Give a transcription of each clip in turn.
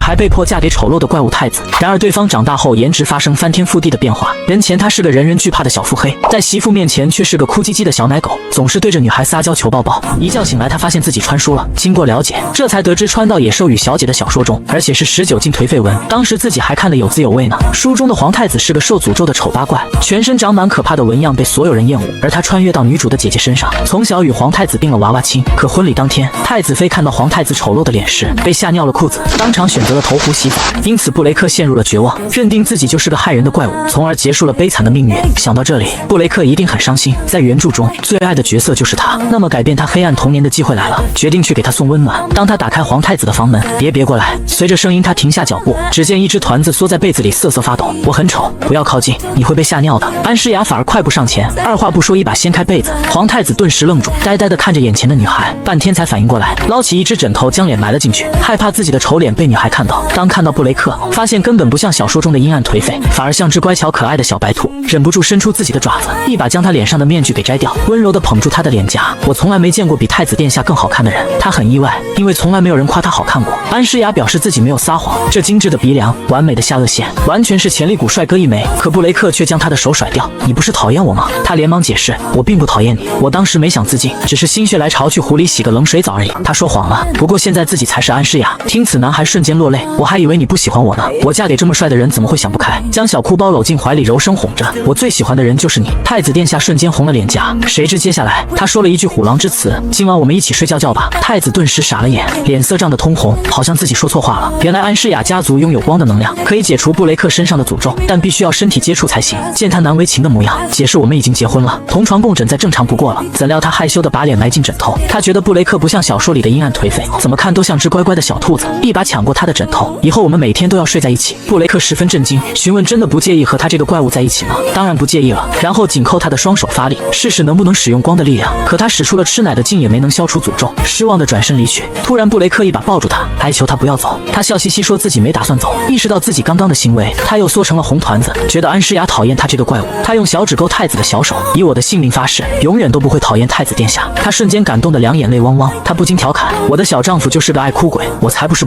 还被迫嫁给丑陋的怪物太子。然而对方长大后颜值发生翻天覆地的变化，人前他是个人人惧怕的小腹黑，在媳妇面前却是个哭唧唧的小奶狗，总是对着女孩撒娇求抱抱。一觉醒来，他发现自己穿书了，经过了解，这才得知穿到野兽与小姐的小说中，而且是19禁颓废文。当时自己还看得有滋有味呢。书中的皇太子是个受诅咒的丑八怪，全身长满可怕的纹样，被所有人厌恶。而他穿越到女主的姐姐身上，从小与皇太子并了娃娃亲。可婚礼当天，太子妃看到皇太子丑陋的脸时，被吓尿了裤子，当场选择了投湖洗澡。因此布雷克陷入了绝望，认定自己就是个害人的怪物，从而结束了悲惨的命运。想到这里，布雷克一定很伤心。在原著中，最爱的角色就是他，那么改变他黑暗童年的机会来了，决定去给他送温暖。当他打开皇太子的房门，别过来！随着声音，他停下脚步，只见一只团子缩在被子里瑟瑟发抖。我很丑，不要靠近，你会被吓尿的。安诗雅反而快步上前，二话不说一把掀开被子。皇太子顿时愣住，呆呆地看着眼前的女孩，半天才反应过来，捞起一只枕头将脸埋了进去，害怕自己的丑脸被女孩看到。当看到布雷克，发现根本不像小说中的阴暗颓废，反而像只乖巧可爱的小白兔，忍不住伸出自己的爪子，一把将他脸上的面具给摘掉，温柔地捧住他的脸颊。我从来没见过比太子殿下更好看的人，他很意外，因为从来没有人夸他好看过。安诗雅表示自己没有撒谎，这精致的鼻梁，完美的下颚线，完全是潜力股帅哥一枚。可布雷克却将他的手甩掉，你不是讨厌我吗？他连忙解释，我并不讨厌你，我当时没想自尽，只是心血来潮去湖里洗个冷水澡而已。他说谎了，不过现在自己才是安诗雅。听此，男孩瞬间落泪，我还以为你不喜欢我呢，我嫁给这么帅的人怎么会想不开？将小哭包搂进怀里，柔声哄着，我最喜欢的人就是你。太子殿下瞬间红了脸颊，谁知接下来他说了一句虎狼之词，今晚我们一起睡觉吧。太子顿时傻了眼，脸色涨得通红，好像自己说错话了。原来安诗雅家族拥有光的能量，可以解除布雷克身上的诅咒，但必须要身体接触才行。见他难为情的模样，解释我们已经结婚了，同床共枕再正常不过了。怎料他害羞地把脸埋进枕头，他觉得布雷克不像小说里的阴暗颓废，怎么看都像只乖乖的小兔子，一把抢过他的枕头，以后我们每天都要睡在一起。布雷克十分震惊，询问真的不介意和他这个怪物在一起吗？当然不介意了，然后紧扣他的双手发力，试试能不能使用光的力量。可他使出了吃奶的劲也没能消除诅咒，失望地转身离去。突然布雷克一把抱住他，哀求他不要走。他笑嘻嘻说自己没打算走，意识到自己刚刚的行为，他又缩成了红团子，觉得安诗雅讨厌他这个怪物。他用小指勾太子的小手，以我的性命发誓，永远都不会讨厌太子殿下。他瞬间感动得两眼泪汪汪，他不禁调侃，我的小丈夫就是个爱哭鬼，我才不是。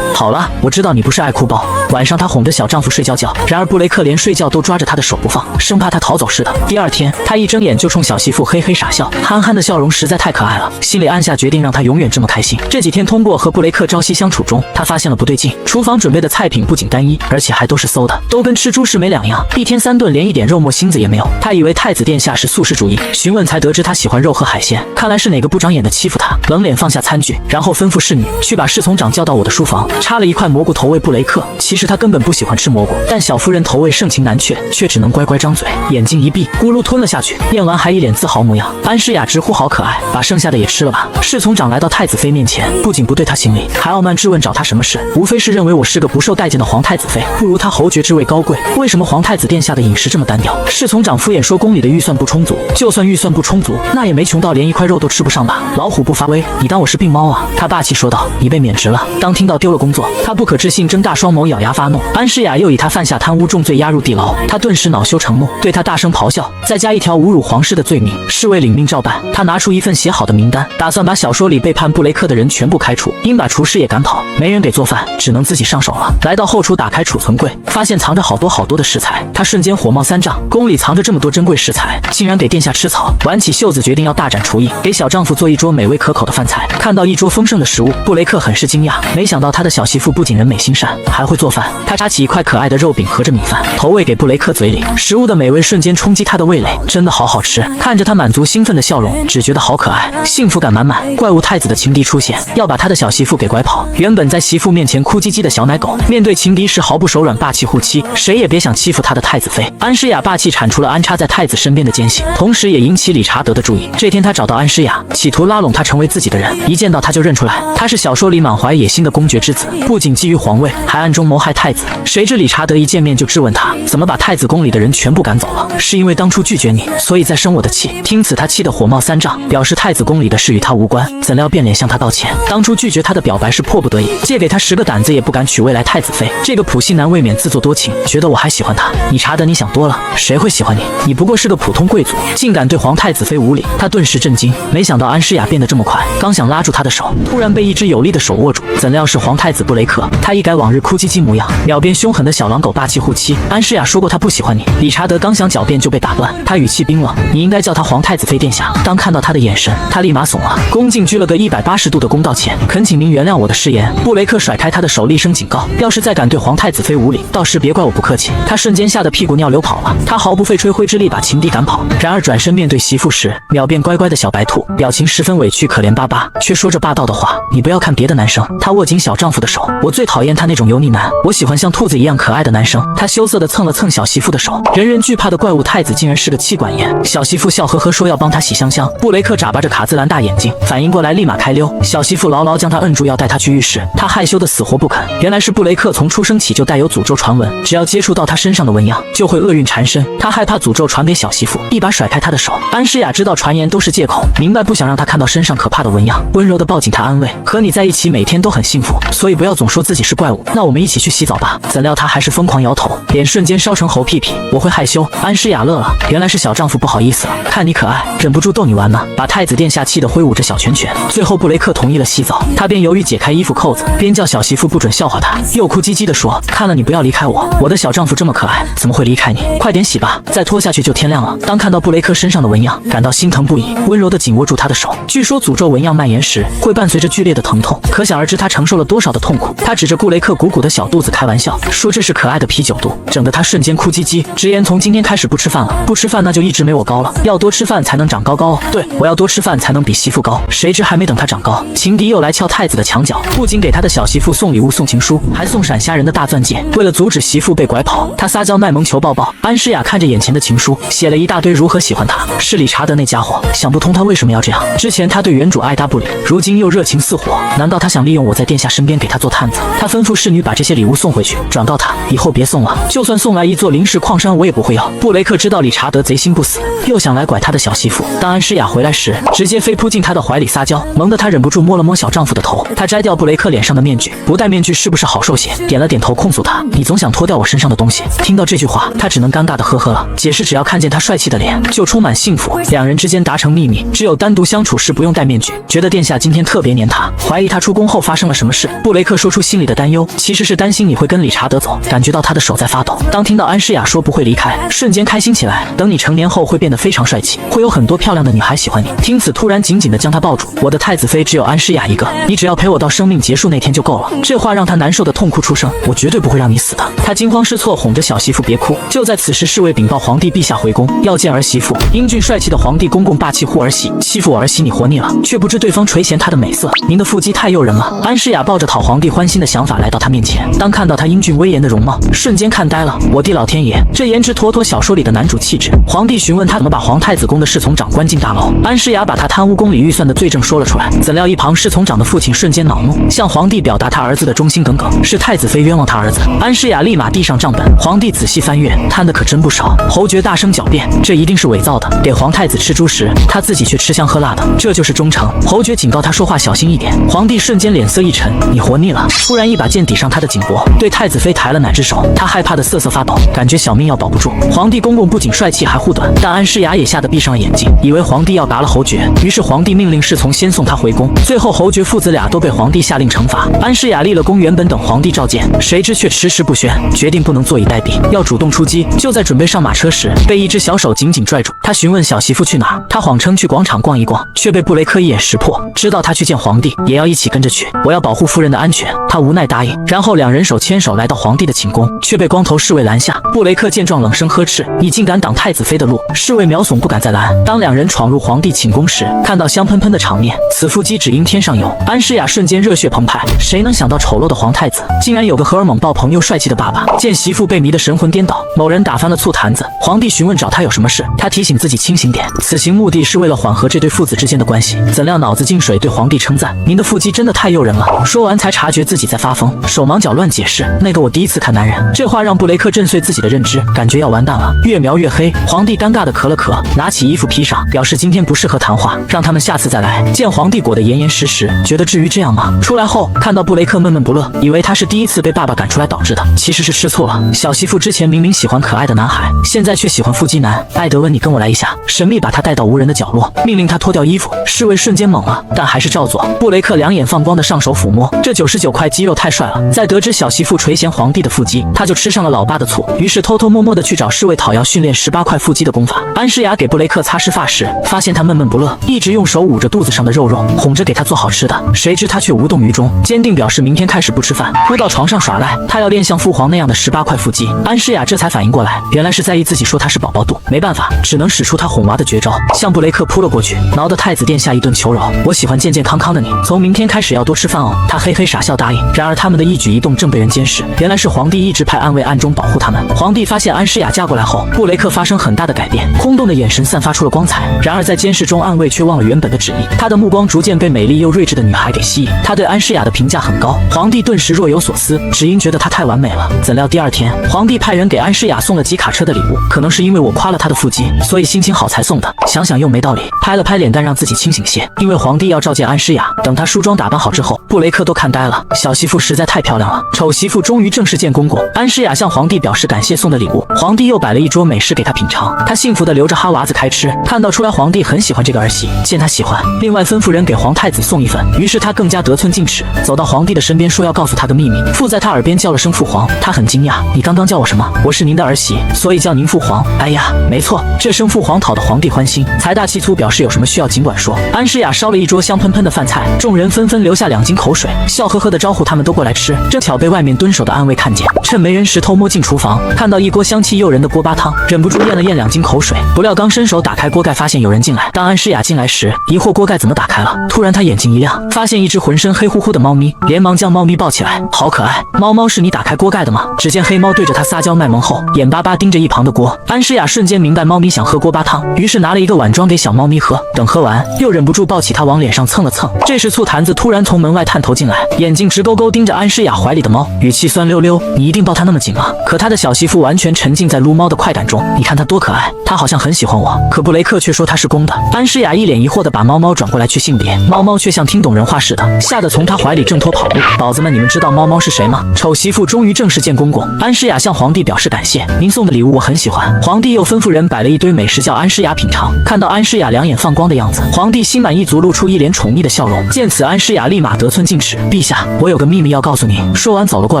好了，我知道你不是爱哭包。晚上他哄着小丈夫睡觉，然而布雷克连睡觉都抓着他的手不放，生怕他逃走似的。第二天他一睁眼就冲小媳妇嘿嘿傻笑，憨憨的笑容实在太可爱了，心里暗下决定让他永远这么开心。这几天通过和布雷克朝夕相处中，他发现了不对劲，厨房准备的菜品不仅单一，而且还都是馊的，都跟吃猪食没两样，一天3顿连一点肉末芯子也没有。他以为太子殿下是素食主义，询问才得知他喜欢肉和海鲜，看来是哪个不长眼的欺负他。冷脸放下餐具，然后吩咐侍女去把侍从长叫到我的书房，插了一块蘑菇投喂布雷克。其实他根本不喜欢吃蘑菇，但小夫人投喂盛情难却，却只能乖乖张嘴，眼睛一闭，咕噜吞了下去，咽完还一脸自豪模样。安诗雅直呼好可爱，把剩下的也吃了吧。侍从长来到太子妃面前，不仅不对她行礼，还傲慢质问找她什么事，无非是认为我是个不受待见的皇太子妃，不如他侯爵之位高贵。为什么皇太子殿下的饮食这么单调？侍从长敷衍说宫里的预算不充足，就算预算不充足，那也没穷到连一块肉都吃不上吧。老虎不发威，你当我是病猫啊？他霸气说道，你被免职了。当听到丢了工作，他不可置信，睁大双眸咬牙发怒。安诗雅又以他犯下贪污重罪押入地牢，他顿时恼羞成怒，对他大声咆哮，再加一条侮辱皇室的罪名。侍卫领命照办，他拿出一份写好的名单，打算把小说里背叛布雷克的人全部开除，应把厨师也赶跑。没人给做饭，只能自己上手了。来到后厨，打开储存柜，发现藏着好多的食材，他瞬间火冒三丈，宫里藏着这么多珍贵食材，竟然给殿下吃草。挽起袖子决定要大展厨艺，给小丈夫做一桌美味可口的饭菜。看到一桌丰盛的食物，布雷克很是惊讶，没想到他的小媳妇不仅人美心善，还会做饭。他插起一块可爱的肉饼和着米饭，投喂给布雷克嘴里，食物的美味瞬间冲击他的味蕾，真的好好吃。看着他满足兴奋的笑容，只觉得好可爱，幸福感满满。怪物太子的情敌出现，要把他的小媳妇给拐跑。原本在媳妇面前哭唧唧的小奶狗，面对情敌时毫不手软，霸气护妻，谁也别想欺负他的太子妃。安诗雅霸气铲除了安插在太子身边的奸细，同时也引起理查德的注意。这天他找到安诗雅，企图拉拢她成为自己的人，一见到他就认出来，他是小说里满怀野心的公爵之子，不仅觊觎皇位，还暗中谋害太子。谁知理查德一见面就质问他，怎么把太子宫里的人全部赶走了？是因为当初拒绝你，所以在生我的气。听此他气得火冒三丈，表示太子宫里的事与他无关。怎料变脸向他道歉，当初拒绝他的表白是迫不得已，借给他10个胆子也不敢娶未来太子妃。这个普信男未免自作多情，觉得我还喜欢他。理查德，你想多了，谁会喜欢你？你不过是个普通贵族，竟敢对皇太子妃无礼。他顿时震惊，没想到安诗雅变得这么快，刚想拉住他的手，突然被一只有力的手握住，怎料是皇太子布雷克。刻，他一改往日哭唧唧模样，秒变凶狠的小狼狗霸气护妻。安诗雅说过他不喜欢你。理查德刚想狡辩就被打断，他语气冰冷：“你应该叫他皇太子妃殿下。”当看到他的眼神，他立马怂了，恭敬鞠了个180度的躬道歉，恳请您原谅我的失言。布雷克甩开他的手，厉声警告：“要是再敢对皇太子妃无礼，到时别怪我不客气。”他瞬间吓得屁股尿流跑了，他毫不费吹灰之力把情敌赶跑。然而转身面对媳妇时，秒变乖乖的小白兔，表情十分委屈可怜巴巴，却说着霸道的话：“你不要看别的男生。”他握紧小丈夫的手，我最讨厌他那种油腻男，我喜欢像兔子一样可爱的男生。他羞涩地蹭了蹭小媳妇的手，人人惧怕的怪物太子竟然是个妻管严。小媳妇笑呵呵说要帮他洗香香，布雷克眨巴着卡姿兰大眼睛，反应过来立马开溜。小媳妇牢牢将他摁住，要带他去浴室，他害羞的死活不肯。原来是布雷克从出生起就带有诅咒传闻，只要接触到他身上的纹样，就会厄运缠身。他害怕诅咒传给小媳妇，一把甩开他的手。安诗雅知道传言都是借口，明白不想让他看到身上可怕的纹样，温柔地抱紧他安慰：“和你在一起每天都很幸福，所以不要总说自己是怪物。那我们一起去洗澡吧。”怎料他还是疯狂摇头，脸瞬间烧成猴屁屁。我会害羞。安诗雅乐了，原来是小丈夫不好意思了，看你可爱，忍不住逗你玩呢。把太子殿下气得挥舞着小拳拳。最后布雷克同意了洗澡，他便犹豫解开衣服扣子，边叫小媳妇不准笑话他，又哭唧唧地说：“看了你不要离开我，我的小丈夫这么可爱，怎么会离开你？快点洗吧，再拖下去就天亮了。”当看到布雷克身上的纹样，感到心疼不已，温柔地紧握住他的手。据说诅咒纹样蔓延时会伴随着剧烈的疼痛，可想而知他承受了多少的痛苦。他指着布雷克鼓鼓的小肚子开玩笑，说这是可爱的啤酒肚，整得他瞬间哭唧唧，直言从今天开始不吃饭了，不吃饭那就一直没我高了，要多吃饭才能长高高哦。对，我要多吃饭才能比媳妇高。谁知还没等他长高，情敌又来撬太子的墙角，不仅给他的小媳妇送礼物送情书，还送闪瞎人的大钻戒。为了阻止媳妇被拐跑，他撒娇卖萌求抱抱。安诗雅看着眼前的情书，写了一大堆如何喜欢他，是理查德那家伙，想不通他为什么要这样。之前他对原主爱答不理，如今又热情似火，难道他想利用我在殿下身边给他做探子？他吩咐侍女把这些礼物送回去，转告他以后别送了，就算送来一座临时矿山我也不会要。布雷克知道理查德贼心不死，又想来拐他的小媳妇。当安诗雅回来时，直接飞扑进他的怀里撒娇，萌得他忍不住摸了摸小丈夫的头。他摘掉布雷克脸上的面具，不戴面具是不是好受些？点了点头，控诉他：“你总想脱掉我身上的东西。”听到这句话，他只能尴尬的呵呵了，解释只要看见他帅气的脸，就充满幸福。两人之间达成秘密，只有单独相处时不用戴面具。觉得殿下今天特别黏他，怀疑他出宫后发生了什么事。布雷克说出心里的担忧，其实是担心你会跟理查德走，感觉到他的手在发抖。当听到安诗雅说不会离开，瞬间开心起来。等你成年后会变得非常帅气，会有很多漂亮的女孩喜欢你。听此突然紧紧地将他抱住，我的太子妃只有安诗雅一个，你只要陪我到生命结束那天就够了。这话让他难受的痛哭出声，我绝对不会让你死的。他惊慌失措哄着小媳妇别哭。就在此时，侍卫禀报皇帝陛下回宫，要见儿媳妇。英俊帅气的皇帝公公霸气护儿媳，欺负我儿媳你活腻了，却不知对方垂涎她的美色，您的腹肌太诱人了。安诗雅抱着讨皇帝欢心的想法来到他面前，当看到他英俊威严的容貌，瞬间看呆了。我的老天爷，这颜值妥妥小说里的男主气质。皇帝询问他怎么把皇太子宫的侍从长关进大牢，安诗雅把他贪污宫里预算的罪证说了出来。怎料一旁侍从长的父亲瞬间恼怒，向皇帝表达他儿子的忠心耿耿，是太子妃冤枉他儿子。安诗雅立马递上账本，皇帝仔细翻阅，贪的可真不少。侯爵大声狡辩，这一定是伪造的，给皇太子吃猪食，他自己却吃香喝辣的，这就是忠诚。侯爵警告他说话小心一点。皇帝瞬间脸色一沉，你活腻了。突然一把剑抵上他的颈脖，对太子妃抬了哪只手，他害怕的瑟瑟发抖，感觉小命要保不住。皇帝公公不仅帅气还护短，但安诗雅也吓得闭上了眼睛，以为皇帝要拔了侯爵，于是皇帝命令侍从先送他回宫。最后侯爵父子俩都被皇帝下令惩罚。安诗雅立了功，原本等皇帝召见，谁知却迟迟不宣，决定不能坐以待毙，要主动出击。就在准备上马车时，被一只小手紧紧拽住。他询问小媳妇去哪儿，他谎称去广场逛一逛，却被布雷克一眼识破，知道他去见皇帝，也要一起跟着去。我要保护夫人的安全，他无奈答应。然后两人手牵手来到皇帝的寝宫，却被光头侍卫拦下。布雷克见状冷声呵斥：“你竟敢挡太子妃的路！”侍卫秒怂不敢再拦。当两人闯入皇帝寝宫时，看到香喷喷的场面，此腹肌只因天上有。安诗雅瞬间热血澎湃，谁能想到丑陋的皇太子竟然有个荷尔蒙爆棚又帅气的爸爸？见媳妇被迷得神魂颠倒，某人打翻了醋坛子。皇帝询问找他有什么事，他提醒自己清醒点，此行目的是为了缓和这对父子之间的关系。怎料脑子进水，对皇帝称赞：“您的腹肌真的太诱人了。”说完才察觉自己在发疯，手忙脚乱解释：“那个我第一次看看男人。这话让布雷克震碎自己的认知，感觉要完蛋了，越描越黑。皇帝尴尬的咳了咳，拿起衣服披上，表示今天不适合谈话，让他们下次再来。见皇帝裹得严严实实，觉得至于这样吗？出来后看到布雷克闷闷不乐，以为他是第一次被爸爸赶出来导致的，其实是吃醋了。小媳妇之前明明喜欢可爱的男孩，现在却喜欢腹肌男。艾德温，你跟我来一下。神秘把他带到无人的角落，命令他脱掉衣服。侍卫瞬间懵了，但还是照做。布雷克两眼放光的上手抚摸，这99块肌肉太帅了。在得知小媳妇垂涎皇帝的腹肌，他就吃上了老爸的醋，于是偷偷摸摸的去找侍卫讨要训练18块腹肌的功法。安诗雅给布雷克擦拭发时，发现他闷闷不乐，一直用手捂着肚子上的肉肉，哄着给他做好吃的。谁知他却无动于衷，坚定表示明天开始不吃饭，扑到床上耍赖。他要练像父皇那样的18块腹肌。安诗雅这才反应过来，原来是在意自己说他是宝宝肚，没办法，只能使出他哄娃的绝招，向布雷克扑了过去，挠得太子殿下一顿求饶。我喜欢健健康康的你，从明天开始要多吃饭哦。他嘿嘿傻笑答应。然而他们的一举一动正被人监视，原来是皇帝一直派暗卫暗中保护他们。皇帝发现安诗雅嫁过来后，布雷克发生很大的改变，空洞的眼神散发出了光彩。然而在监视中，暗卫却忘了原本的旨意，他的目光逐渐被美丽又睿智的女孩给吸引。他对安诗雅的评价很高，皇帝顿时若有所思，只因觉得她太完美了。怎料第二天，皇帝派人给安诗雅送了几卡车的礼物，可能是因为我夸了她的腹肌，所以心情好才送的。想想又没道理，拍了拍脸蛋让自己清醒些，因为皇帝要召见安诗雅。等她梳妆打扮好之后，布雷克都看呆了，小媳妇实在太漂亮了。丑媳妇终于正式见公公，安诗雅向皇帝表示感谢送的礼物，皇帝又摆了一桌美食给她品尝，她幸福地留着哈娃子开吃。看到出来皇帝很喜欢这个儿媳，见她喜欢，另外吩咐人给皇太子送一份，于是他更加得寸进尺，走到皇帝的身边说要告诉他个秘密，附在他耳边叫了声父皇。他很惊讶，你刚刚叫我什么？我是您的儿媳，所以叫您父皇。哎呀，没错，这声父皇讨得皇帝欢心，财大气粗表示有什么需要尽管说。安诗雅烧了一桌香喷喷的饭菜，众人纷纷流下2斤口水，笑呵呵的招呼他们都过来吃。正巧被外面蹲守的暗卫看见，趁没人时偷摸进厨房，看到一锅香气诱人的锅巴汤，忍不住咽了咽2斤口水。不料刚伸手打开锅盖，发现有人进来。当安诗雅进来时，疑惑锅盖怎么打开了，突然他眼睛一亮，发现一只浑身黑乎乎的猫咪，连忙将猫咪抱起来，好可爱。猫猫是你打开锅盖的吗？只见黑猫对着他撒娇卖萌后，眼巴巴盯着一旁的锅。安诗雅瞬间明白猫咪想喝锅巴汤，于是拿了一个碗装给小猫咪喝。等喝完，又忍不住抱起它往脸上蹭了蹭。这时醋坛子突然从门外探头进来，眼睛直勾勾盯着安诗雅怀里的猫，语气酸溜溜：“你一定抱它那么紧吗？”可他的小媳妇完全沉浸在撸猫的快感中，你看它多可爱，它好像很喜欢我。可布雷克却说它是公的。安诗雅一脸疑惑地把猫猫转过来去性别，猫猫却像听懂人话似的，吓得从他怀里挣脱跑路。宝子们，你们知道猫猫是谁吗？丑媳妇终于正式见公公。安诗雅向皇帝表示感谢，您送的礼物我很喜欢。皇帝又吩咐人摆了一堆美食叫安诗雅品尝。看到安诗雅两眼放光的样子，皇帝心满意足，露出一脸宠溺的笑容。见此，安诗雅立马得寸进尺：“陛下，我有个秘密要告诉你。”说完走了过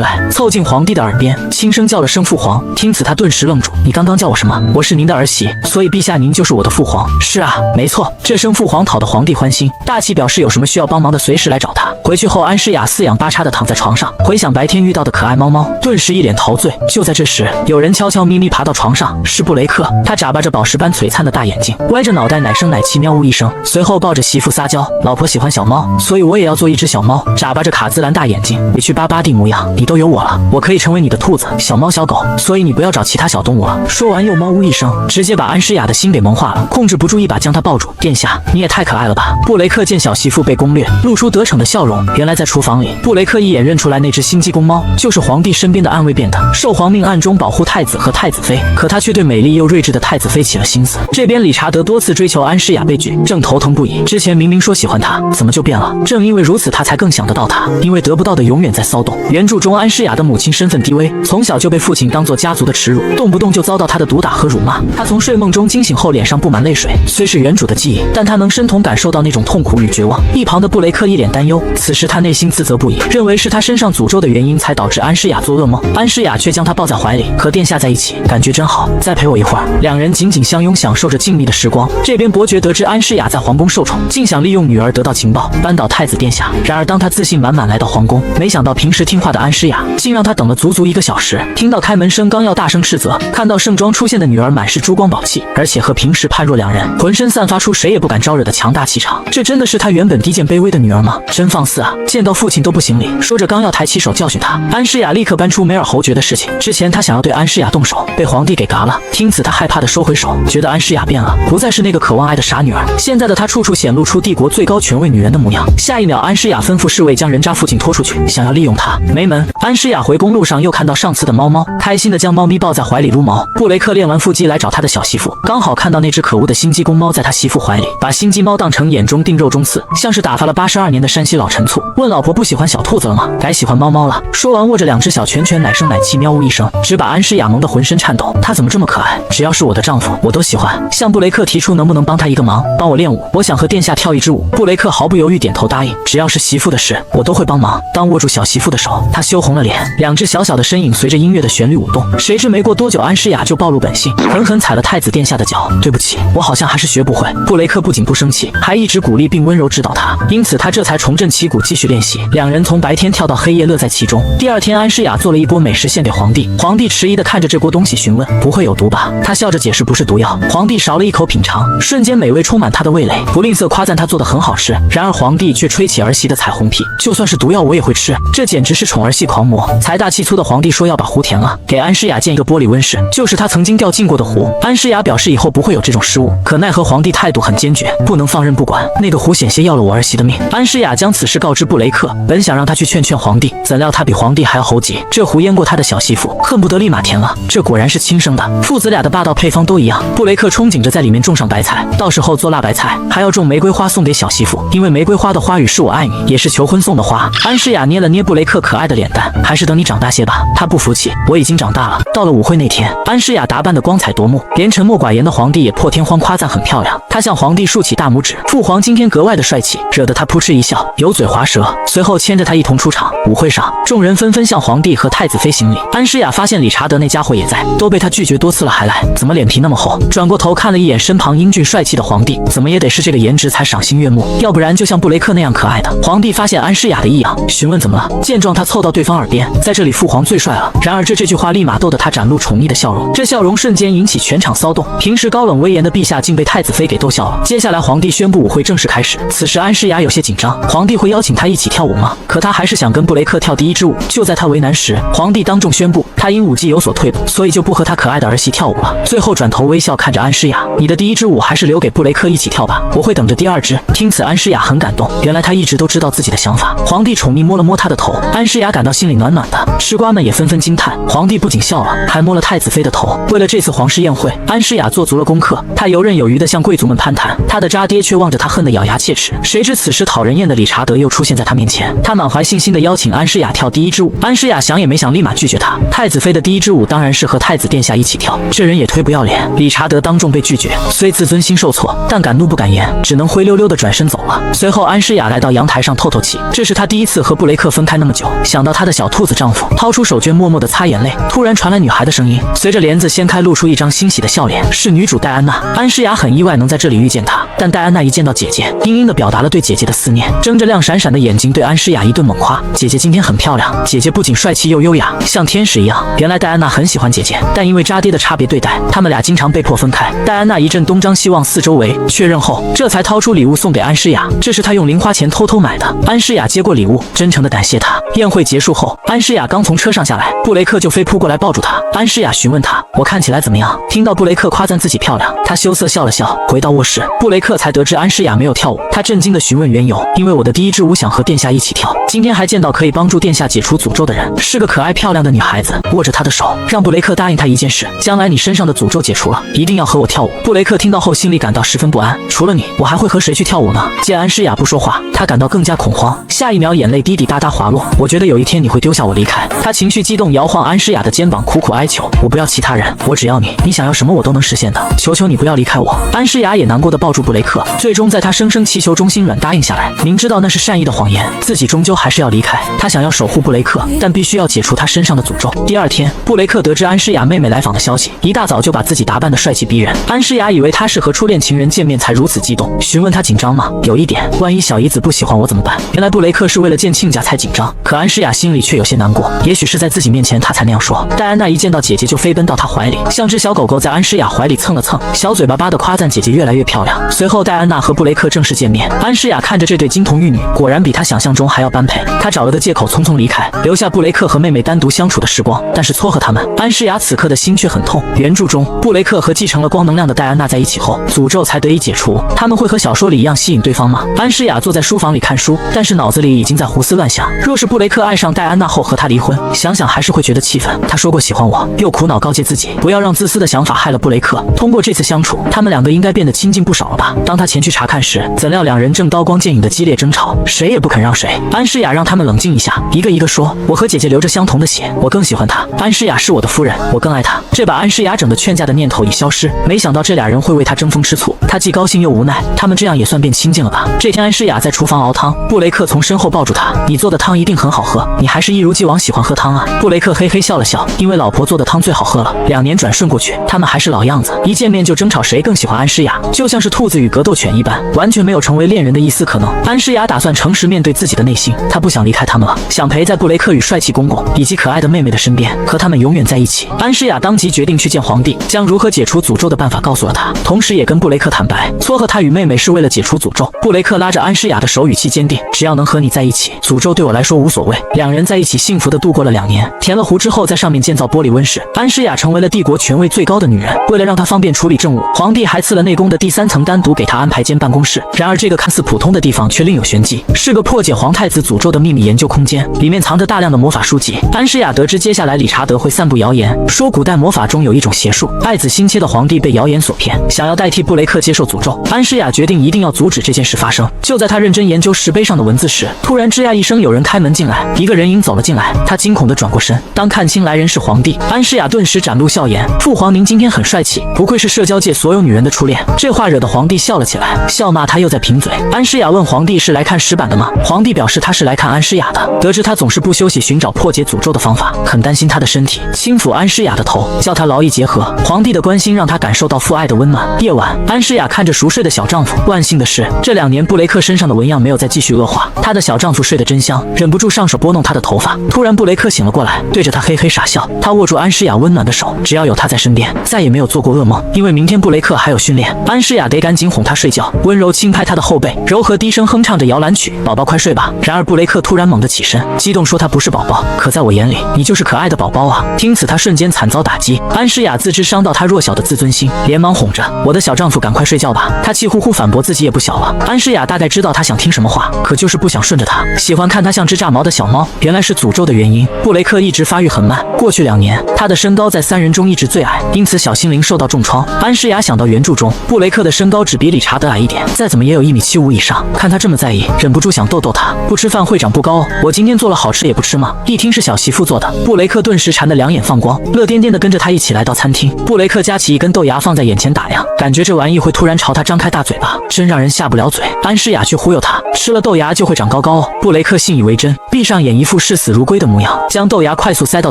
来，凑近皇帝的耳边，轻声叫了声父皇。听此他顿时愣住：“你刚刚叫我什么？我是您的儿媳，所以陛下您就是我的父皇。”“是啊，没错。”这声父皇讨得皇帝欢心，大气表示有什么需要帮忙的随时来找他。回去后，安诗雅四仰八叉地躺在床上，回想白天遇到的可爱猫猫，顿时一脸陶醉。就在这时，有人悄悄咪咪爬到床上，是布雷克。他眨巴着宝石般璀璨的大眼睛，歪着脑袋奶声奶气喵呜一声，随后抱着媳妇撒娇：“老婆喜欢小猫，所以我也要做一只小猫。”眨巴着卡姿兰大眼睛，委屈巴巴地模样：“你都有我了，我可以成为你的兔子、小猫、小狗，所以你不要找其他小动物了。”说完又猫呜一声，直接把安诗雅的心给萌化了，控制不住一把将她抱住：“殿下，你也太可爱了吧！”布雷克见小媳妇被攻略，露出得逞的笑容。原来在厨房里，布雷克一眼认出来那只心机公猫就是皇帝身边的暗卫变的，受皇命暗中保护太子和太子妃。可他却对美丽又睿智的太子妃起了心思。这边理查德多次追求安诗雅被拒，正头疼不已。之前明明说喜欢她，怎么就变了？正因为如此，他才更想得到她，因为得不到的永远在骚动。原著中安诗雅的母亲身份低微，从小就被父亲当作家族的耻辱，动不动就遭到他的毒打和辱骂。她从睡梦中惊醒后，脸上布满泪水，虽是原主的记忆，但她能身同感受到那种痛苦与绝望。一旁的布雷克一脸担忧，此时他内心自责不已，认为是他身上诅咒的原因才导致安诗雅做噩梦。安诗雅却将他抱在怀里，和殿下在一起，感觉真好，再陪我一会儿。两人紧紧相拥，享受着静谧的时光。这边伯爵得知安诗雅在皇宫受宠，竟想利用女儿得到情报，扳倒太子殿下。然而当他自信满满来到皇宫，没想到平时听话的安诗雅竟让他等了足足1个小时。听到开门声，刚要大声斥责，看到盛装出现的女儿满是珠光宝气，而且和平时判若两人，浑身散发出谁也不敢招惹的强大气场。这真的是他原本低贱卑微的女儿吗？真放肆！似啊！见到父亲都不行礼。说着刚要抬起手教训他，安诗雅立刻搬出梅尔侯爵的事情。之前他想要对安诗雅动手，被皇帝给嘎了。听此他害怕的收回手，觉得安诗雅变了，不再是那个渴望爱的傻女儿。现在的她处处显露出帝国最高权威女人的模样。下一秒，安诗雅吩咐侍卫将人渣父亲拖出去，想要利用他。没门！安诗雅回公路上又看到上次的猫猫，开心的将猫咪抱在怀里撸毛。布雷克练完腹肌来找他的小媳妇，刚好看到那只可恶的心机公猫在他媳妇怀里，把心机猫当成眼中钉肉中刺，像是打发了82年的山西老陈醋。问老婆不喜欢小兔子了吗？改喜欢猫猫了。说完握着2只小拳拳，奶声奶气喵呜一声，只把安诗雅萌得浑身颤抖。他怎么这么可爱？只要是我的丈夫，我都喜欢。向布雷克提出能不能帮他一个忙，帮我练舞，我想和殿下跳一支舞。布雷克毫不犹豫点头答应，只要是媳妇的事，我都会帮忙。当握住小媳妇的手，他羞红了脸，2只小小的身影随着音乐的旋律舞动。谁知没过多久，安诗雅就暴露本性，狠狠踩了太子殿下的脚。对不起，我好像还是学不会。布雷克不仅不生气，还一直鼓励并温柔指导他，因此他这才重振旗鼓继续练习。2人从白天跳到黑夜，乐在其中。第2天，安诗雅做了一锅美食献给皇帝，皇帝迟疑地看着这锅东西询问：“不会有毒吧？”他笑着解释：“不是毒药。”皇帝勺了一口品尝，瞬间美味充满他的味蕾，不吝啬夸赞他做的很好吃。然而皇帝却吹起儿媳的彩虹屁，就算是毒药我也会吃，这简直是宠儿戏狂魔。财大气粗的皇帝说要把壶填了，给安诗雅建一个玻璃温室，就是他曾经掉进过的壶。安诗雅表示以后不会有这种失误，可奈何皇帝态度很坚决，不能放任不管。那个壶险些要了我儿媳的命。安诗雅将此事告知布雷克，本想让他去劝劝皇帝，怎料他比皇帝还要猴急，这壶淹过他的小媳妇，恨不得立马填了。这果然是亲生的，父子俩的霸道配方都一样。布雷克憧憬着在里面种上白菜，到时候做辣白菜，还要种玫瑰花送给小媳妇，因为玫瑰花的花语是我爱你，也是求婚送的花。安诗雅捏了捏布雷克可爱的脸蛋，还是等你长大些吧。他不服气，我已经长大了。到了舞会那天，安诗雅打扮得光彩夺目，连沉默寡言的皇帝也破天荒夸赞很漂亮。他向皇帝竖起大拇指，父皇今天格外的帅气，惹得他扑哧一笑，油嘴滑舌。随后牵着他一同出场。舞会上，众人纷纷向皇帝和太子妃行礼。安诗雅发现理查德那家伙也在，都被他拒绝多次了还来，怎么脸皮那么厚？转过头看了一眼身旁英俊帅气的皇帝，怎么也得是这个颜值才赏心悦目，要不然就像布雷克那样可爱的。皇帝发现安诗雅的异样，询问怎么了。见状，他凑到对方耳边，在这里父皇最帅了。然而这句话立马逗得他展露宠溺的笑容，这笑容瞬间引起全场骚动。平时高冷威严的陛下竟被太子妃给逗笑了。接下来皇帝宣布舞会正式开始。此时安诗雅有些紧张，皇帝会邀请他一起跳舞吗？可他还是想跟布雷克跳第一支舞。就在他为难时，皇帝当众宣布，他因舞技有所退步，所以就不和他可爱的儿媳跳舞了。最后转头微笑看着安诗雅，你的第一支舞还是留给布雷克一起跳吧，我会等着第2支。听此，安诗雅很感动，原来他一直都知道自己的想法。皇帝宠溺摸了摸他的头，安诗雅感到心里暖暖的。吃瓜们也纷纷惊叹，皇帝不仅笑了，还摸了太子妃的头。为了这次皇室宴会，安诗雅做足了功课，她游刃有余地向贵族们攀谈，她的渣爹却望着她恨得咬牙切齿。谁知此时讨人厌的理查德又出现在她面前，他满怀信心地邀请安诗雅跳第一支舞。安诗雅想也没想，立马拒绝他。太子妃的第一支舞当然是和太子殿下一起跳，这人也忒不要脸。理查德当众被拒绝，虽自尊心受挫，但敢怒不敢言，只能灰溜溜地转身走了。随后安诗雅来到阳台上透透气，这是她第一次和布雷克分开那么久，想到她的小兔子丈夫，掏出手绢默默地擦眼泪。突然传来女孩的声音，随着帘子掀开，露出一张欣喜的笑脸，是女主戴安娜。安诗雅很意外能在这里遇见她，但戴安娜一见到姐姐，殷殷地表达了对姐姐的思念，睁着亮闪闪的眼睛对安诗雅一顿猛夸：姐姐今天很漂亮，姐姐不仅帅气又优雅，像天使一样。原来戴安娜很喜欢姐姐，但因为渣爹的差别对待，他们俩经常被迫分开。戴安娜一阵东张西望，四周围确认后，这才掏出礼物送给安诗雅，这是她用零花钱偷偷买的。安诗雅接过礼物，真诚地感谢她。宴会结束后，安诗雅刚从车上下来，布雷克就飞扑过来抱住她。安诗雅询问他：我看起来怎么样？听到布雷克夸赞自己漂亮，她羞涩笑了笑。回到卧室，布雷克才得知安诗雅没有跳舞，他震惊地询问缘由：因为我的第一支舞想和殿下一起跳，今天还见到可以帮助殿下解除诅咒的人，是个可爱漂亮的女孩子。握着她的手，让布雷克答应他一件事：将来你身上的诅咒解除了，一定要和我跳舞。布雷克听到后心里感到十分不安，除了你，我还会和谁去跳舞呢？见安诗雅不说话，他感到更加恐慌，下一秒眼泪滴滴答答滑落。我觉得有一天你会丢下我离开。他情绪激动，摇晃安诗雅的肩膀，苦苦哀求：我不要其他人，我只要你，你想要什么我都能实现的，求求你不要离开我。安诗雅也难过的抱住布雷克，最终在他声声祈求中心软答应下来。明知道那是善意的谎言，自己终究还是要离开。他想要守护布雷克，但必须要解除他身上的诅咒。第2天，布雷克得知安诗雅妹妹来访的消息，一大早就把自己打扮得帅气逼人。安诗雅以为他是和初恋情人见面才如此激动，询问他紧张吗？有一点，万一小姨子不喜欢我怎么办？原来布雷克是为了见亲家才紧张，可安诗雅心里却有些难过。也许是在自己面前他才那样说。戴安娜一见到姐姐就飞奔到她怀里，像只小狗狗在安诗雅怀里蹭了蹭，小嘴巴巴的夸赞姐姐越来越漂亮。随后戴安娜和布雷克正式见面，安诗雅看着这对金童玉女，果然比她想象中还要般配。她找了个借口匆匆离开，留下布雷克和妹妹单独相处的时光。但是撮合他们，安诗雅此刻的心却很痛。原著中，布雷克和继承了光能量的戴安娜在一起后，诅咒才得以解除。他们会和小说里一样吸引对方吗？安诗雅坐在书房里看书，但是脑子里已经在胡思乱想。若是布雷克爱上戴安娜后和她离婚，想想还是会觉得气愤。他说过喜欢我，又苦恼告诫自己不要让自私的想法害了布雷克。通过这次相处，他们两个应该变得亲近不少了吧？当他前去查看时，怎料两人正刀光剑影的激烈争吵，谁也不肯让谁。安诗雅让他们冷静一下，一个一个说：“我和姐姐流着相同的血，我更喜欢她。安诗雅是我的夫人，我更爱她。”这把安诗雅整的劝架的念头已消失。没想到这俩人会为她争风吃醋，她既高兴又无奈。他们这样也算变亲近了吧？这天，安诗雅在厨房熬汤，布雷克从身后抱住她：“你做的汤一定很好喝，你还是一如既往喜欢喝汤啊？”布雷克嘿嘿笑了笑，因为老婆做的汤最好喝了。2年转瞬过去，他们还是老样子，一见面就争吵谁更喜欢安诗雅，就像是兔子与格斗犬一般，完全没有成为恋人的一丝可能。安诗雅打算诚实面对自己的内心，她不想离开他们了，想陪在布雷克与帅气公公以及可爱的妹妹的身边，和他们永远在一起。安诗雅当即决定去见皇帝，将如何解除诅咒的办法告诉了他，同时也跟布雷克坦白，撮合他与妹妹是为了解除诅咒。布雷克拉着安诗雅的手，语气坚定：“只要能和你在一起，诅咒对我来说无所谓。”两人在一起幸福地度过了2年。填了湖之后，在上面建造玻璃温室，安诗雅成为了帝国权位最高的女人。为了让她方便处理政务，皇帝还赐了内宫的第3层单独给她安排间办公室。然而这个看似普通的地方却另有玄机，是个破解皇太子诅咒的秘密研究空间，里面藏着大量的魔法书籍。安诗雅得知接下来理查德会散布谣言，说古代魔法中有一种邪术，爱子心切的皇帝被谣言所骗，想要代替布雷克接受诅咒。安诗雅决定一定要阻止这件事发生。就在她认真研究石碑上的文字时，突然吱呀一声，有人开门进来，一个人影走了进来。她惊恐地转过身，当看清来人是皇帝，安诗雅顿时展露笑颜：“父皇，您今天很帅气，不愧是社交界所有女人的初恋。”这话惹得皇帝笑了起来，笑骂他又在贫嘴。安诗雅问皇帝是来看石板的吗？皇帝表示他是来看安诗雅的。得知他总是不休息寻找破解诅咒的方法，很担心她的身体，轻抚安诗雅的头，叫她劳逸结合。皇帝的关心让她感受到父爱的温暖。夜晚，安诗雅看着熟睡的小丈夫，万幸的是，这2年布雷克身上的纹样没有再继续恶化。她的小丈夫睡得真香，忍不住上手拨弄她的头发。突然，布雷克醒了过来，对着她嘿嘿傻笑。他握住安诗雅温暖的手，只要有她在身边，再也没有做过噩梦。因为明天布雷克还有训练，安诗雅得赶紧哄他睡觉，温柔轻拍他的后背，柔和低声哼唱着摇篮曲：“宝宝快睡吧。”然而布雷克突然猛地起身，激动说：“他不是宝宝，可在我眼里，你就是可爱的宝宝啊！”听此，他瞬间惨遭打击。安诗雅自知伤到他弱小的自尊心，连忙哄着：“我的小丈夫，赶快睡觉吧。”他气呼呼反驳自己也不小了。安诗雅大概知道他想听什么话，可就是不想顺着他，喜欢看他像只炸毛的小猫。原来是诅咒的原因。布雷克一直发育很慢，过去2年，他的身高在3人中一直最矮，因此小心灵受到重创。安诗雅想到原著中布雷克的身高只比理查德矮一点，再怎么也有1.75米以上。看他这么在意，忍不住想逗逗他：“不吃饭会长不高哦，我今天做了好吃也不吃吗？”一听是小媳妇做的，布雷克顿时馋得2眼放光，乐颠颠地跟着他一起来到餐厅。布雷克夹起一根豆芽放在眼前打量，感觉这玩意会突然朝他张开大嘴巴，真让人下不了嘴。安诗雅却忽悠他：“吃了豆芽就会长高高哦。”布雷克信以为真，闭上眼一副视死如归的模样，将豆芽快速塞到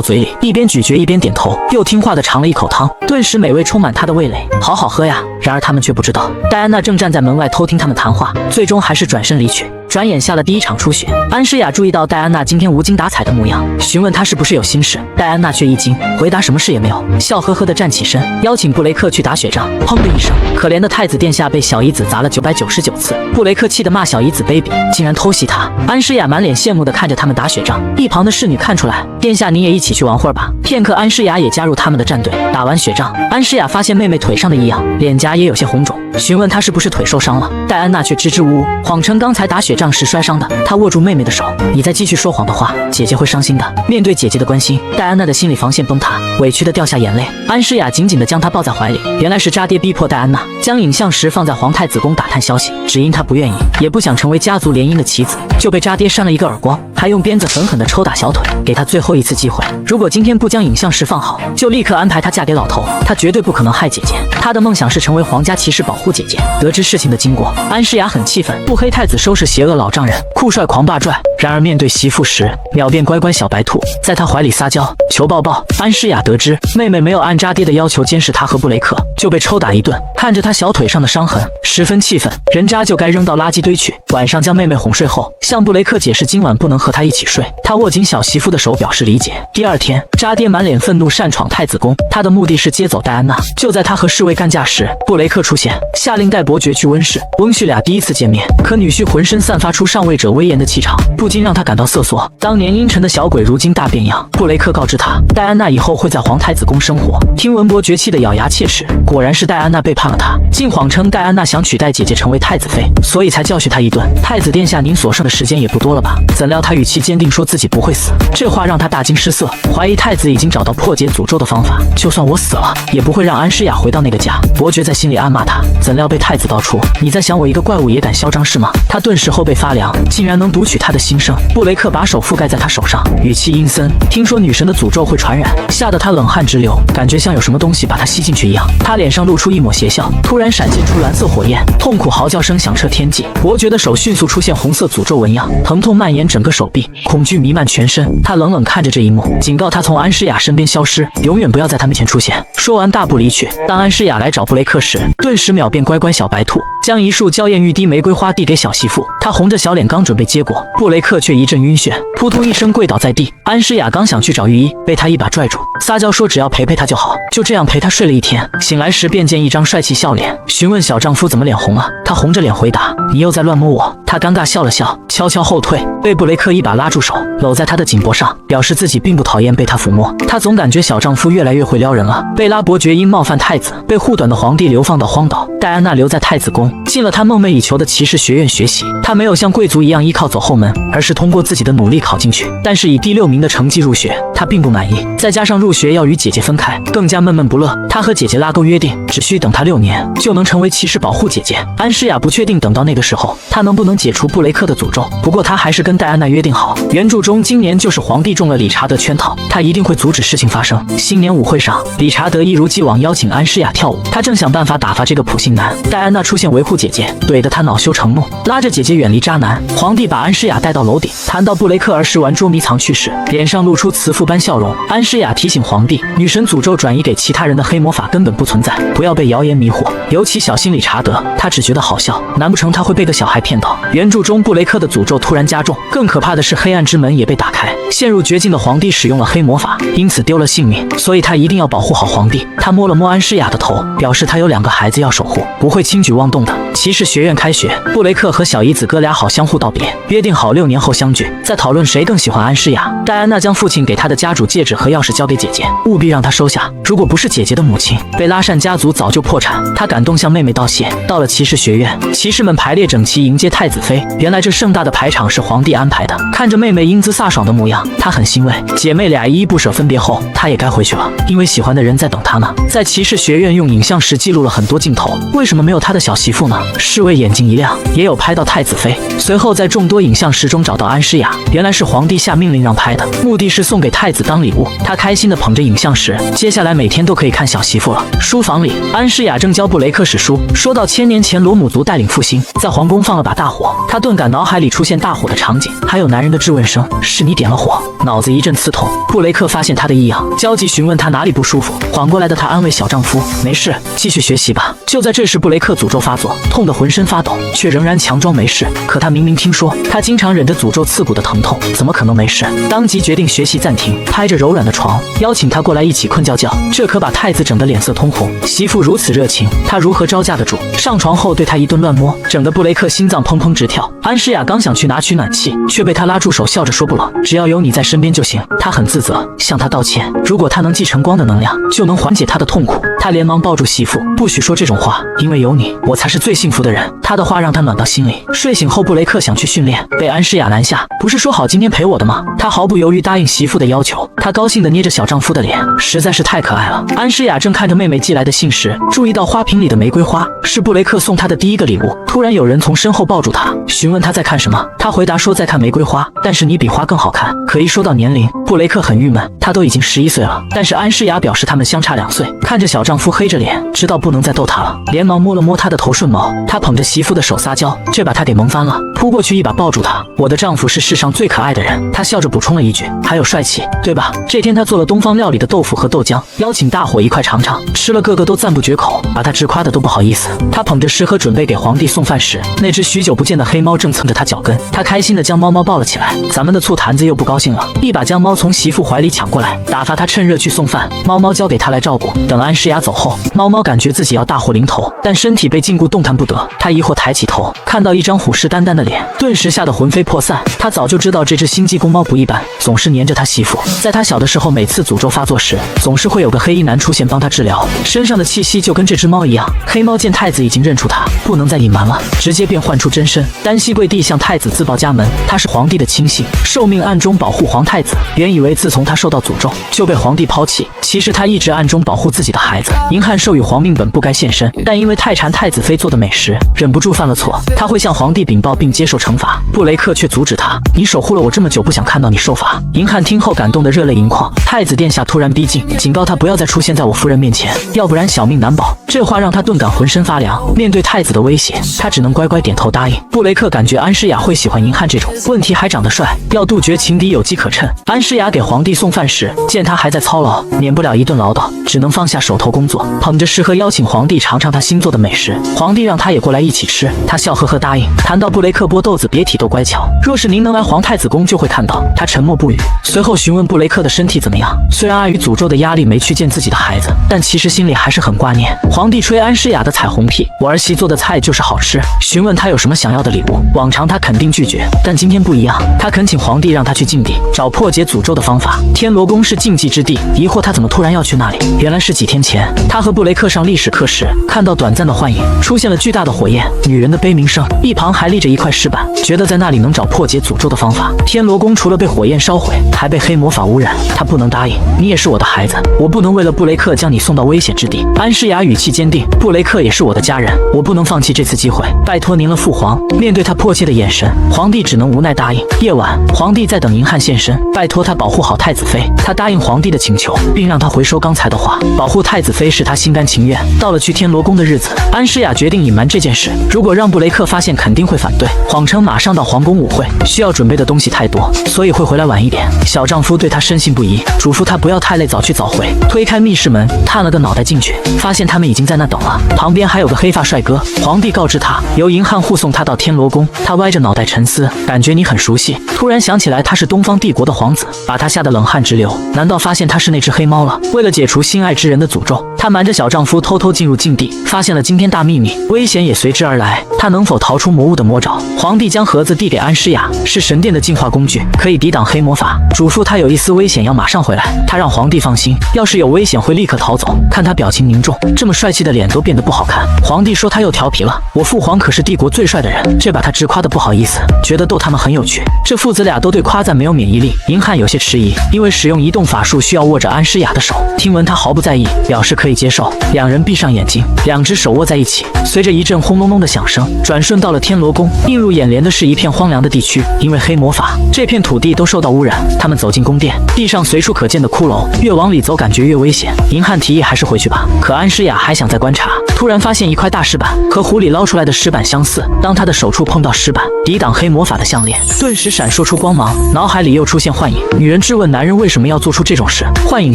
嘴里，一边咀嚼一边点头，又听话地尝了一口汤，顿时美味充满他的味蕾，好好喝呀。然而他们却不知道，戴安娜正站在门外偷听他们谈话，最终还是转身离去。转眼下了第1场初雪，安诗雅注意到戴安娜今天无精打采的模样，询问她是不是有心事。戴安娜却一惊，回答什么事也没有，笑呵呵地站起身，邀请布雷克去打雪仗。砰的一声，可怜的太子殿下被小姨子砸了999次。布雷克气得骂小姨子卑鄙，竟然偷袭他。安诗雅满脸羡慕地看着他们打雪仗，一旁的侍女看出来，殿下你也一起去玩会儿吧。片刻，安诗雅也加入他们的战队。打完雪仗，安诗雅发现妹妹腿上的异样，脸颊也有些红肿，询问她是不是腿受伤了。戴安娜却支支吾吾，谎称刚才打雪仗时摔伤的。她握住妹妹的手：“你再继续说谎的话，姐姐会伤心的。”面对姐姐的关心，戴安娜的心理防线崩塌，委屈地掉下眼泪。安诗雅紧紧地将她抱在怀里。原来是渣爹逼迫戴安娜将影像石放在皇太子宫打探消息，只因她不愿意，也不想成为家族联姻的棋子，就被渣爹扇了一个耳光，还用鞭子狠狠地抽打小腿，给她最后一次机会。如果今天不将影像石放好，就立刻安排她嫁给老头。她绝对不可能害姐姐，她的梦想是成为皇家骑士保护护姐姐。得知事情的经过，安诗雅很气愤，不黑太子收拾邪恶老丈人，酷帅狂霸拽。然而面对媳妇时，秒变乖乖小白兔，在他怀里撒娇求抱抱。安诗雅得知妹妹没有按扎爹的要求监视他和布雷克，就被抽打一顿。看着他小腿上的伤痕，十分气愤，人渣就该扔到垃圾堆去。晚上将妹妹哄睡后，向布雷克解释今晚不能和他一起睡。他握紧小媳妇的手表示理解。第二天，渣爹满脸愤怒擅闯太子宫，他的目的是接走戴安娜。就在他和侍卫干架时，布雷克出现，下令带伯爵去温室。翁婿俩第一次见面，可女婿浑身散发出上位者威严的气场，不禁让他感到瑟缩。当年阴沉的小鬼如今大变样。布雷克告知他，戴安娜以后会在皇太子宫生活。听闻伯爵气得咬牙切齿，果然是戴安娜背叛了他，竟谎称戴安娜想取代姐姐成为太子妃，所以才教训他一顿。太子殿下，您所剩的时间也不多了吧？怎料他语气坚定说自己不会死，这话让他大惊失色，怀疑太子已经找到破解诅咒的方法。就算我死了，也不会让安诗雅回到那个家。伯爵在心里暗骂他，怎料被太子道出，你在想我一个怪物也敢嚣张是吗？他顿时后背发凉，竟然能读取他的心声。布雷克把手覆盖在他手上，语气阴森，听说女神的诅咒会传染，吓得他冷汗直流，感觉像有什么东西把他吸进去一样。他脸上露出一抹邪笑，突然闪现出蓝色火焰，痛苦嚎叫声响彻天际。伯爵的手迅速出现红色诅咒纹样，疼痛蔓延整个手臂，恐惧弥漫全身。他冷冷看着这一幕，警告他从安诗雅身边消失，永远不要在他面前出现。说完大步离去。当安诗雅来找布雷克时，顿时秒变乖乖小白兔，将一束娇艳欲滴玫瑰花递给小媳妇。她红着小脸刚准备接过，布雷克却一阵晕眩，扑通一声跪倒在地。安诗雅刚想去找御医，被他一把拽住，撒娇说只要陪陪他就好。就这样陪他睡了一天，醒来时便见一张帅气笑脸，询问小丈夫怎么脸红了。他红着脸回答，你又在乱摸我。他尴尬笑了笑，悄悄后退，被布雷克一把拉住手，搂在他的颈脖上，表示自己并不讨厌被他抚摸。他总感觉小丈夫越来越会撩人了。贝拉伯爵因冒犯太子，被护短的皇帝流放到荒岛，戴安娜留在太子宫，进了他梦寐以求的骑士学院学习。他没有像贵族一样依靠走后门，而是通过自己的努力考进去，但是以第6名的成绩入学，他并不满意，再加上入学要与姐姐分开，更加闷闷不乐。他和姐姐拉钩约定，只需等他6年就能成为骑士保护姐姐。安诗雅不确定等到那个时候，他能不能解除布雷克的诅咒，不过他还是跟戴安娜约定好，原著中今年就是皇帝中了理查德圈套，他一定会阻止事情发生。新年舞会上，理查德一如既往邀请安诗雅跳舞，他正想办法打发这个普信男。戴安娜出现维护姐姐，怼得他恼羞成怒，拉着姐姐远离渣男。皇帝把安诗雅带到楼顶，谈到布雷克儿时玩捉迷藏趣事，脸上露出慈父般笑容。安诗雅提醒皇帝，女神诅咒转移给其他人的黑魔法根本不存在，不要被谣言迷惑，尤其小心理查德。他只觉得好笑，难不成他会被个小孩骗到？原著中布雷克的诅咒突然加重，更可怕的是黑暗之门也被打开，陷入绝境的皇帝使用了黑魔法，因此丢了性命，所以他一定要保护好皇帝。他摸了摸安诗雅的头，表示他有2个孩子要守护，不会轻举妄动的。骑士学院开学，布雷克和小姨子哥俩好相互道别，约定好6年后相聚，在讨论谁更喜欢安诗雅。戴安娜将父亲给她的家主戒指和钥匙交给姐姐，务必让她收下，如果不是姐姐的母亲，贝拉善家族早就破产。她感动向妹妹道谢。到了骑士学院，骑士们排列整齐迎接太子妃，原来这盛大的排场是皇帝安排的。看着妹妹英姿飒爽的模样，她很欣慰。姐妹俩依依不舍分别后，她也该回去了，因为喜欢的人在等她呢。在骑士学院用影像石记录了很多镜头，为什么没有她的小媳妇呢？侍卫眼睛一亮，也有拍到太子妃。随后在众多影像石中找到安诗雅，原来是皇帝下命令让拍的，目的是送给太子当礼物。她开心地捧着影像石，接下来每天都可以看小媳妇了。书房里，安诗雅正教布雷克史书，说到1000年前罗姆族带领复兴，在皇宫放了把大火，他顿感脑海里出现大火的场景，还有男人的质问声，是你点了火？脑子一阵刺痛。布雷克发现他的异样，焦急询问他哪里不舒服。缓过来的他安慰小丈夫，没事，继续学习吧。就在这时，布雷克诅咒发作，痛得浑身发抖，却仍然强装没事。可他明明听说他经常忍着诅咒刺骨的疼痛，怎么可能没事？当即决定学习暂停，拍着柔软的床，邀请他过来一起困觉觉。这可把太子整得脸色通红。媳妇如此热情，他如何招架得住？上床后对他一顿乱摸，整得布雷克心脏砰砰直跳。安诗雅刚想去拿取暖气，却被他拉住手，笑着说不冷，只要有你在身边就行。他很自责，向他道歉，如果他能继承光的能量，就能缓解他的痛苦。他连忙抱住媳妇，不许说这种话，因为有你，我才是最幸福的人。他的话让他暖到心里。睡醒后，布雷克想去训练，被安诗雅拦下。不是说好今天陪我的吗？他毫不犹豫答应媳妇的要求。他高兴地捏着小丈夫的脸，实在是太可爱了。安诗雅正看着妹妹寄来的信时，注意到花瓶里的玫瑰花是布雷克送她的第一个礼物。突然有人从身后抱住她，询问她在看什么。她回答说在看玫瑰花，但是你比花更好看。可一说到年龄，布雷克很郁闷，他都已经11岁了。但是安诗雅表示他们相差2岁。看着小丈夫黑着脸，知道不能再逗他了，连忙摸了摸他的头顺毛。他捧着媳妇的手撒娇，这把他给萌翻了，扑过去一把抱住她。我的丈夫是世上最可爱的人。他笑着补充了一句，还有帅气，对吧？这天他做了东方料理的豆腐和豆浆，邀请大伙一块尝尝。吃了个个都赞不绝口，把他直夸的都不好意思。他捧着食盒准备给皇帝送饭时，那只许久不见的黑猫正蹭着他脚跟。他开心的将猫猫抱了起来。咱们的醋坛子又不高兴了，一把将猫从媳妇怀里抢过来，打发他趁热去送饭。猫猫交给他来照顾。等安诗雅走后，猫猫感觉自己要大祸临头，但身体被禁锢，动弹不得。他疑惑抬起头，看到一张虎视眈眈的脸，顿时吓得魂飞魄散。他早就知道这只星际公猫不一般，总是黏着他媳妇。在他小的时候，每次诅咒发作时，总是会有个黑衣男出现帮他治疗，身上的气息就跟这只猫一样。黑猫见太子已经认出他，不能再隐瞒了，直接变换出真身。单膝跪地向太子自报家门，他是皇帝的亲信，受命暗中保护皇太子。原以为自从他受到诅咒就被皇帝抛弃，其实他一直暗中保护自己的孩子。银汉授予皇命本不该现身，但因为太馋太子妃做的美食，忍不住犯了错。他会向皇帝禀报并接受惩罚。布雷克却阻止他，你守护了我这么久，不想看到你受罚。银汉听后感动得热泪盈眶。太子殿下突然逼近，警告他不要再出现在我夫人面前，要不然小命难保。这话让他顿感浑身发凉。面对太子的威胁，他只能乖乖点头答应。布雷克感觉安诗雅会喜欢银汉这种，问题还长得帅，要杜绝情敌有机可乘。安诗雅给皇帝送饭时，见他还在操劳，免不了一顿唠叨，只能放下手头工作，捧着食盒邀请皇帝尝尝他新做的美食。皇帝让他也过来一起吃，他笑呵呵答应。谈到布雷克剥豆子别提多乖巧，若是您能来皇太子宫就会看到。他沉默不语，随后询问布雷克的身体怎么样。虽然碍于诅咒的压力没去见自己的孩子，但其实心里还是很挂念。皇帝吹安诗雅的彩虹屁，我儿媳做的菜就是好吃。询问他有什么想要的礼物，往常他肯定拒绝，但今天不一样，他恳请皇帝让他去禁地找破解诅咒的方法。天罗宫是禁忌之地，疑惑他怎么突然要去那里。原来是几天前，他和布雷克上历史课时，看到短暂的幻影，出现了巨大的火焰，女人的悲鸣声，一旁还立着一块石板，觉得在那里能找破解诅咒的方法。天罗宫除了被火焰烧毁，还被黑魔法污染，他不能答应。你也是我的孩子，我不能为了布雷克将你送到危险之地。安诗雅语气坚定，布雷克也是我的家人，我不能放弃这次机会，拜托您了，父皇。面对他迫切的眼神，皇帝只能无奈答应。夜晚，皇帝在等银汉现身，拜托他保护好太子妃。他答应皇帝的请求，并让他回收刚才的话，保护太子妃是他心甘情愿。到了去天罗宫的日子，安诗雅决定隐瞒这件事，如果让布雷克发现肯定会反对，谎称马上到皇宫舞会，需要准备的东西太多，所以会回来晚一点。小丈夫对她深信不疑，嘱咐她不要太累，早去早回。推开密室门，探了个脑袋进去，发现他们已经在那等了，旁边还有个黑发帅哥。皇帝告知他，由银汉护送他到天罗宫。他歪着脑袋沉思，感觉你很熟悉，突然想起来他是东方帝国的皇子，把他吓得冷汗直流。难道发现他是那只黑猫了？为了解除心爱之人的诅咒，她瞒着小丈夫偷偷进入禁地，发现了惊天大秘密，危险也随之而来。她能否逃出魔物的魔爪？皇帝将盒子递给安诗雅，是神殿的进化工具，可以抵挡黑魔法，嘱咐她有一丝危险要马上回来。她让皇帝放心，要是有危险会立刻逃走。看他表情凝重，这么帅气的脸都变得不好看。皇帝说他又调皮了，我父皇可是帝国最帅的人，这把他直夸得不好意思，觉得逗他们很有趣。这父子俩都对夸赞没有免疫力。银汉有些迟疑，因为使用移动法术需要握着安诗雅的手，听闻他毫不在意，表示可以接受。两人闭上眼睛，两只手握在一起，随着一阵轰隆隆的响声，转瞬到了天罗宫。映入眼帘的是一片荒凉的地区，因为黑魔法，这片土地都受到污染。他们走进宫殿，地上随处可见的骷髅，越往里走感觉越危险。银汉提议还是回去吧，可安诗雅还想再观察，突然发现一块大石板，和湖里捞出来的石板相似。当他的手触碰到石板，抵挡黑魔法的项链顿时闪烁出光芒，脑海里又出现幻影。女人质问男人为什么要做出这种事。幻影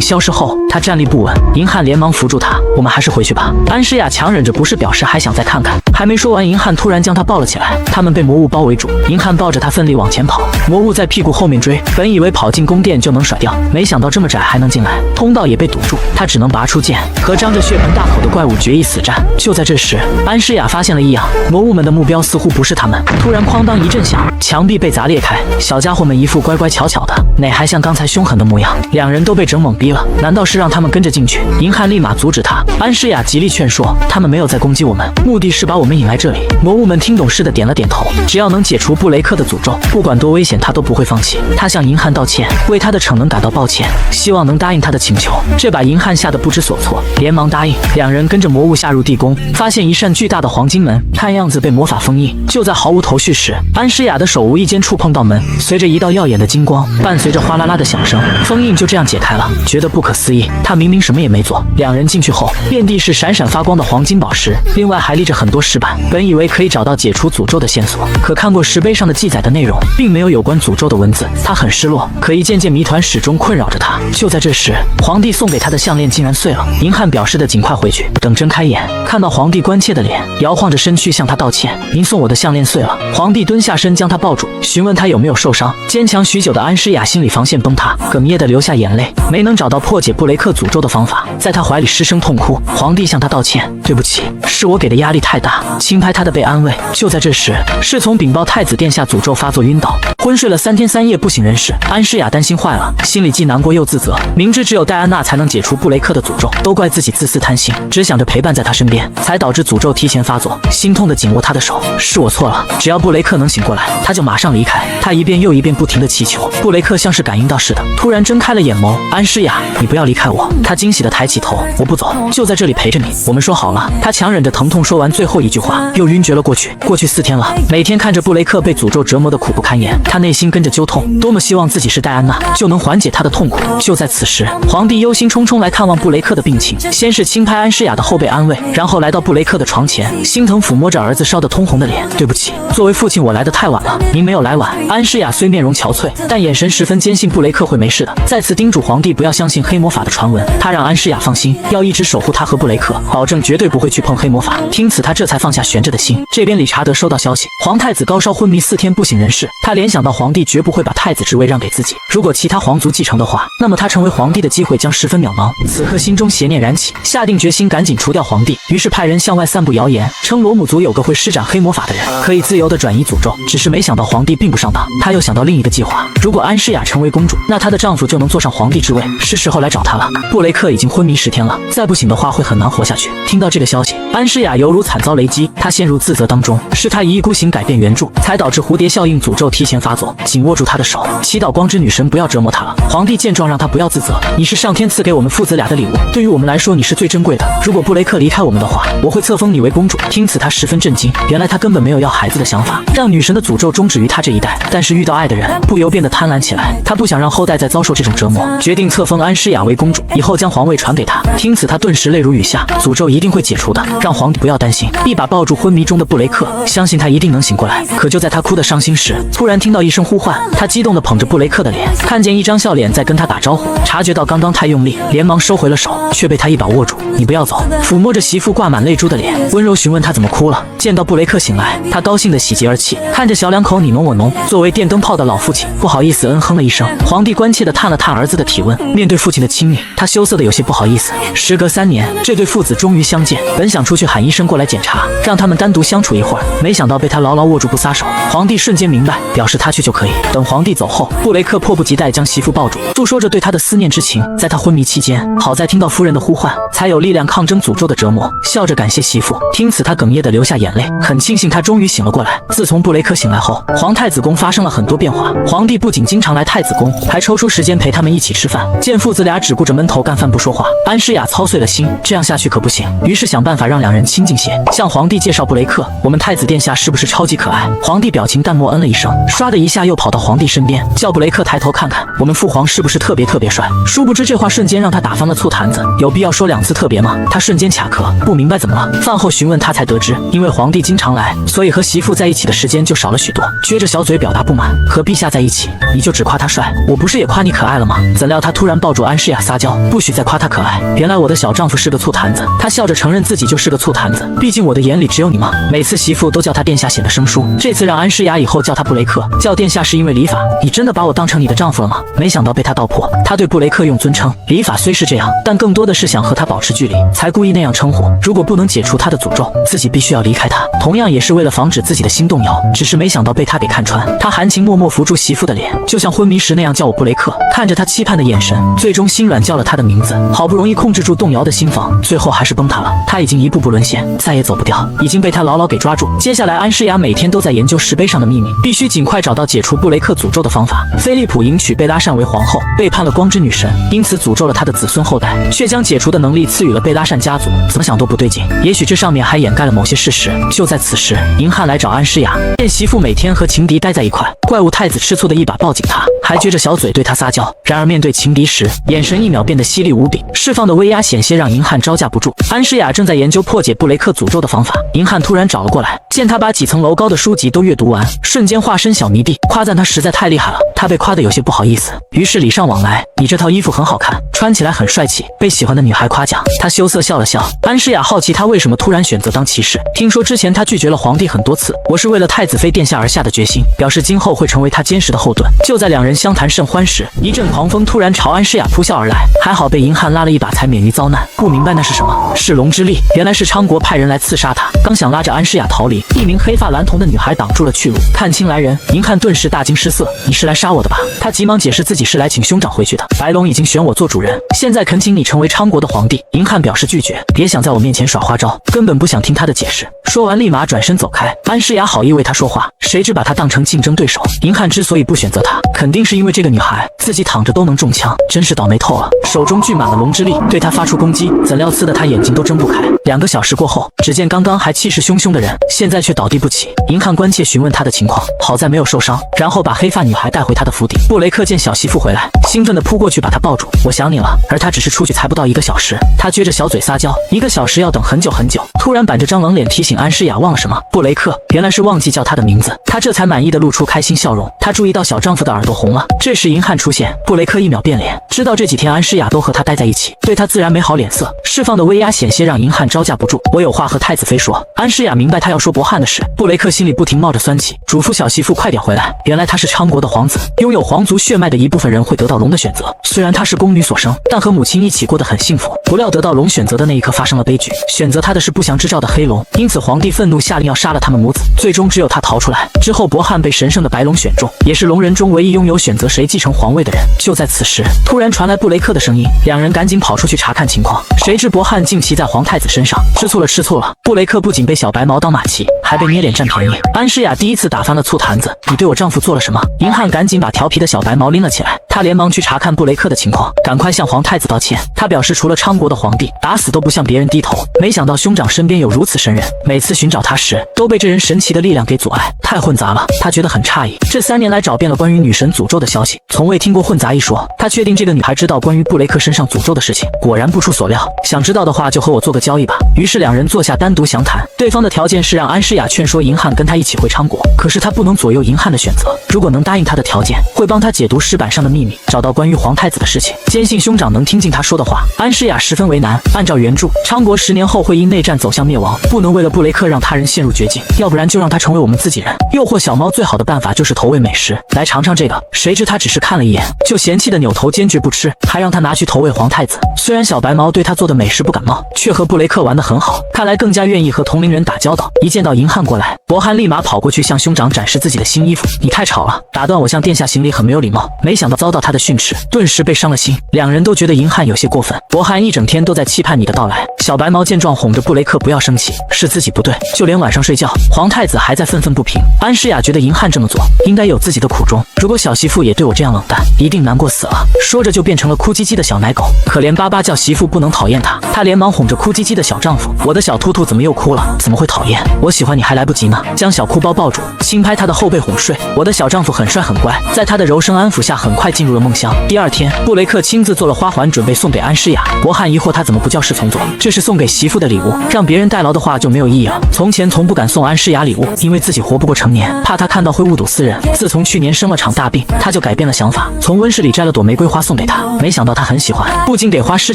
消失后，他站立不稳，银汉连忙扶住他，我们还是回去吧。安诗雅强忍着不适，表示还想再看看。还没说完，银汉突然将他抱了起来，他们被魔物包围住。银汉抱着他奋力往前跑，魔物在屁股后面追。本以为跑进宫殿就能甩掉，没想到这么窄还能进来，通道也被堵住，他只能拔出剑，和张着血盆大口的怪物决一死战。就在这时，安诗雅发现了异样，魔物们的目标似乎不是他们。突然，哐当一阵响，墙壁被砸裂开，小家伙们一副乖乖巧巧的，哪还像刚才凶狠的模样？两人都被整懵逼了，难道是让他们跟着进去？银汉立马阻止他。安诗雅极力劝说，他们没有在攻击我们，目的是把我们引来这里。魔物们听懂似的点了点头，只要能解除布雷克的诅咒，不管多危险，他都不会放弃。他向银汉道歉，为他的逞能感到抱歉，希望能答应他的请求。这把银汉吓得不知所措，连忙答应。两人跟着魔物下入地宫，发现一扇巨大的黄金门，看样子被魔法封印。就在毫无头绪时，安诗雅的手无意间触碰到门，随着一道耀眼的金光，伴随着哗啦啦的响声，封印就这样解开了。觉得不可思议，他明明什么也没做。两人进去后，遍地是闪闪发光的黄金宝石，另外还立着很多石板。本以为可以找到解除诅咒的线索，可看过石碑上的记载的内容，并没有有关诅咒的文字。他很失落，可一件件谜团始终困扰着他。就在这时，皇帝送给他的项链竟然碎了。银汉表示的尽快回去，等睁开眼，看到皇帝关切的脸，摇晃着身躯向他道歉：“您送我的项链碎了。”皇帝蹲下身将他抱住，询问他有没有受伤。坚强许久的安诗雅心理防线崩塌，哽咽的流下眼泪，没能找到破解布雷克诅咒的方法，在他怀里失声痛哭。皇帝向他道歉：“对不起，是我给的压力太大。”轻拍他的背安慰。就在这时，侍从禀报太子殿下诅咒发作晕倒，昏睡了3天3夜不省人事。安诗雅担心坏了，心里既难过又自责，明知只有戴安娜才能解除布雷克的诅咒，都怪自己自私贪心，只想着陪伴在他身边，才导致诅咒提前发作。心痛的紧握他的手：“是我错了，只要布雷克能醒过来，他就马上离开。”他一遍又一遍不停地祈求。布雷克像是感应到似的，突然睁开了眼眸：“安诗雅，你不要离开我。”他惊喜地抬起头：“我不走，就在这里陪着你，我们说好了。”他强忍着疼痛说完最后一句话，又晕厥了过去。过去4天了，每天看着布雷克被诅咒折磨得苦不堪言，他内心跟着揪痛，多么希望自己是戴安娜，就能缓解他的痛苦。就在此时，皇帝忧心忡忡来看望布雷克的病情，先是轻拍安诗雅的后背安慰，然后来到布雷克的床前，心疼抚摸着儿子烧得通红的脸：“对不起，作为父亲我来得太晚了，您没有来晚。”安诗雅虽面容憔悴，但眼神十分坚信布雷克会没事的，再次叮嘱皇帝不要相信黑魔法的传闻。他让安诗雅放心，要一直守护他和布雷克，保证绝对不会去碰黑魔法。听此，他这才放下悬着的心。这边理查德收到消息，皇太子高烧昏迷4天不省人事，他联想到皇帝绝不会把太子之位让给自己，如果其他皇族继承的话，那么他成为皇帝的机会将十分渺茫。此刻心中邪念燃起，下定决心赶紧除掉皇帝，于是派人向外散布谣言，称罗姆族有个会施展黑魔法的人，可以自由地转移诅咒。只是没想到皇帝并不上当，他又想到另一个计划，如果安诗雅成为公主，那她的丈夫就能坐上皇帝之位，是时候来找她了。布雷克已经昏迷10天了，再不醒的话会很难活下去。听到这个消息，安诗雅犹如惨遭雷击，她陷入自责当中，是她一意孤行改变原著，才导致蝴蝶效应诅咒提前发作，紧握住她的手，祈祷光之女神不要折磨她了。皇帝见状让她不要自责，你是上天赐给我们父子俩的礼物，对于我们来说你是最珍贵的，如果布雷克离开我们的话，我会册封你为公主。听此她十分震惊，原来她根本没有要孩子的想法，让女神的诅咒终止于她这一代，但是遇到爱的人，不由变得贪婪起来。她不想让后代再遭受这种折磨，决定册封安诗雅为公主，以后将皇位传给她。听此她顿时泪如雨下，诅咒一定会解除的，让皇帝不要担心，一把抱住昏迷中的布雷克，相信他一定能醒过来。可就在他哭得伤心时，突然听到一声呼唤，他激动地捧着布雷克的脸，看见一张笑脸在跟他打招呼，察觉到刚刚太用力，连忙收回了手，却被他一把握住：“你不要走。”抚摸着媳妇挂满泪珠的脸，温柔询问他怎么哭了。见到布雷克醒来，他高兴得喜极而泣，看着小两口你侬我侬，作为电灯泡的老父亲不好意思哼了一声。皇帝关切地探了探儿子的体温，面对父亲的亲昵，他羞涩得有些不好意思。时隔3年，这对父子终于相见，本想出去喊医生过来检查，让他们单独相处一会儿，没想到被他牢牢握住不撒手。皇帝瞬间明白，表示他去就可以。等皇帝走后，布雷克迫不及待将媳妇抱住，诉说着对他的思念之情。在他昏迷期间，好在听到夫人的呼唤，才有力量抗争诅咒的折磨，笑着感谢媳妇。听此他哽咽地流下眼泪，很庆幸他终于醒了过来。自从布雷克醒来后，皇太子宫发生了很多变化，皇帝不仅经常来太子宫，还抽出时间陪他们一起吃饭。见父子俩只顾着闷头干饭不说话，安诗雅操碎了心，这样下去可不行，于是想办法让两人亲近些，向皇帝介绍布雷克：“我们太子殿下是不是超级可爱？”皇帝表情淡漠，嗯了一声，唰的一下又跑到皇帝身边，叫布雷克抬头看看，我们父皇是不是特别帅？殊不知这话瞬间让他打翻了醋坛子，有必要说2次特别吗？他瞬间卡壳，不明白怎么了。饭后询问他才得知，因为皇帝经常来，所以和媳妇在一起的时间就少了许多，撅着小嘴表达不满：“和陛下在一起，你就只夸他帅，我不是也夸你可爱了吗？”怎料他突然抱住安诗雅撒娇：“不许再夸他可爱，原来我的小丈夫是个醋坛子。”他笑着承认自己就是个醋坛子，毕竟我的眼里只有你吗？每次媳妇都叫他殿下显得生疏，这次让安诗雅以后叫他布雷克，叫殿下是因为礼法。你真的把我当成你的丈夫了吗？没想到被他道破，他对布雷克用尊称，礼法虽是这样，但更多的是想和他保持距离，才故意那样称呼。活，如果不能解除他的诅咒，自己必须要离开他。同样也是为了防止自己的心动摇，只是没想到被他给看穿。他含情脉脉扶住媳妇的脸，就像昏迷时那样叫我布雷克。看着他期盼的眼神，最终心软叫了他的名字。好不容易控制住动摇的心房，最后还是崩塌了。他已经一步步沦陷，再也走不掉，已经被他牢牢给抓住。接下来安诗雅每天都在研究石碑上的秘密，必须尽快找到解除布雷克诅咒的方法。菲利普迎娶贝拉善为皇后，背叛了光之女神，因此诅咒了他的子孙后代，却将解除的能力赐予了贝拉善家族。怎么想都不对劲，也许这上面还掩盖了某些事实。就在此时，银汉来找安诗雅，见媳妇每天和情敌待在一块，怪物太子吃醋的一把抱紧他，还撅着小嘴对他撒娇。然而面对情敌时，眼神一秒变得犀利无比，释放的威压险些让银汉招架不住。安诗雅正在研究破解布雷克诅咒的方法，银汉突然找了过来，见他把几层楼高的书籍都阅读完，瞬间化身小迷弟，夸赞他实在太厉害了。他被夸得有些不好意思，于是礼尚往来，你这套衣服很好看，穿起来很帅气。被喜欢的女孩夸奖，他羞涩笑了笑。安诗雅好奇他为什么突然选择当骑士，听说之前他拒绝了皇帝很多次，我是为了太子妃殿下而下的决心，表示今后会成为他坚实的后盾。就在两人相谈甚欢时，一阵狂风突然朝安诗雅扑啸而来，还好被银汉拉了一把才免于遭难。不明白那是什么，是龙之力，原来是昌国派人来刺杀他。刚想拉着安诗雅逃离，一名黑发蓝瞳的女孩挡住了去路。看清来人，银汉顿时大惊失色，你是来杀我的吧？他急忙解释自己是来请兄长回去的，白龙已经选我做主人，现在恳请你成为昌国的皇帝。银汉表示拒绝，别想在我面前耍花招，根本不想听他的解释。说完立马转身走开。安诗雅好意为他说话，谁知把他当成竞争对手。银汉之所以不选择他，肯定是因为这个女孩自己躺着都能中枪，真是倒霉透了。手中聚满了龙之力，对他发出攻击，怎料刺得他眼睛都睁不开。2个小时过后，只见刚刚还气势汹汹的人，现在却倒地不起。银汉关切询问他的情况，好在没有受伤，然后把黑发女孩带回他的府邸。布雷克见小媳妇回来，兴奋地扑过去把她抱住，我想你了。而他只是出去才不到1个小时，他撅着小嘴撒娇，1个小时要等很久很久。突然板着张冷脸提醒安诗雅忘了什么，布雷克原来是忘记叫他的名字，他这才满意的露出开心笑容。他注意到小丈夫的耳朵红了，这时银汉出现，布雷克一秒变脸，知道这几天安诗雅都和他待在一起，对他自然没好脸色，释放的威压险些让银汉招架不住。我有话和太子妃说。安诗雅明白他要说博汉的事，布雷克心里不停冒着酸气，嘱咐小媳妇快点回来。原来他是昌国的皇子，拥有皇族血脉的一部分人会得到龙的选择，虽然他是宫女所生，但和母亲一起过得很幸福。不料得到龙选择的那一刻发生了悲剧，选择他的是不祥之兆的黑龙，因此皇帝愤怒下令要杀了他们母子，最终只有他逃出来。之后博汉被神圣的白龙选中，也是龙人中唯一拥有选择谁继承皇位的人。就在此时，突然传来布雷克的声音，两人赶紧跑出去查看情况，谁知博汉竟骑在皇太子身上，吃醋了吃醋了。布雷克不仅被小白毛当马骑，还被捏脸占便宜。安诗雅第一次打翻了醋坛子，你对我丈夫做了什么？银汉赶紧把调皮的小白毛拎了起来，他连忙去查看布雷克的情况，赶快向皇太子道歉。他表示除了昌国的皇帝，打死都不向别人低头，没想到兄长身边有如此神人，每次寻找他时都被这人神奇的力量给阻碍，太混杂了。他觉得很诧异，这3年来找遍了关于女神诅咒的消息，从未听过混杂一说。他确定这个女孩知道关于布雷克身上诅咒的事情，果然不出所料，想知道的话就和我做个交易吧。于是两人坐下单独详谈，对方的条件是让安诗雅劝说银汉跟他一起回昌国，可是他不能左右银汉的选择，如果能答应他的条件，会帮他解读石板上的秘密，找到关于皇太子的事情，坚信兄长能听进他说的话。安诗雅十分为难，按照原著，昌国10年后会因内战走向灭亡，不能为了布雷克让他人陷入绝境，要不然就让他成为我们自己人。诱惑小猫最好的办法就是投喂美食，来尝尝这个。谁知他只是看了一眼，就嫌弃的扭头坚决不吃，还让他拿去投喂皇太子。虽然小白毛对他做的美食不感冒，却和布雷克玩得很好，看来更加愿意和同龄人打交道。一见到银汉过来，博汉立马跑过去向兄长展示自己的新衣服。你太吵了，打断我向殿下行礼很没有礼貌。没想到遭到他的训斥，顿时被伤了心。两人都觉得银汉有些过分。博汉一整天都在期盼你的到来。小白毛见状哄着布雷克不要生气，是自己不对，就连晚上睡觉，皇太子还在愤愤不平。安诗雅觉得银汉这么做应该有自己的苦衷，如果小媳妇也对我这样冷淡，一定难过死了。说着就变成了哭唧唧的小奶狗，可怜巴巴叫媳妇不能讨厌他。他连忙哄着哭唧唧的小丈夫，我的小兔兔怎么又哭了？怎么会讨厌？我喜欢你还来不及呢。将小哭包抱住，轻拍他的后背哄睡。我的小丈夫很帅很乖，在他的柔声安抚下很快进入了梦乡。第二天，布雷克亲自做了花环准备送给安诗雅。博汉疑惑他怎么不叫侍从做，这是送给媳妇的礼物，让别人代劳的话就没有意义了。从前从不敢送安诗雅礼物，因为自己活不过成年，怕她看到会误睹私人。自从去年生了场大病，他就改变了想法，从温室里摘了朵玫瑰花送给她，没想到她很喜欢，不仅给花施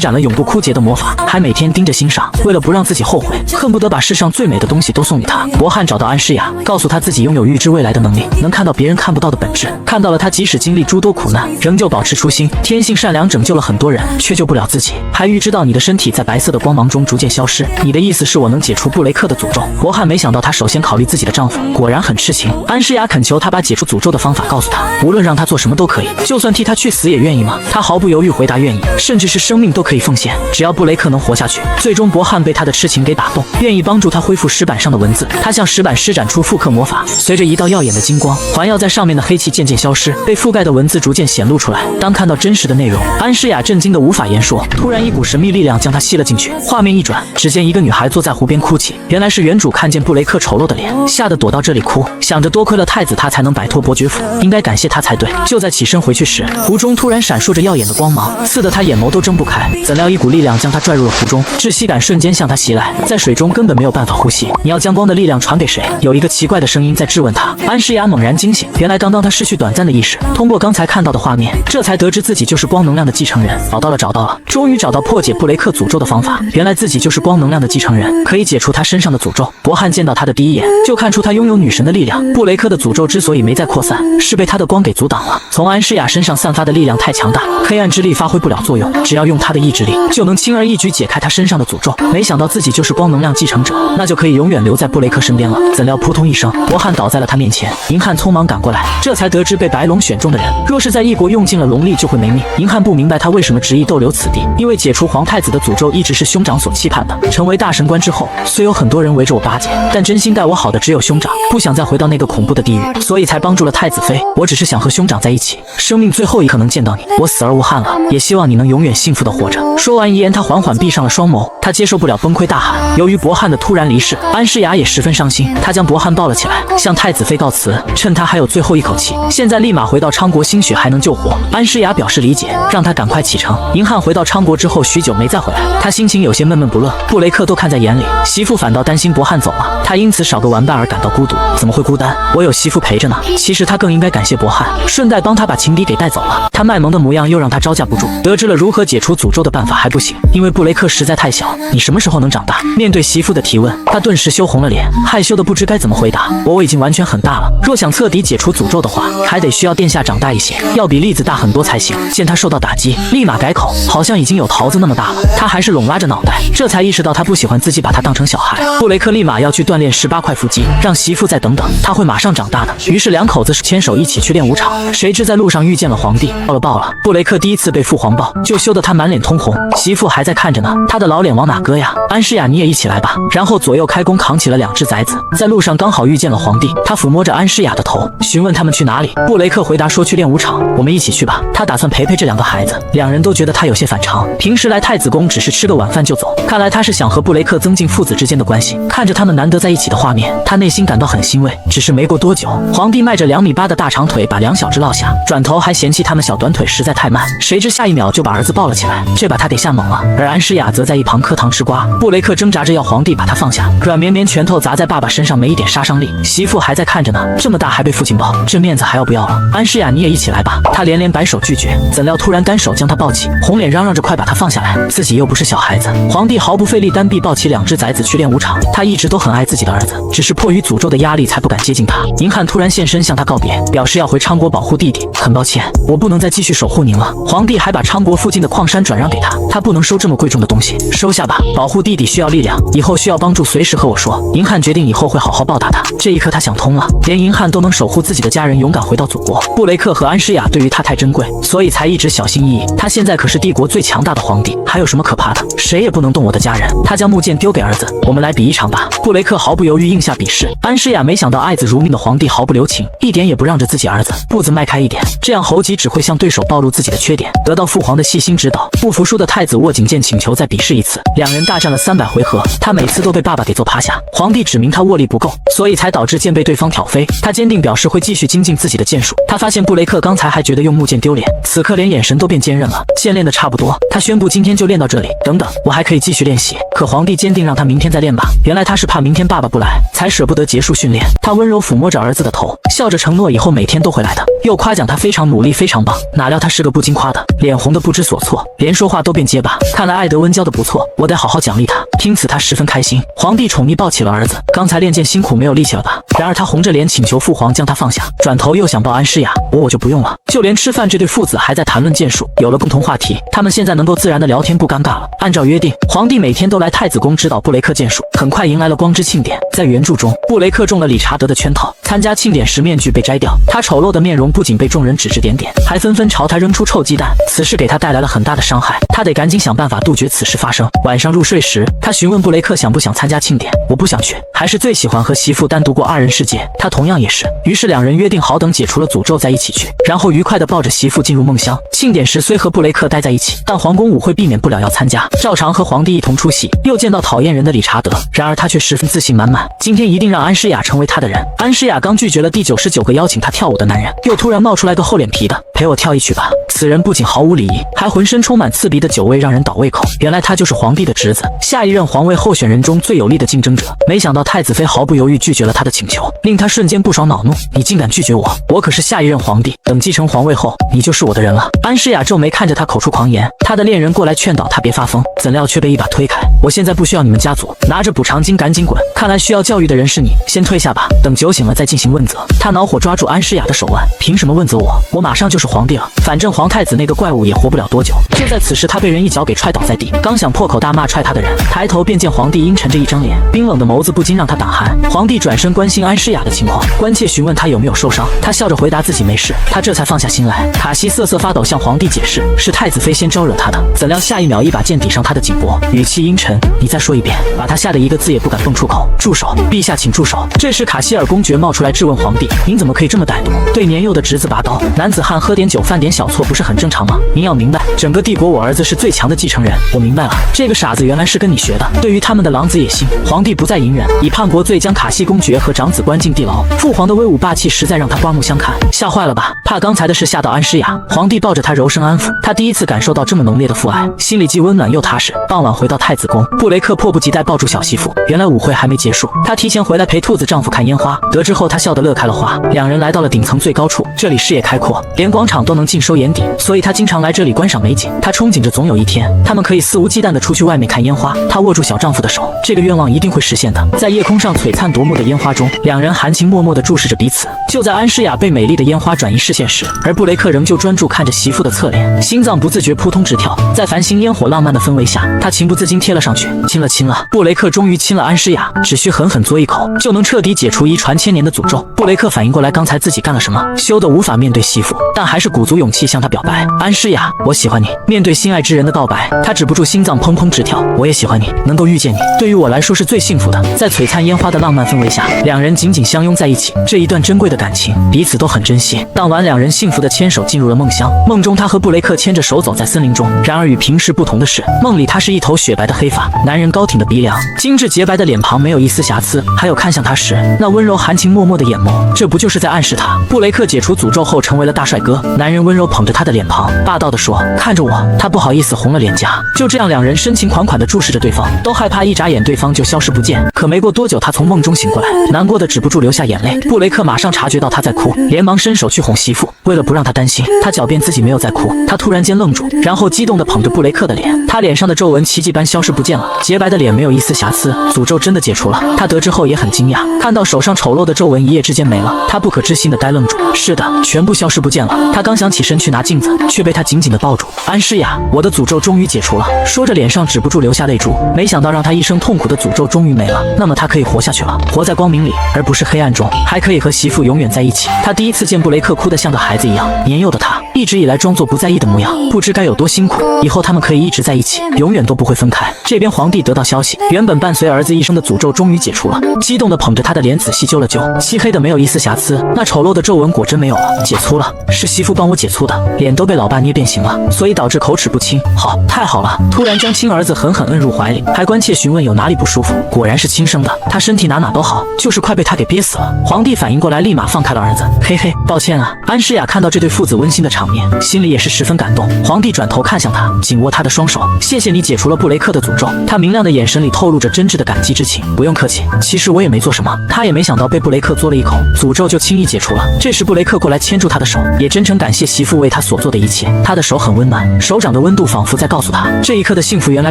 展了永不枯竭的魔法，还每天盯着欣赏。为了不让自己后悔，恨不得把世上最美的东西都送给她。博汉找到安诗雅，告诉她自己拥有预知未来的能力，能看到别人看不到的本质，看到了她即使经历诸多苦难，仍旧保持初心，天性善良，拯救了很多人，却救不了自己。还预知到你的身体在白色的光芒中中逐渐消失。你的意思是我能解除布雷克的诅咒？博汉没想到她首先考虑自己的丈夫，果然很痴情。安诗雅恳求他把解除诅咒的方法告诉他，无论让他做什么都可以，就算替他去死也愿意吗？他毫不犹豫回答愿意，甚至是生命都可以奉献，只要布雷克能活下去。最终博汉被他的痴情给打动，愿意帮助他恢复石板上的文字。他向石板施展出复刻魔法，随着一道耀眼的金光，环绕在上面的黑气渐渐消失，被覆盖的文字逐渐显露出来。当看到真实的内容，安诗雅震惊得无法言说。突然一股神秘力量将她吸了进去，画面一转，只见一个女孩坐在湖边哭泣。原来是原主看见布雷克丑陋的脸，吓得躲到这里哭，想着多亏了太子他才能摆脱伯爵府，应该感谢他才对。就在起身回去时，湖中突然闪烁着耀眼的光芒，刺得他眼眸都睁不开。怎料一股力量将他拽入了湖中，窒息感瞬间向他袭来，在水中根本没有办法呼吸。你要将光的力量传给谁？有一个奇怪的声音在质问他。安诗雅猛然惊醒，原来刚刚他失去短暂的意识，通过刚才看到的画面，这才得知自己就是光能量的继承人。找到了，终于找到破解布雷克诅咒的方法。原来自己就是光能量的继承人，可以解除他身上的诅咒。博汉见到他的第一眼，就看出他拥有女神的力量。布雷克的诅咒之所以没再扩散，是被他的光给阻挡了。从安诗雅身上散发的力量太强大，黑暗之力发挥不了作用，只要用他的意志力，就能轻而易举解开他身上的诅咒。没想到自己就是光能量继承者，那就可以永远留在布雷克身边了。怎料扑通一声，博汉倒在了他面前。银汉匆忙赶过来，这才得知被白龙选中的人，若是在异国用尽了龙力就会没命。银汉不明白他为什么执意逗留此地，因为解除皇太子的诅咒一直是兄长所期盼的。成为大神官之后，虽有很多人围着我巴结，但真心待我好的只有兄长，不想再回到那个恐怖的地狱，所以才帮助了太子妃。我只是想和兄长在一起，生命最后一刻能见到你，我死而无憾了，也希望你能永远幸福的活着。说完遗言，他缓缓闭上了双眸，他接受不了崩溃大喊。由于博汉的突然离世，安诗雅也十分伤心，她将博汉抱了起来，向太子妃告辞，趁他还有最后一口气，现在立马回到昌国，兴许还能救活。安诗雅表示理解，让他赶快启程。银汉回到昌国之后许久没再回来，他心情有些闷闷不乐，布雷克都看在眼里，媳妇反倒担心博汉走了，他因此少个玩伴而感到孤独。怎么会孤单？我有媳妇陪着呢。其实他更应该感谢博汉，顺带帮他把情敌给带走了。他卖萌的模样又让他招架不住，得知了如何解除诅咒的办法还不行，因为布雷克实在太小。你什么时候能长大？面对媳妇的提问，他顿时羞红了脸，害羞的不知该怎么回答。我已经完全很大了，若想彻底解除诅咒的话，还得需要殿下长大一些，要比栗子大很多才行。见他受到打击，立马改口，好像已经有桃子那么大了。他还是拢拉着脑袋，这才意识到他不喜欢自己把他当成小孩。布雷克立马要去锻炼18块腹肌，让媳妇再等等，他会马上长大的。于是两口子牵手一起去练武场，谁知在路上遇见了皇帝，爆了！布雷克第一次被父皇抱，就羞得他满脸通红，媳妇还在看着呢，他的老脸往哪搁呀？安诗雅，你也一起来吧。然后左右开弓扛起了2只崽子，在路上刚好遇见了皇帝，他抚摸着安诗雅的头，询问他们去哪里。布雷克回答说去练武场，我们一起去吧。他打算陪这2个孩子，两人都觉得他有些反常，平时来太子宫只是吃个晚饭就走，看来他是想和布雷克增进父子之间的关系。看着他们难得在一起的画面，他内心感到很欣慰。只是没过多久，皇帝迈着2米8的大长腿把2小只落下，转头还嫌弃他们小短腿实在太慢，谁知下一秒就把儿子抱了起来，这把他给吓懵了。而安诗雅则在一旁磕糖吃瓜。布雷克挣扎着要皇帝把他放下，软绵绵拳头砸在爸爸身上没一点杀伤力，媳妇还在看着呢，这么大还被父亲抱，这面子还要不要了？安诗雅，你也一起来吧。他连连摆手拒绝，怎料突然单手将他抱起，红脸嚷嚷着快把他放下来，自己又不是小孩子。皇帝毫不费力单臂抱起2只崽子去练武场，他一直都很爱自己的儿子，只是迫于诅咒的压力才不敢接近他。银汉突然现身向他告别，表示要回昌国保护弟弟，很抱歉，我不能再继续守护您了。皇帝还把昌国附近的矿山转让给他，他不能收这么贵重的东西，收下吧。保护弟弟需要力量，以后需要帮助随时和我说。银汉决定以后会好好报答他。这一刻他想通了，连银汉都能守护自己的家人，勇敢回到祖国。布雷克和安诗雅对于他太珍贵，所以才一直小心翼翼。他现在可是帝国最强大的皇帝，还有什么可怕的？谁也不能动我的家人。他将木剑丢给儿子，我们来比一场吧。布雷克毫不犹豫应下比试。安诗雅没想到爱子如命的皇帝毫不留情，一点也不让着自己儿子，步子迈开一点，这样猴急只会向对手暴露自己的缺点。得到父皇的细心指导，不服输的太子握紧剑请求再比试一次。两人大战了300回合，他每次都被爸爸给揍趴下。皇帝指明他握力不够，所以才导致剑被对方挑飞。他坚定表示会继续精进自己的剑术。他发现布雷克刚才还觉得用木剑丢脸，此刻连眼神都变坚韧了。剑练得差不多，他宣布今天就练到这里，等等，我还可以继续练习。可皇帝坚定让他明天再练吧。原来他是怕明天爸爸不来，才舍不得结束训练。他温柔抚摸着儿子的头，笑着承诺以后每天都会来的，又夸奖他非常努力非常棒。哪料他是个不经夸的，脸红的不知所措，连说话都变结巴。看来艾德温教的不错，我得好好奖励他。听此他十分开心。皇帝宠溺抱起了儿子，刚才练剑辛苦没有力气了吧？然而他红着脸请求父皇将他放下，转头又想抱安诗雅，我就不用了。就连吃饭这对父子还在谈论剑术，有了共同话题，他们现在能够自然的聊天不尴尬了。按照约定，皇帝每天都来太子宫指导布雷克剑术，很快迎来了光之庆典。在原著中，布雷克中了理查德的圈套，参加庆典时面具被摘掉，他丑陋的面容不仅被众人指指点点，还纷纷朝他扔出臭鸡蛋。此事给他带来了很大的伤害，他得赶紧想办法杜绝此事发生。晚上入睡时，他询问布雷克想不想参加庆典。我不想去，还是最喜欢和媳妇单独过2人世界。他同样也是。于是2人约定好等解除了诅咒再一起去，然后愉快地抱着媳妇进入梦乡。庆典时虽和布雷克待在一起，但皇宫舞会避免不了要参加，照常和皇帝一同出席。又见到讨厌人的理查德，然而他却十分自信满满，今天一定让安诗雅成为他的人。安诗雅刚拒绝了第99个邀请他跳舞的男人，又突然冒出来个厚脸皮的，陪我跳一曲吧。此人不仅毫无礼仪，还浑身充满刺鼻的酒味，让人倒胃口。原来他就是皇帝的侄子，下一任皇位候选人中最有力的竞争者。没想到太子妃毫不犹豫拒绝了他的请求，令他瞬间不爽恼怒，你竟敢拒绝我，我可是下一任皇帝，等继承皇位后，你就是我的人了。安诗雅皱眉看着他口出狂言，他的恋人过来劝导他别发疯，怎料却被一把推开。我现在不需要你们家族，拿着补偿金赶紧滚，看来需要教育的人是你，先退下吧，等酒醒了再进行问责。他恼火抓住安诗雅的手腕，凭什么问责我？我马上就是皇帝了，反正皇太子那个怪物也活不了多久。就在此时，他被人一脚给踹倒在地，刚想破口大骂踹他的人，抬头便见皇帝阴沉着一张脸，冰冷的眸子不禁让他胆寒。皇帝转身关心安诗雅的情况，关切询问他有没有受伤，他笑着回答自己没事，他这才放下心来。卡西瑟瑟发抖向皇帝解释，是太子妃先招惹他的，怎料下一秒一把剑抵上他的颈脖，语气阴沉，你再说一遍，把他吓得一个字也不敢蹦出口。住手，陛下请住手。这时卡希尔公爵冒出来质问皇帝，您怎么可以这么歹毒，对年幼的侄子拔刀？男子汉喝点酒犯点小错不是很正常吗？您要明白，整个帝国我儿子是最强的继承人。我明白了，这个傻子原来是跟你学的。对于他们的狼子野心，皇帝不再隐忍，以叛国罪将卡西公爵和长子关进地牢。父皇的威武霸气实在让他刮目相看。吓坏了吧？怕刚才的事吓到安诗雅。皇帝抱着他柔声安抚，他第一次感受到这么浓烈的父爱，心里既温暖又踏实。傍晚回到太子宫，布雷克迫不及待抱住小媳妇。原来舞会还没结束，她提前回来陪兔子丈夫看烟花。得知后，她笑得乐开了花。两人来到了顶层最高处，这里视野开阔，连广场都能尽收眼底，所以她经常来这里观赏美景。她憧憬着总有一天，他们可以肆无忌惮地出去外面看烟花。她握住小丈夫的手，这个愿望一定会实现的。在夜空上璀璨夺目的烟花中，两人含情脉脉地注视着彼此。就在安诗雅被美丽的烟花转移视线时，而布雷克仍旧专注看着媳妇的侧脸，心脏不自觉扑通直跳。在繁星烟火浪漫的氛围下，他情不自禁贴了上去，亲了。布雷克终于亲了安诗雅，只需狠狠嘬一口，就能彻底解除遗传千年的诅咒。布雷克反应过来刚才自己干了什么，羞得无法面对媳妇，但还是鼓足勇气向她表白：安诗雅，我喜欢你。面对心爱之人的告白，他止不住心脏砰砰直跳。我也喜欢你，能够遇见你，对于我来说是最幸福的。在璀璨烟花的浪漫氛围下，两人紧紧相拥在一起。这一段珍贵的感情，彼此都很珍惜。当晚，两人幸福的牵手进入了梦乡。梦中，他和布雷克牵着手走在森林中。然而与平时不同的是，梦里他是一头雪白的黑发，男人高挺的鼻梁，精致洁白的脸庞没有一丝瑕疵，还有看向他时那温柔含情脉脉的眼眸，这不就是在暗示他？布雷克解除诅咒后成为了大帅哥。男人温柔捧着他的脸庞，霸道地说：“看着我。”他不好意思红了脸颊。就这样，两人深情款款地注视着对方，都害怕一眨眼对方就消失不见。可没过多久，他从梦中醒过来，难过的止不住流下眼泪。布雷克马上察觉到他在哭，连忙伸手去哄媳妇。为了不让他担心，他狡辩自己没有在哭。他突然间愣住，然后激动地捧着布雷克的脸，他脸上的皱纹奇迹般消失不见了，洁白的脸没有一丝瑕疵，诅咒真的解除了。他得知后也很惊讶，看到手上丑陋的皱纹一夜之间没了，他不可置信地呆愣住。是的，全部消失不见了。他刚想起身去拿镜子，却被他紧紧地抱住。安诗雅，我的诅咒终于解除了，说着脸上止不住流下泪珠。没想到让他一生痛苦的诅咒终于没了，那么他可以活下去了，活在光明里，而不是黑暗中，还可以和媳妇永远在一起。他第一次见布雷克哭得像个孩子一样，年幼的他一直以来装作不在意的模样，不知该有多辛苦。以后他们可以一直在一起，永远都不会分开。这边皇帝得到消息，原本伴随儿子一生的诅咒终于解除了，激动地捧着他的脸仔细揪了揪，漆黑的没有一丝瑕疵，那丑陋的皱纹果真没有了，解粗了，是媳妇帮我解粗的，脸都被老爸捏变形了，所以导致口齿不清。好，太好了！突然将亲儿子狠狠摁入怀里，还关切询问有哪里不舒服，果然是亲生的，他身体哪都好，就是快被他给憋死了。皇帝反应过来，立马放开了儿子。嘿嘿，抱歉啊。安诗雅看到这对父子温馨的场面，心里也是十分感动。皇帝转头看向他，紧握他的双手，谢谢你解除了布雷克的诅咒。他明亮的眼神里透露着真挚的感激之情。不用客气，其实我也没做什么。他也没想到被布雷克嘬了一口，诅咒就轻易解除了。这时布雷克过来牵住他的手，也真诚感谢媳妇为他所做的一切。他的手很温暖，手掌的温度仿佛在告诉他，这一刻的幸福原来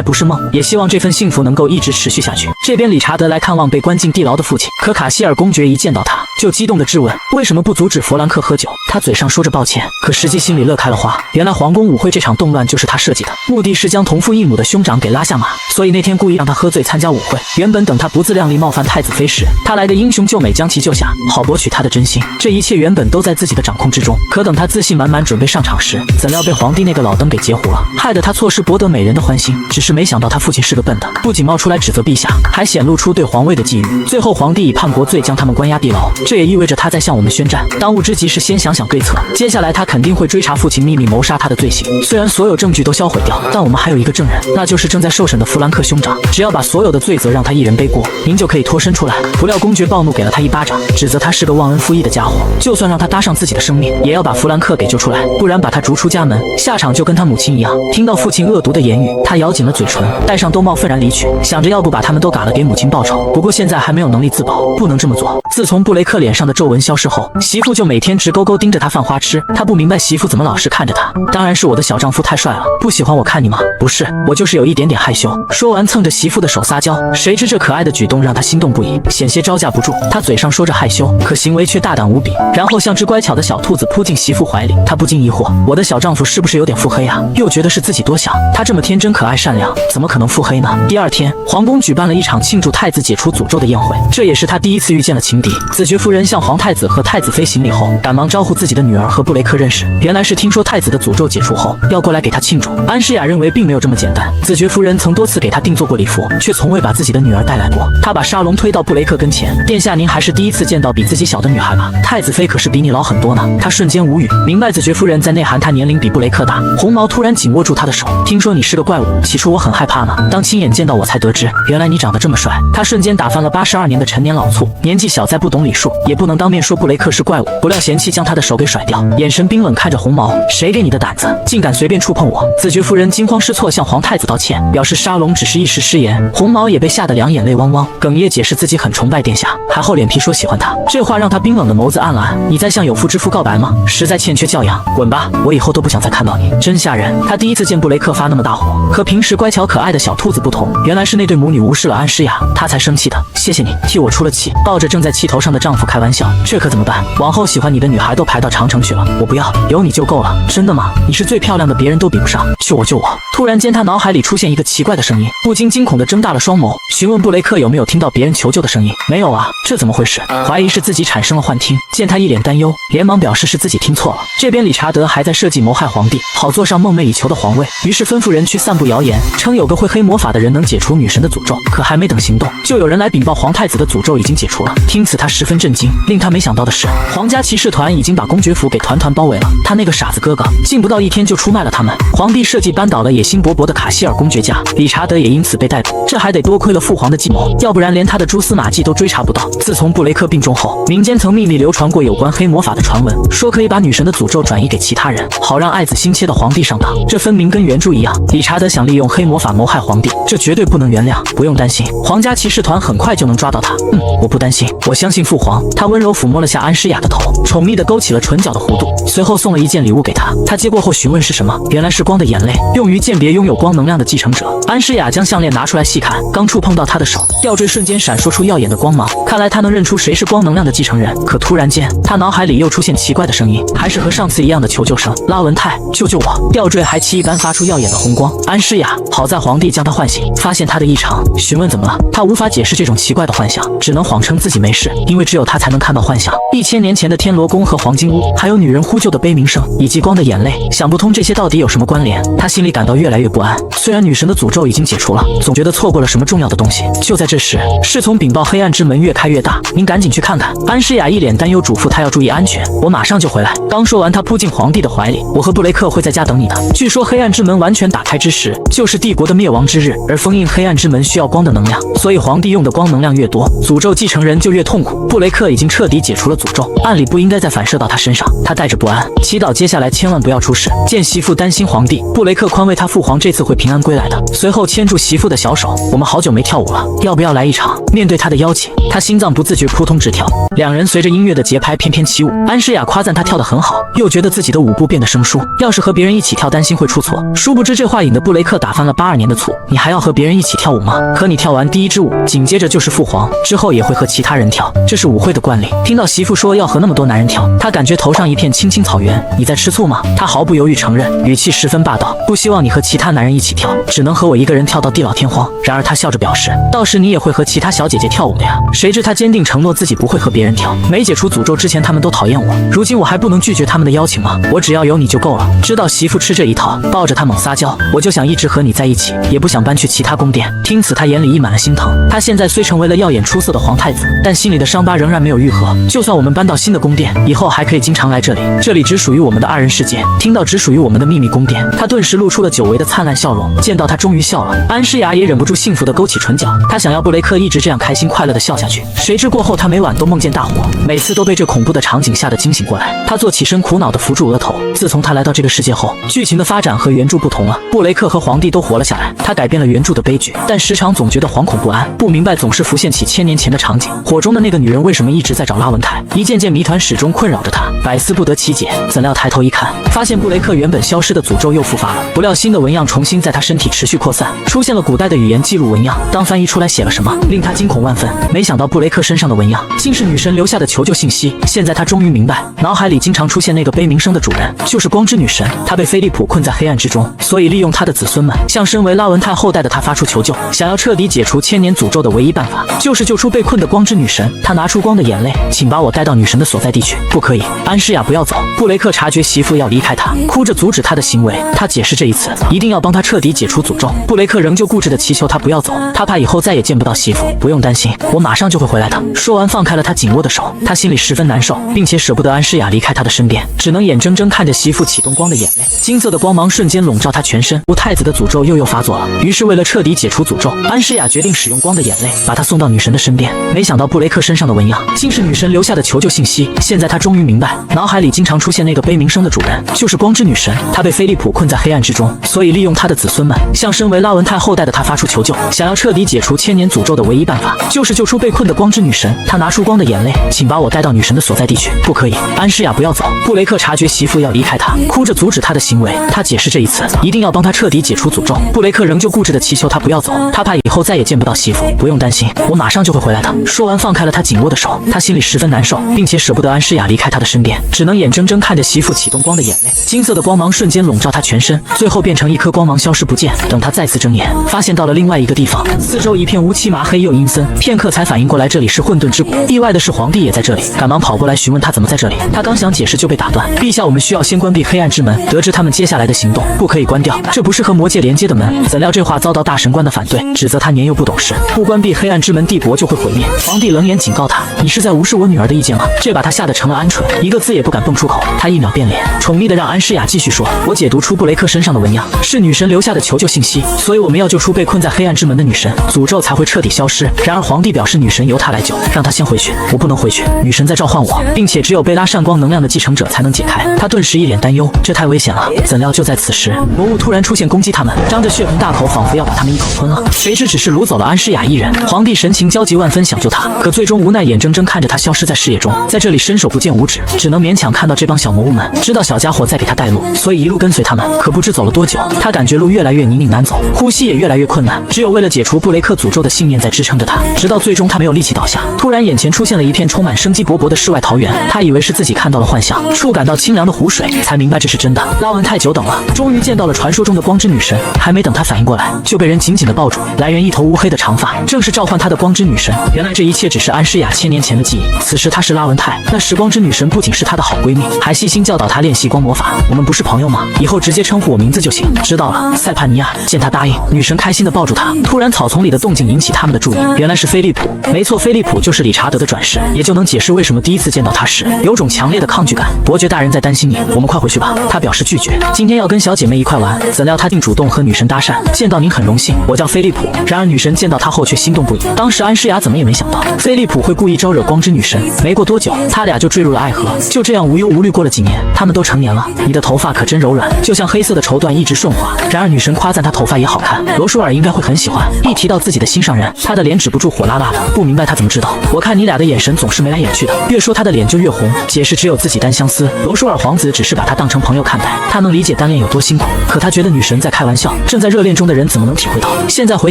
不是梦，也希望这份幸福能够一直持续下去。这边理查德来看望被关进地牢的父亲，可卡希尔公爵一见到他，就激动地质问为什么不阻止弗兰克喝酒。他嘴上说着抱歉，可实际心里乐开了花。原来皇宫舞会这场动乱就是他设计的，目的是将同父异母的兄长给拉下马，所以那天故意让他喝醉参加舞会。原本等他不自量力冒犯太子妃时，他来个英雄救美将其救下，好博取他的真心。这一切原本都在自己的掌控之中，可等他自信满满准备上场时，怎料被皇帝那个老登给截胡了，害得他错失博得美人的欢心。只是没想到他父亲是个笨的，不仅冒出来指责陛下，还显露出对皇位的觊觎。最后皇帝以叛国罪将他们关押地牢，这也意味着他在向我们宣战。当务之急是先想想对策，接下来他肯定会追查父亲秘密谋杀他的罪行。虽然所有证据都销毁掉，但我们还有一个证人，那就是正在受审的弗兰克兄长。只要把所有的罪责让他一人背锅，您就可以脱身出来。不料公爵暴怒，给了他一巴掌，指责他是个忘恩负义的家伙。就算让他搭上自己的生命，也要把弗兰克给救出来，不然把他逐出家门，下场就跟他母亲一样。听到父亲恶毒的言语，他咬紧了嘴唇，戴上兜帽愤然离去，想着要不把他们都嘎了给母亲报仇。不过现在还没有能力自保，不能这么做。自从布雷克脸上的皱纹消失后，媳妇就每天直勾勾盯着他犯花痴。他不明白媳妇怎么老是看着他。当然是我的小丈夫太帅了，不喜欢我看你吗？不是，我就是有一点点害羞。说完蹭着媳妇的手撒娇，谁知这可爱的举动让他心动不已，险些招架不住。他嘴上说着害羞，可行为却大胆无比，然后像只乖巧的小兔子扑进媳妇怀里。他不禁疑惑，我的小丈夫是不是有点腹黑啊？又觉得是自己多想，他这么天真可爱善良，怎么可能腹黑呢？第二天，皇宫举办了一场庆祝太子解除诅咒的宴会，这也是他第一次遇见了情敌。子爵夫人向皇太子和太子妃行礼后，赶忙招呼自己的女儿和布雷克认识。原来是听说太子的诅咒解除后，要过来给他庆祝。安诗雅认为并没有这么简单，子爵夫人曾多次给他定做过礼服，却从未把自己的女儿带来过。他把沙龙推到布雷克跟前，殿下您还是第一次见到比自己小的女孩吧？太子妃可是比你老很多呢。他瞬间无语，明白子爵夫人在内涵他年龄比布雷克大。红毛突然紧握住他的手，听说你是个怪物，起初我很害怕呢，当亲眼见到我才得知，原来你长得这么帅。他瞬间打翻了82年的陈年老醋，年纪小再不懂礼数，也不能当面说布雷克是怪物。不料嫌弃将他的手给甩掉，眼神冰冷看着红毛，谁给你的胆子，竟敢随便触碰我？子爵夫人惊慌失措向皇太子道歉，表示沙龙只是一时失言。红毛也被吓得两眼泪汪汪，哽咽解释自己很崇拜殿下，还厚脸皮说喜欢他。这话让他冰冷的眸子暗了暗，你在向有妇之夫告白吗？实在欠缺教养，滚吧，我以后都不想再看到你，真吓人。他第一次见布雷克发那么大火，和平时乖巧可爱的小兔子不同，原来是那对母女无视了安诗雅，他才生气的。谢谢你替我出了气，抱着正在气头上的丈夫开玩笑，这可怎么办？往后喜欢你的女孩都排到长城去了，我不要，有你就够了。真的吗？你是最漂亮的，别人都比不上，救我救我！突然间他脑海里出现一个奇怪的声音，不禁惊恐地睁大了双眸，询问布雷克有没有听到别人求救的声音。没有啊，这怎么回事？怀疑是自己产生了幻听。见他一脸担忧，连忙表示是自己听错了。这边理查德还在设计谋害皇帝，好坐上梦寐以求的皇位，于是吩咐人去散布谣言，称有个会黑魔法的人能解除女神的诅咒。可还没等行动，就有人来禀报皇太子的诅咒已经解除了。听此他十分震惊，令他没想到的是，皇家骑士团已经把公爵府给团团包围了。他那个傻子哥哥竟不到一天就出卖了他们。皇帝设计扳倒了野心勃勃的卡希尔公爵家，理查德也因此被逮捕。这还得多亏了父皇的计谋，要不然连他的蛛丝马迹都追查不到。自从布雷克病重后，民间曾秘密流传过有关黑魔法的传闻，说可以把女神的诅咒转移给其他人，好让爱子心切的皇帝上当。这分明跟原著一样，理查德想利用黑魔法谋害皇帝，这绝对不能原谅。不用担心，皇家骑士团很快就能抓到他。我不担心，我相信父皇。他温柔抚摸了下安诗雅的头，宠溺地勾起了唇角的弧度，随后送了一件礼物给他。他接过后询问是什么，原来是光的眼泪，用于鉴别拥有光能量的继承者。安诗雅将项链拿出来细看，刚触碰到他的手，吊坠瞬间闪烁出耀眼的光芒，看来他能认出谁是光能量的继承人。可突然间，他脑海里又出现奇怪的声音，还是和上次一样的求救声。拉文泰，救救我！吊坠还奇异般发出耀眼的红光。安诗雅，好在皇帝将他唤醒，发现他的异常，询问怎么了。他无法解释这种奇怪的幻想，只能谎称自己没事，因为只有他才能看到幻想。1000年前的天罗宫和黄金屋，还有女人呼救的悲鸣声，以及光的眼泪，想不通这些到底有什么关联。他心里感到越来越不安。虽然女神的诅咒已经解除了，总觉得错过了什么重要的东西。就在这时，侍从禀报黑暗之门越开越大，您赶紧去看看。安诗雅一脸担忧，嘱咐他要注意安全。我马上就回来。刚说完，他扑进皇帝的怀里，我和布雷克会在家等你的。据说黑暗之门完全打开之时，就是帝国的灭亡之日，而封印黑暗之门需要光的能量，所以皇帝用的光能量越多，诅咒继承人就越痛苦。布雷克已经彻底解除了诅咒，按理不应该再反射到他身上。他带着不安，祈祷接下来千万不要出事。见媳妇担心皇帝，布雷克宽慰他父皇这次会平安归来的，随后牵住媳妇的小手，我们好久没跳舞了，要不要来一场？面对他的邀请，他心脏不自觉扑通直跳。两人随着音乐的节拍翩翩起舞，安诗雅夸赞他跳得很好，又觉得自己的舞步变得生疏，要是和别人一起跳担心会出错。殊不知这话引得布雷克打翻了82年的醋，你还要和别人一起跳舞吗？可你跳完第一支舞，紧接着就是父皇，之后也会和其他人跳，这是舞会会的惯例。听到媳妇说要和那么多男人跳，他感觉头上一片青青草原。你在吃醋吗？他毫不犹豫承认，语气十分霸道。不希望你和其他男人一起跳，只能和我一个人跳到地老天荒。然而他笑着表示，到时你也会和其他小姐姐跳舞的呀。谁知他坚定承诺自己不会和别人跳。没解除诅咒之前，他们都讨厌我，如今我还不能拒绝他们的邀请吗？我只要有你就够了。知道媳妇吃这一套，抱着他猛撒娇，我就想一直和你在一起，也不想搬去其他宫殿。听此，他眼里溢满了心疼。他现在虽成为了耀眼出色的皇太子，但心里的伤疤仍然没有愈合。就算我们搬到新的宫殿，以后还可以经常来这里，这里只属于我们的二人世界。听到只属于我们的秘密宫殿，他顿时露出了久违的灿烂笑容。见到他终于笑了，安诗雅也忍不住幸福地勾起唇角。他想要布雷克一直这样开心快乐地笑下去，谁知过后他每晚都梦见大火，每次都被这恐怖的场景吓得惊醒过来。他坐起身，苦恼地扶住额头。自从他来到这个世界后，剧情的发展和原著不同了。布雷克和皇帝都活了下来，他改变了原著的悲剧，但时常总觉得惶恐不安，不明白总是浮现起1000年前的场景。火中的那个女人为什么一直在找拉文泰？一件件谜团始终困扰着他，百思不得其解。怎料抬头一看，发现布雷克原本消失的诅咒又复发了。不料新的纹样重新在他身体持续扩散，出现了古代的语言记录纹样。当翻译出来写了什么，令他惊恐万分。没想到布雷克身上的纹样竟是女神留下的求救信息。现在他终于明白，脑海里经常出现那个悲鸣声的主人就是光之女神。她被菲利普困在黑暗之中，所以利用她的子孙们向身为拉文泰后代的他发出求救。想要彻底解除1000年诅咒的唯一办法，就是救出被困的光之女神。他拿出光的眼泪，请把我带到女神的所在地去。不可以，安诗雅不要走。布雷克察觉媳妇要离开他，哭着阻止他的行为。他解释这一次一定要帮他彻底解除诅咒。布雷克仍旧固执地祈求他不要走，他怕以后再也见不到媳妇。不用担心，我马上就会回来的。说完放开了他紧握的手，他心里十分难受，并且舍不得安诗雅离开他的身边，只能眼睁睁看着媳妇启动光的眼泪。金色的光芒瞬间笼罩他全身，太子的诅咒又发作了。于是为了彻底解除诅咒，安诗雅决定使用光的眼泪把他送到女神的身边。没想到布雷克身上的纹样竟是女神留下的求救信息。现在他终于明白，脑海里经常出现那个悲鸣声的主人就是光之女神。她被菲利普困在黑暗之中，所以利用她的子孙们向身为拉文泰后代的他发出求救。想要彻底解除1000年诅咒的唯一办法，就是救出被困的光之女神。他拿出光的眼泪，请把我带到女神的所在地去。不可以，安诗雅不要走。布雷克察觉媳妇要离开他，哭着阻止他的行为。他解释这一次一定要帮他彻底解除诅咒。布雷克仍旧固执地祈求他不要走，他怕以后再也见不到媳妇。不用担心，我马上就会回来的。说完放开了他紧握的手，他心里十分难受，并且舍不得安诗雅离开他的身边，只能眼睁睁看着媳妇启动光的眼泪。金色的光芒瞬间笼罩他全身，最后变成一颗光芒消失不见。等他再次睁眼，发现到了另外一个地方，四周一片乌漆麻黑又阴森，片刻才反应过来这里是混沌之谷。意外的是皇帝也在这里，赶忙跑过来询问他怎么在这里。他刚想解释就被打断，陛下，我们需要先关闭黑暗之门，得知他们接下来的行动，不可以关掉，这不是和魔界连接的门。怎料这话遭到大神官的反对，指责他年幼不懂事，不关闭黑暗之门，帝国就会毁灭。皇帝冷眼警告他，你是在无视我女儿的意见吗？这把他吓得成了鹌鹑，一个字也不敢蹦出口。他一秒变脸，宠溺的让安诗雅继续说，我解读出布雷克身上的纹样是女神留下的求救信息，所以我们要救出被困在黑暗之门的女神，诅咒才会彻底消失。然而皇帝表示女神由他来救，让他先回去。我不能回去，女神在召唤我，并且只有贝拉善光能量的继承者才能解开。他顿时一脸担忧，这太危险了。怎料就在此时，魔物突然出现攻击他们，张着血盆大口，仿佛要把他们一口吞了。谁知只是掳走了安诗雅一人。皇帝神情焦急万分，想救她，可最终无奈，眼睁睁看着她消失在视野中，在这里伸手不见五指，只能勉强看到这帮小魔物们。知道小家伙在给他带路，所以一路跟随他们。可不知走了多久，他感觉路越来越泥泞难走，呼吸也越来越困难，只有为了解除布雷克诅咒的信念在支撑着他，直到最终他没有力气倒下。突然眼前出现了一片充满生机勃勃的世外桃源，他以为是自己看到了幻象，触感到清凉的湖水，才明白这是真的。拉文太久等了，终于见到了传说中的光之女神，还没等他反应过来，就被人紧紧地抱住。来源一头乌黑的长发，正是召唤他的光之女神。原来这一切只是安诗雅1000年前的记忆。此时他是拉文泰，那时光之女神不仅是他的好闺蜜，还细心教导他练习光魔法。我们不是朋友吗？以后直接称呼我名字就行。知道了，塞帕尼亚。见他答应，女神开心地抱住他。突然草丛里的动静引起他们的注意，原来是菲利普。没错，菲利普就是理查德的转世，也就能解释为什么第一次见到他时有种强烈的抗拒感。伯爵大人在担心你，我们快回去吧。他表示拒绝，今天要跟小姐妹一块玩。怎料他竟主动和女神搭讪，见到您很荣幸，我叫菲利普。然而女神见到他后却心动不已。当时安诗雅怎么也没想到菲利普会故意招惹光之女神。没过多久，他俩就坠入了爱河。就这样无忧无虑过了几年，他们都成年了。你的头发可真柔软，就像黑色的绸缎一直顺滑。然而女神夸赞他头发也好看，罗舒尔应该会很喜欢。一提到自己的心上人，他的脸止不住火辣辣的，不明白他怎么知道。我看你俩的眼神总是眉来眼去的，越说他的脸就越红。解释只有自己单相思，罗舒尔皇子只是把他当成朋友看待，他能理解单恋有多辛苦，可他觉得女神在开玩笑，正在热恋中的人怎么能体会到？现在回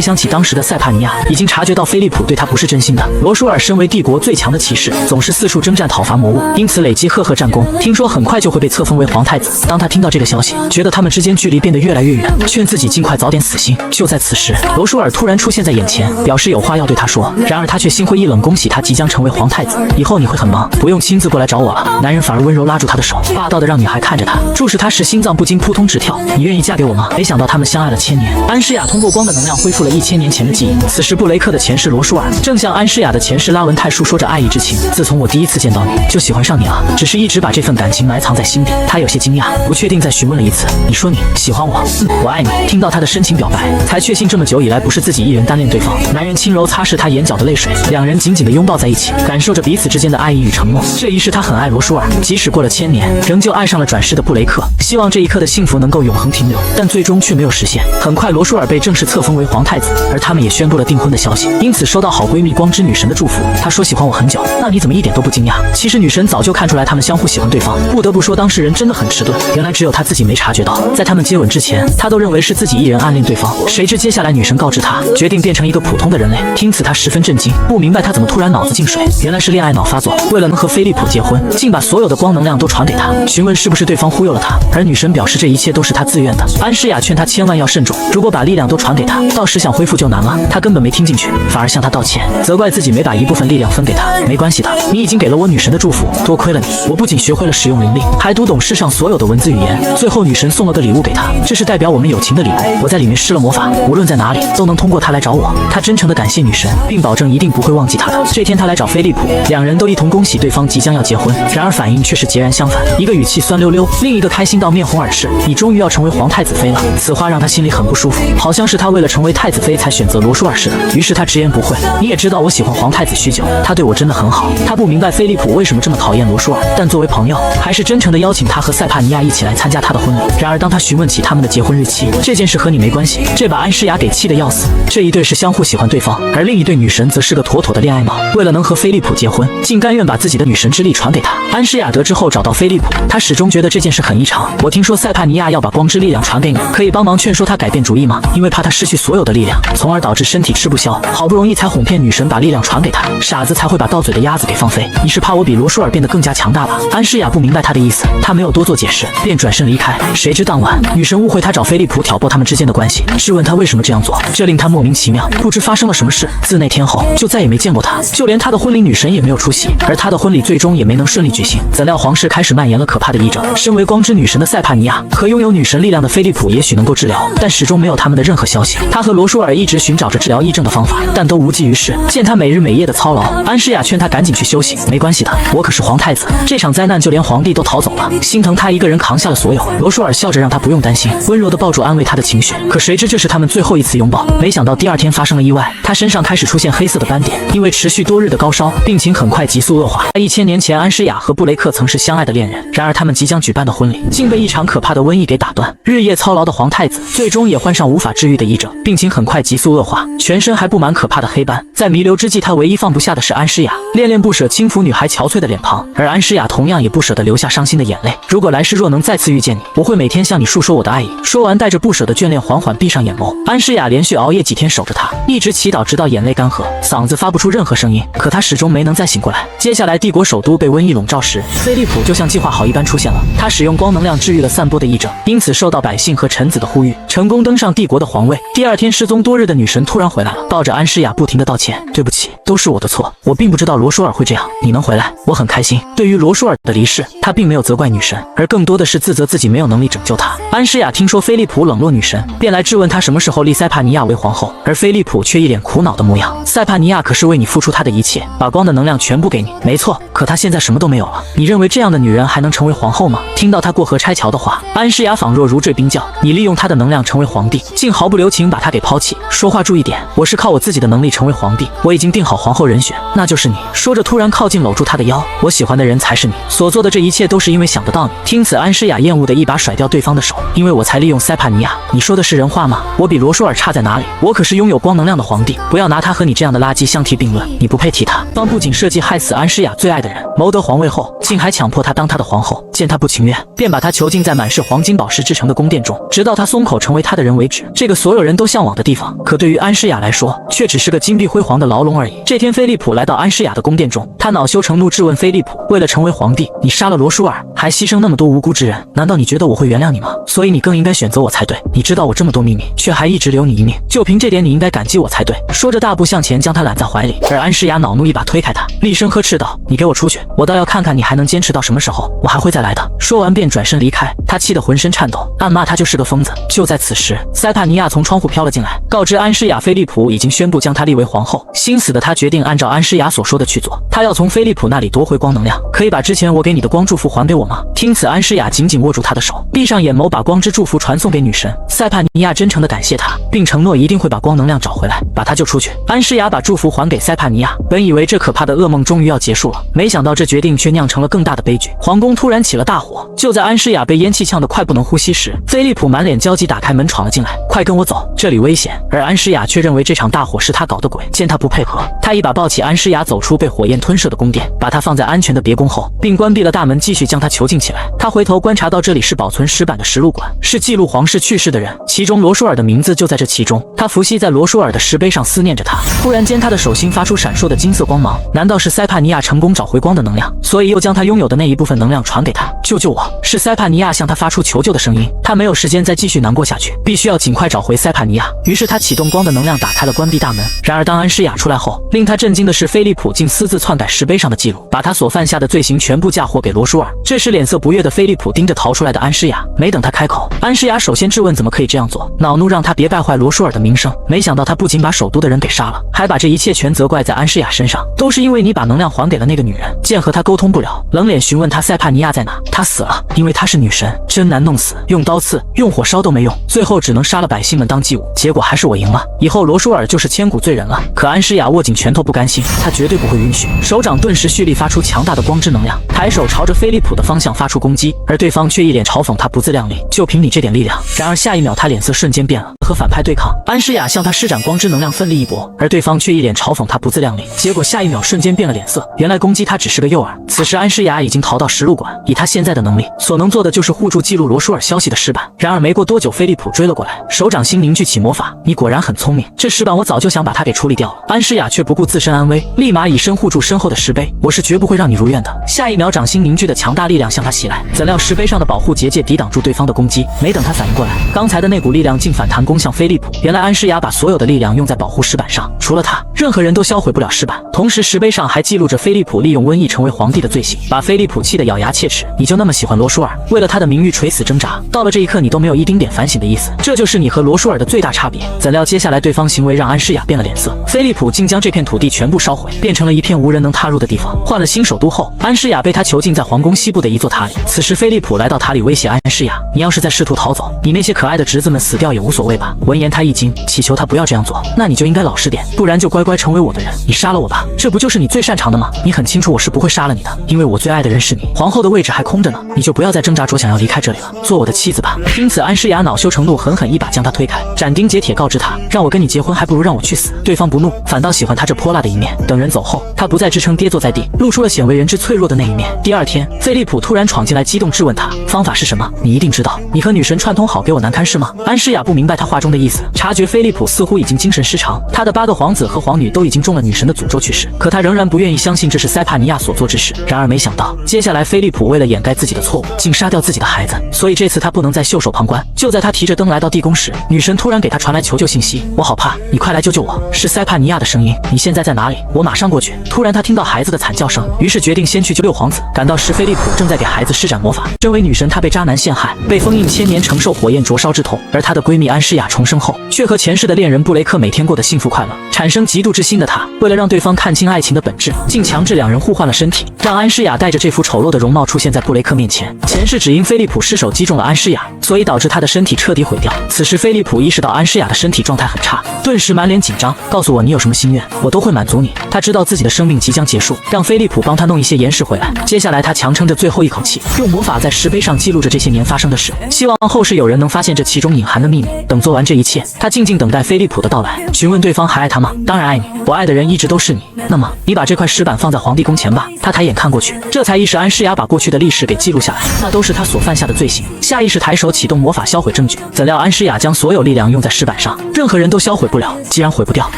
想起当时的塞帕尼亚，已经察觉到菲利普对他不是真心的。罗舒尔身为帝国最强的骑士，总是四处征战讨伐魔物，因此累积赫赫战功。听说很快就会被册封为皇太子。当他听到这个消息，觉得他们之间距离变得越来越远，劝自己尽快早点死心。就在此时，罗舒尔突然出现在眼前，表示有话要对他说。然而他却心灰意冷，恭喜他即将成为皇太子，以后你会很忙，不用亲自过来找我了。男人反而温柔拉住他的手，霸道的让女孩看着他，注视他时心脏不禁扑通直跳。你愿意嫁给我吗？没想到他们相爱了1000年。安诗雅通过光的能量恢复了1000年前的记忆。此时布雷克的前世罗舒尔正向安诗雅的前世拉文泰述说着爱意之情。自从我第一次见到你就喜欢上你了，只是一直把这份感情埋藏在心底。他有些惊讶，不确定再询问了一次，你说你喜欢我？我爱你。听到他的深情表白，才确信这么久以来不是自己一人单恋对方。男人轻柔擦拭他眼角的泪水，两人紧紧地拥抱在一起，感受着彼此之间的爱意与承诺。这一世他很爱罗舒尔，即使过了1000年，仍旧爱上了转世的布雷克，希望这一刻的幸福能够永恒停留，但最终却没有实现。很快罗舒尔被正式册封为皇太子，而他们也宣布了订婚的消息，因此收到好闺蜜光之女神的祝福。她说喜欢我很久，那你怎么一点都不惊讶？其实女神早就看出来他们相互喜欢对方，不得不说当事人真的很迟钝，原来只有她自己没察觉到。在他们接吻之前，她都认为是自己一人暗恋对方，谁知接下来女神告知她，决定变成一个普通的人类。听此她十分震惊，不明白她怎么突然脑子进水，原来是恋爱脑发作，为了能和菲利普结婚，竟把所有的光能量都传给他，询问是不是对方忽悠了他，而女神表示这一切都是她自愿的。安诗雅劝她千万要慎重，如果把力量都传给他，到时想恢复就难了。她根本没听进去，反而向他道歉，责怪自己没把一部分力量分给他。没关系的，你已经给了我女神的祝福，多亏了你，我不仅学会了使用灵力，还读懂世上所有的文字语言。最后女神送了个礼物给他，这是代表我们友情的礼物，我在里面施了魔法，无论在哪里都能通过它来找我。他真诚地感谢女神，并保证一定不会忘记她的。这天他来找菲利普，两人都一同恭喜对方即将要结婚，然而反应却是截然相反，一个语气酸溜溜，另一个开心到面红耳赤。你终于要成为皇太子妃了。此话让他心里很不舒服，好像是他为了成为太子妃才选择罗舒尔似的。于是他直言不讳，你也知道我喜欢皇太子许久，他对我真的很好。他不明白菲利普为什么这么讨厌罗舒尔，但作为朋友，还是真诚地邀请他和塞帕尼亚一起来参加他的婚礼。然而当他询问起他们的结婚日期，这件事和你没关系，这把安诗雅给气得要死。这一对是相互喜欢对方，而另一对女神则是个妥妥的恋爱脑，为了能和菲利普结婚，竟甘愿把自己的女神之力传给他。安诗雅得知后找到菲利普，他始终觉得这件事很异常。我听说塞帕尼亚要把光之力量传给你，可以帮忙劝说他改变主意吗？因为怕他失去所有的力量，从而导致身体吃不消，好不容易才哄骗女神把力量传给他，傻子才会把到嘴的鸭子给放飞。你是怕我比罗舒尔变得更加强大吧？安诗雅不明白他的意思，他没有多做解释，便转身离开。谁知当晚，女神误会他找菲利普挑拨他们之间的关系，质问他为什么这样做，这令他莫名其妙，不知发生了什么事。自那天后，就再也没见过他，就连他的婚礼女神也没有出席，而他的婚礼最终也没能顺利举行。怎料皇室开始蔓延了可怕的疫症，身为光之女神的塞帕尼亚和拥有女神力量的菲利普也许能够治疗，但始终没有他们的任何消息。他和罗舒尔一直寻找着治疗疫症的方法，但都无济于事。见他每日每夜的操劳，安诗雅劝他赶紧去休息。没关系的，我可是皇太子，这场灾难就连皇帝都逃走了，心疼他一个人扛下了所有。罗舒尔笑着让他不用担心，温柔地抱住安慰他的情绪。可谁知这是他们最后一次拥抱。没想到第二天发生了意外，他身上开始出现黑色的斑点，因为持续多日的高烧，病情很快急速恶化。1000年前，安诗雅和布雷克曾是相爱的恋人，然而他们即将举办的婚礼竟被一场可怕的瘟疫给打断。日夜操劳的皇太子最终也患上无法治愈的疫症，病情很快急速恶化，全身还布满可怕的黑斑。在弥留之际，他唯一放不下的是安诗雅，恋恋不舍轻抚女孩憔悴的脸庞，而安诗雅同样也不舍得流下伤心的眼泪。如果来世若能再次遇见你，我会每天向你述说我的爱意。说完，带着不舍的眷恋，缓缓闭上眼眸。安诗雅连续熬夜几天守着他，一直祈祷，直到眼泪干涸，嗓子发不出任何声音。可他始终没能再醒过来。接下来，帝国首都被瘟疫笼罩时，菲利普就像计划好一般出现了。他使用光能量治愈了散播的疫症，因此受到百姓和臣子的呼吁，成功登上帝国的皇位。第二天，失踪多日的女神突然回来了，抱着安诗雅不停地道歉：“对不起，都是我的错，我并不知道罗舒尔会这样。你能回来，我很开心。”对于罗舒尔的离世，他并没有责怪女神，而更多的是自责自己没有能力拯救她。安诗雅听说菲利普冷落女神，便来质问他什么时候立塞帕尼亚为皇后，而菲利普却一脸苦恼的模样。塞帕尼亚可是为你付出她的一切，把光的能量全部给你。没错，可她现在什么都没有了。你认为这样的女人还能成为皇后吗？听到她过河拆桥的话，安诗雅仿若如坠冰窖。你利用她的能量成为皇帝，竟毫不留情把她给抛弃。说话注意点，我是靠我自己的能力成为皇帝，我已经定好皇后人选，那就是你。说着突然靠近搂住她的腰，我喜欢的人才是你，所做的这一切都是因为想得到你。听此，安诗雅厌恶的一把甩掉对方的手，因为我才利用塞帕尼亚。你说的是人话吗？我比罗舒尔差在哪里？我可是拥有光能量的皇帝，不要拿他和你这样的垃圾相提并论，你不配提他。方不仅设计害死安诗雅最爱的人，谋得皇位后，竟还强迫她当他的皇后。见她不情愿，便把她囚禁在满是黄金宝石制成的宫殿中，直到她松口成为他的人为止。这个所有人都向往的地方，可对于安诗雅来说，却只是个金碧辉煌的牢笼而已。这天，菲利普来到安诗雅的宫殿中，他恼羞成怒，质问菲利普：为了成为皇帝，你杀了罗舒尔，还牺牲那么多无辜之人，难道你觉得我会原谅你吗？所以你更应该选择我才对。你知道我这么多秘密，却还一直留你一命，就凭这点，你应该感激我才对。说着，大步向前，将他揽在怀里，而安诗雅恼怒，一把推开他，厉声呵斥道：你给我出去！我倒要看看你还能坚持到什么时候，我还会再来的。说完便转身离开，他气得浑身颤抖，暗骂他就是个疯子。就在此时，塞帕尼亚从窗户飘了进来，告知安诗雅菲利普已经宣布将她立为皇后。心死的他决定按照安诗雅所说的去做，他要从菲利普那里夺回光能量。可以把之前我给你的光祝福还给我吗？听此，安诗雅紧紧握住他的手，闭上眼眸，把光之祝福传送给女神。塞帕尼亚真诚地感谢他，并承诺一定会把光能量找回来，把他救出去。安诗雅把祝福还给塞帕尼亚，本以为这可怕的噩梦终于要结束了，没想到这决定却酿成了更大的悲剧。皇宫突然起了大火，就在安诗雅被烟气呛得快不能呼吸时，菲利普满脸焦急打开门闯了进来，快跟我走，这里危险。而安诗雅却认为这场大火是他搞的鬼，见他不配合，他一把抱起安诗雅走出被火焰吞噬的宫殿，把她放在安全的别宫后，并关闭了大门，继续将她囚禁起来。他回头观察到这里是保存石板的实录馆，是记录皇室去世的人，其中罗舒尔的名字就在这其中。他伏羲在罗舒尔的石碑上思念着他，忽然间他的手心发出闪烁的金色光芒，难道是塞帕尼亚成功找回光的能量，所以又将他拥有的那一部分能量传给他？救救我！是塞帕尼亚向他发出求救的声音，他没有时间再继续难过下去，必须要尽快找回塞帕尼亚。于是他启动光的能量，打开了关闭大门。然而当安诗雅出来后，令他震惊的是菲利普竟私自篡改石碑上的记录，把他所犯下的罪行全部嫁祸给罗舒尔。这时脸色不悦的菲利普盯着逃出来的安诗雅，没等他开口，安诗雅首先质问怎么可以这样做，恼怒让他别败坏罗舒尔的名声。没想到他不仅把首都的人给杀了，还把这一切全责怪在安诗雅身上，都是因为你把能量还给了那个女人。见和他沟通不了，冷脸询问他塞帕尼亚在哪。她死了，因为她是女神，真难弄死，用刀刺用火烧都没用，最后只能杀了百姓们当祭物，结果还是我赢了，以后罗舒尔就是千古罪人了。可安诗雅握紧拳头不甘心，她绝对不会允许。手掌顿时蓄力，发出强大的光之能量，抬手朝着菲利普的方向发出攻击，而对方却一脸嘲讽他不自量力，就凭你这点力量。然而下一秒他脸色瞬间变了，和反派对抗，安诗雅向他施展光之能量奋力一搏，而对方却一脸嘲讽他不自量力，结果下一秒瞬间变了脸色，原来攻击他只是个诱饵。此时安诗雅已经逃到实录馆，以他现在的能力，所能做的就是护住记录罗舒尔消息的石板。然而没过多久，菲利普追了过来，手掌心凝聚起魔法，你果然很聪明，这石板我早就想把它给处理掉了。安诗雅却不顾自身安危，立马以身护住身后的石碑，我是绝不会让你如愿的。下一秒掌心凝聚的强大力量向他袭来，怎料石碑上的保护结界抵挡住对方的攻击，没等他反应过来，刚才的那股力量竟反弹攻向菲利普。原来安诗雅把所有的力量用在保护石板上，除了他，任何人都销毁不了石板。同时石碑上还记录着菲利普利用瘟疫成为皇帝的罪行，把菲利普气得咬牙切齿。你就那么喜欢罗舒尔，为了他的名誉垂死挣扎，到了这一刻你都没有一丁点反省的意思，这就是你和罗舒尔的最大差别。怎料接下来对方行为让安诗雅变了脸色，菲利普竟将这片土地全部烧毁，变成了一片无人能踏入的地方。换了新首都后，安诗雅被他囚禁在皇宫西部的一座塔里。此时菲利普来到塔里威胁安诗雅，你要是再试图逃走，你那些可爱的侄子们死掉也无所谓吧。闻言他一惊，祈求他不要这样做，那你就应该老实点，不然就乖乖成为我的人。你杀了我吧，这不就是你最擅长的吗？你很清楚我是不会杀了你的，因为我最爱的人是你，皇后的位置还空着呢，你就不要再挣扎着想要离开这里了，做我的妻子吧。因此安诗雅恼羞成怒，狠狠一把将他推开，斩钉截铁告知他，让我跟你结婚还不如让我去死。对方不怒，反倒喜欢他这泼辣的一面。等人走后，他不再支撑，跌坐在地，露出了鲜为人知脆弱的那一面。第二天，菲利普突然闯进来，激动质问他方法是什么？你一定知道，你和女神串通好给我难堪是吗？安诗雅不明白他话中的意思，察觉菲利普似乎已经精神失常，他的8个皇子和皇女都已经中了女神的诅咒去世，可他仍然不愿意相信这是塞帕尼亚所做之事。然而没想到，接下来菲利普为了掩盖自己的错误，竟杀掉自己的孩子，所以这次他不能再袖手旁观。就在他提着灯来到地宫时，女神突然给他传来求救信息，我好怕，你快来救救我！是塞帕尼亚的声音，你现在在哪里？我马上过去。突然他听到孩子的惨叫声，于是决定先去救6皇子。赶到时，菲利普正在给孩子施展魔法。身为女神，她被渣男陷害，被封印1000年，承受火焰灼烧之痛。而她的闺蜜安诗雅重生后，却和前世的恋人布雷克每天过得幸福快乐。产生嫉妒之心的她，为了让对方看清爱情的本质，竟强制2人互换了身体，让安诗雅带着这副丑陋的容貌出现在布雷克面前。前世只因菲利普失手击中了安诗雅，所以导致他的身体彻底毁掉。此时菲利普意识到安诗雅的身体状态很差，顿时满脸紧张，告诉我你有什么心愿，我都会满足你。他知道自己的生命即将结束，让菲利普帮他弄一些岩石回来。接下来他强撑着最后一口气，用魔法在石碑上记录着这些年发生的事，希望后世有人能发现这其中隐含的秘密。等做完这一切，他静静等待菲利普的到来，询问对方还爱他吗？当然爱你，我爱的人一直都是你。那么你把这块石板放在皇帝宫前吧。他抬眼看过去，这才意识安诗雅把过去的历史给记录下来，那都是他所犯下的罪行。下意识抬手启动魔法销毁证据，怎料安诗雅将所有力量用在石板上，任何人都销毁不了。既然毁不掉，